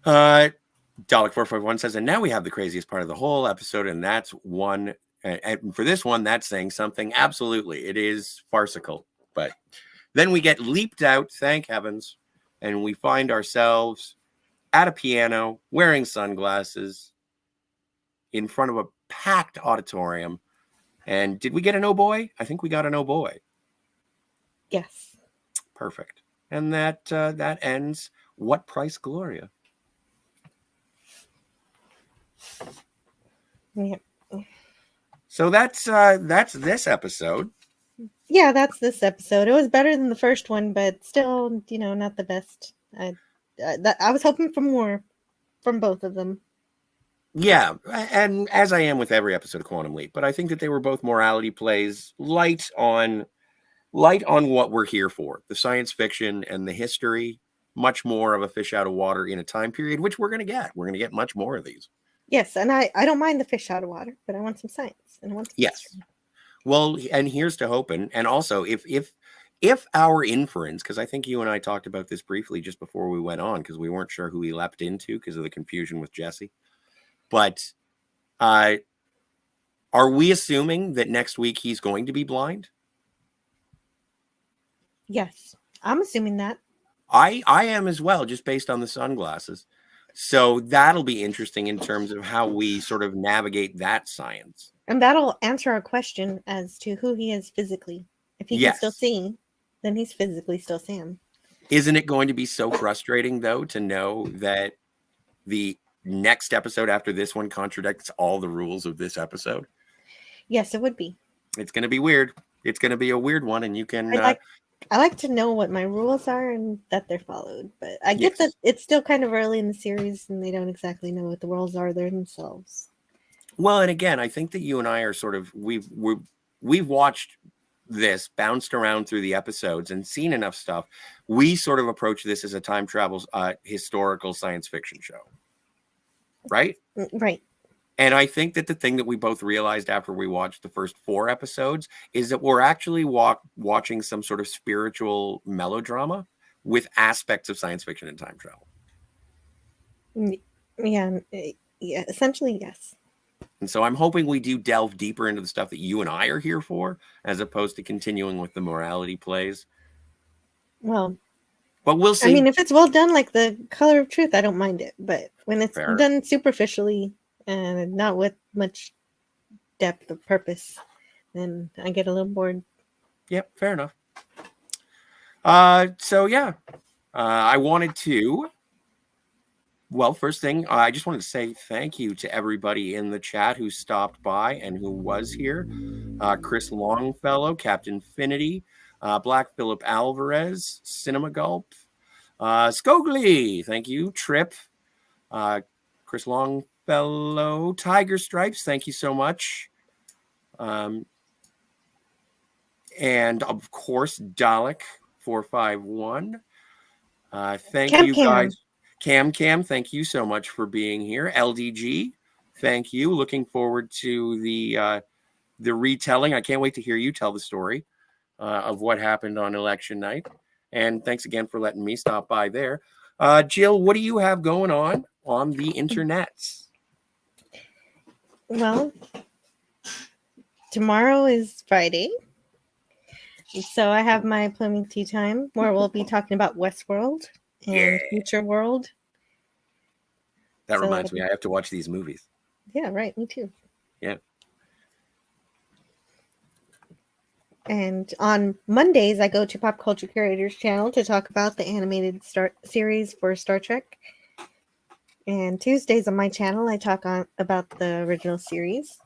[SPEAKER 1] Dalek451 says, and now we have the craziest part of the whole episode, and that's one. And for this one, that's saying something. Absolutely. It is farcical. But then we get leaped out, thank heavens, and we find ourselves at a piano, wearing sunglasses, in front of a packed auditorium. And did we get an oh boy? I think we got an oh boy.
[SPEAKER 2] Yes.
[SPEAKER 1] Perfect. And that ends What Price Gloria?
[SPEAKER 2] Yeah.
[SPEAKER 1] So that's this episode.
[SPEAKER 2] Yeah, that's this episode. It was better than the first one, but still, not the best. I was hoping for more from both of them.
[SPEAKER 1] Yeah, and as I am with every episode of Quantum Leap, but I think that they were both morality plays, light on what we're here for, the science fiction and the history, much more of a fish out of water in a time period, which we're going to get. We're going to get much more of these.
[SPEAKER 2] Yes, and I don't mind the fish out of water, but I want some science and I want some history.
[SPEAKER 1] Well, and here's to hoping, and also if our inference, because I think you and I talked about this briefly just before we went on, because we weren't sure who he leapt into because of the confusion with Jesse. But are we assuming that next week he's going to be blind?
[SPEAKER 2] Yes, I'm assuming that.
[SPEAKER 1] I am as well, just based on the sunglasses. So that'll be interesting in terms of how we sort of navigate that science.
[SPEAKER 2] And that'll answer our question as to who he is physically. If he can still
[SPEAKER 1] Yes.
[SPEAKER 2] see, then he's physically still Sam.
[SPEAKER 1] Isn't it going to be so frustrating, though, to know that the next episode after this one contradicts all the rules of this episode?
[SPEAKER 2] Yes, it would be.
[SPEAKER 1] It's going to be weird. It's going to be a weird one, and you can...
[SPEAKER 2] I like to know what my rules are and that they're followed, but I get that it's still kind of early in the series and they don't exactly know what the rules are themselves.
[SPEAKER 1] Well, and again, I think that you and I are sort of... We've watched this, bounced around through the episodes and seen enough stuff. We sort of approach this as a time travel historical science fiction show, right?
[SPEAKER 2] Right.
[SPEAKER 1] And I think that the thing that we both realized after we watched the first 4 episodes is that we're actually watching some sort of spiritual melodrama with aspects of science fiction and time travel.
[SPEAKER 2] Yeah, essentially, yes.
[SPEAKER 1] And so I'm hoping we do delve deeper into the stuff that you and I are here for, as opposed to continuing with the morality plays.
[SPEAKER 2] Well,
[SPEAKER 1] but we'll see.
[SPEAKER 2] I mean, if it's well done, like The Color of Truth, I don't mind it. But when it's done superficially and not with much depth of purpose, then I get a little bored.
[SPEAKER 1] Yep, fair enough. So yeah, I wanted to... Well, first thing, I just wanted to say thank you to everybody in the chat who stopped by and who was here. Chris Longfellow, Captain Finity, Black Philip Alvarez, Cinema Gulp, Scogli, thank you, Trip, Chris Longfellow, Tiger Stripes, thank you so much. And of course, Dalek 451. Thank you guys. Cam, thank you so much for being here. LDG, thank you. Looking forward to the retelling. I can't wait to hear you tell the story of what happened on election night. And thanks again for letting me stop by there. Jill, what do you have going on the internet?
[SPEAKER 2] Well, tomorrow is Friday. So I have my plumbing tea time where we'll be talking about Westworld and Future World.
[SPEAKER 1] That reminds me, I have to watch these movies.
[SPEAKER 2] Yeah, right. Me too.
[SPEAKER 1] Yeah.
[SPEAKER 2] And on Mondays, I go to Pop Culture Curators channel to talk about the animated series for Star Trek. And Tuesdays on my channel, I talk about the original series.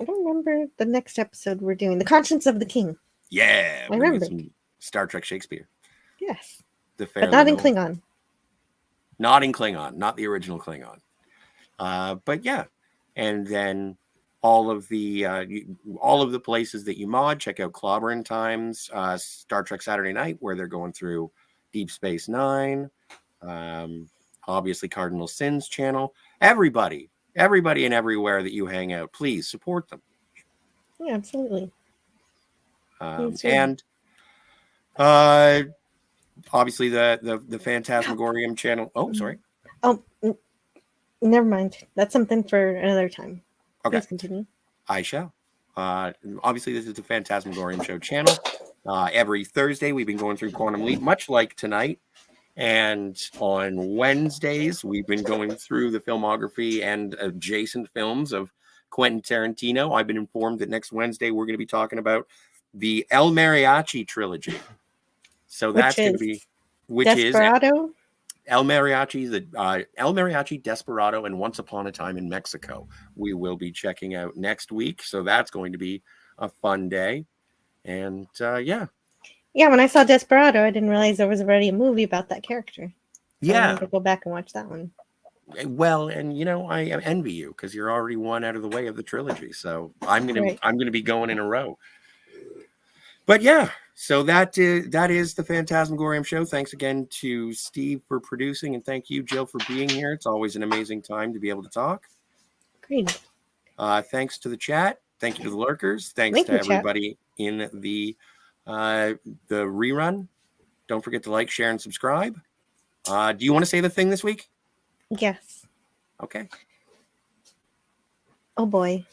[SPEAKER 2] I don't remember the next episode we're doing. The Conscience of the King.
[SPEAKER 1] Yeah.
[SPEAKER 2] I remember.
[SPEAKER 1] Star Trek Shakespeare.
[SPEAKER 2] Yes.
[SPEAKER 1] But
[SPEAKER 2] not in Klingon.
[SPEAKER 1] Not in Klingon, not the original Klingon. But yeah, and then all of the places that you mod, check out Clobbering Times, Star Trek Saturday Night, where they're going through Deep Space Nine, obviously Cardinal Sin's channel. Everybody and everywhere that you hang out, please support them.
[SPEAKER 2] Yeah, absolutely.
[SPEAKER 1] And obviously the Fantasmagorium channel. Oh, sorry.
[SPEAKER 2] Oh, never mind. That's something for another time.
[SPEAKER 1] Okay.
[SPEAKER 2] Please continue.
[SPEAKER 1] I shall. Obviously, this is the Fantasmagorium Show channel. Every Thursday, we've been going through Quantum Leap, much like tonight. And on Wednesdays, we've been going through the filmography and adjacent films of Quentin Tarantino. I've been informed that next Wednesday, we're going to be talking about the El Mariachi trilogy. So that's going to be,
[SPEAKER 2] Desperado?
[SPEAKER 1] El Mariachi, Desperado, and Once Upon a Time in Mexico. We will be checking out next week. So that's going to be a fun day. And yeah.
[SPEAKER 2] Yeah, when I saw Desperado, I didn't realize there was already a movie about that character. So
[SPEAKER 1] yeah.
[SPEAKER 2] I need to go back and watch that one.
[SPEAKER 1] Well, and you know, I envy you because you're already one out of the way of the trilogy. So I'm gonna be going in a row. But yeah, so that is the Fantasmagorium Show. Thanks again to Steve for producing, and thank you, Jill, for being here. It's always an amazing time to be able to talk.
[SPEAKER 2] Great.
[SPEAKER 1] Thanks to the chat. Thank you to the lurkers. Thanks to everybody in the rerun. Don't forget to like, share, and subscribe. Do you want to say the thing this week?
[SPEAKER 2] Yes.
[SPEAKER 1] Okay.
[SPEAKER 2] Oh boy.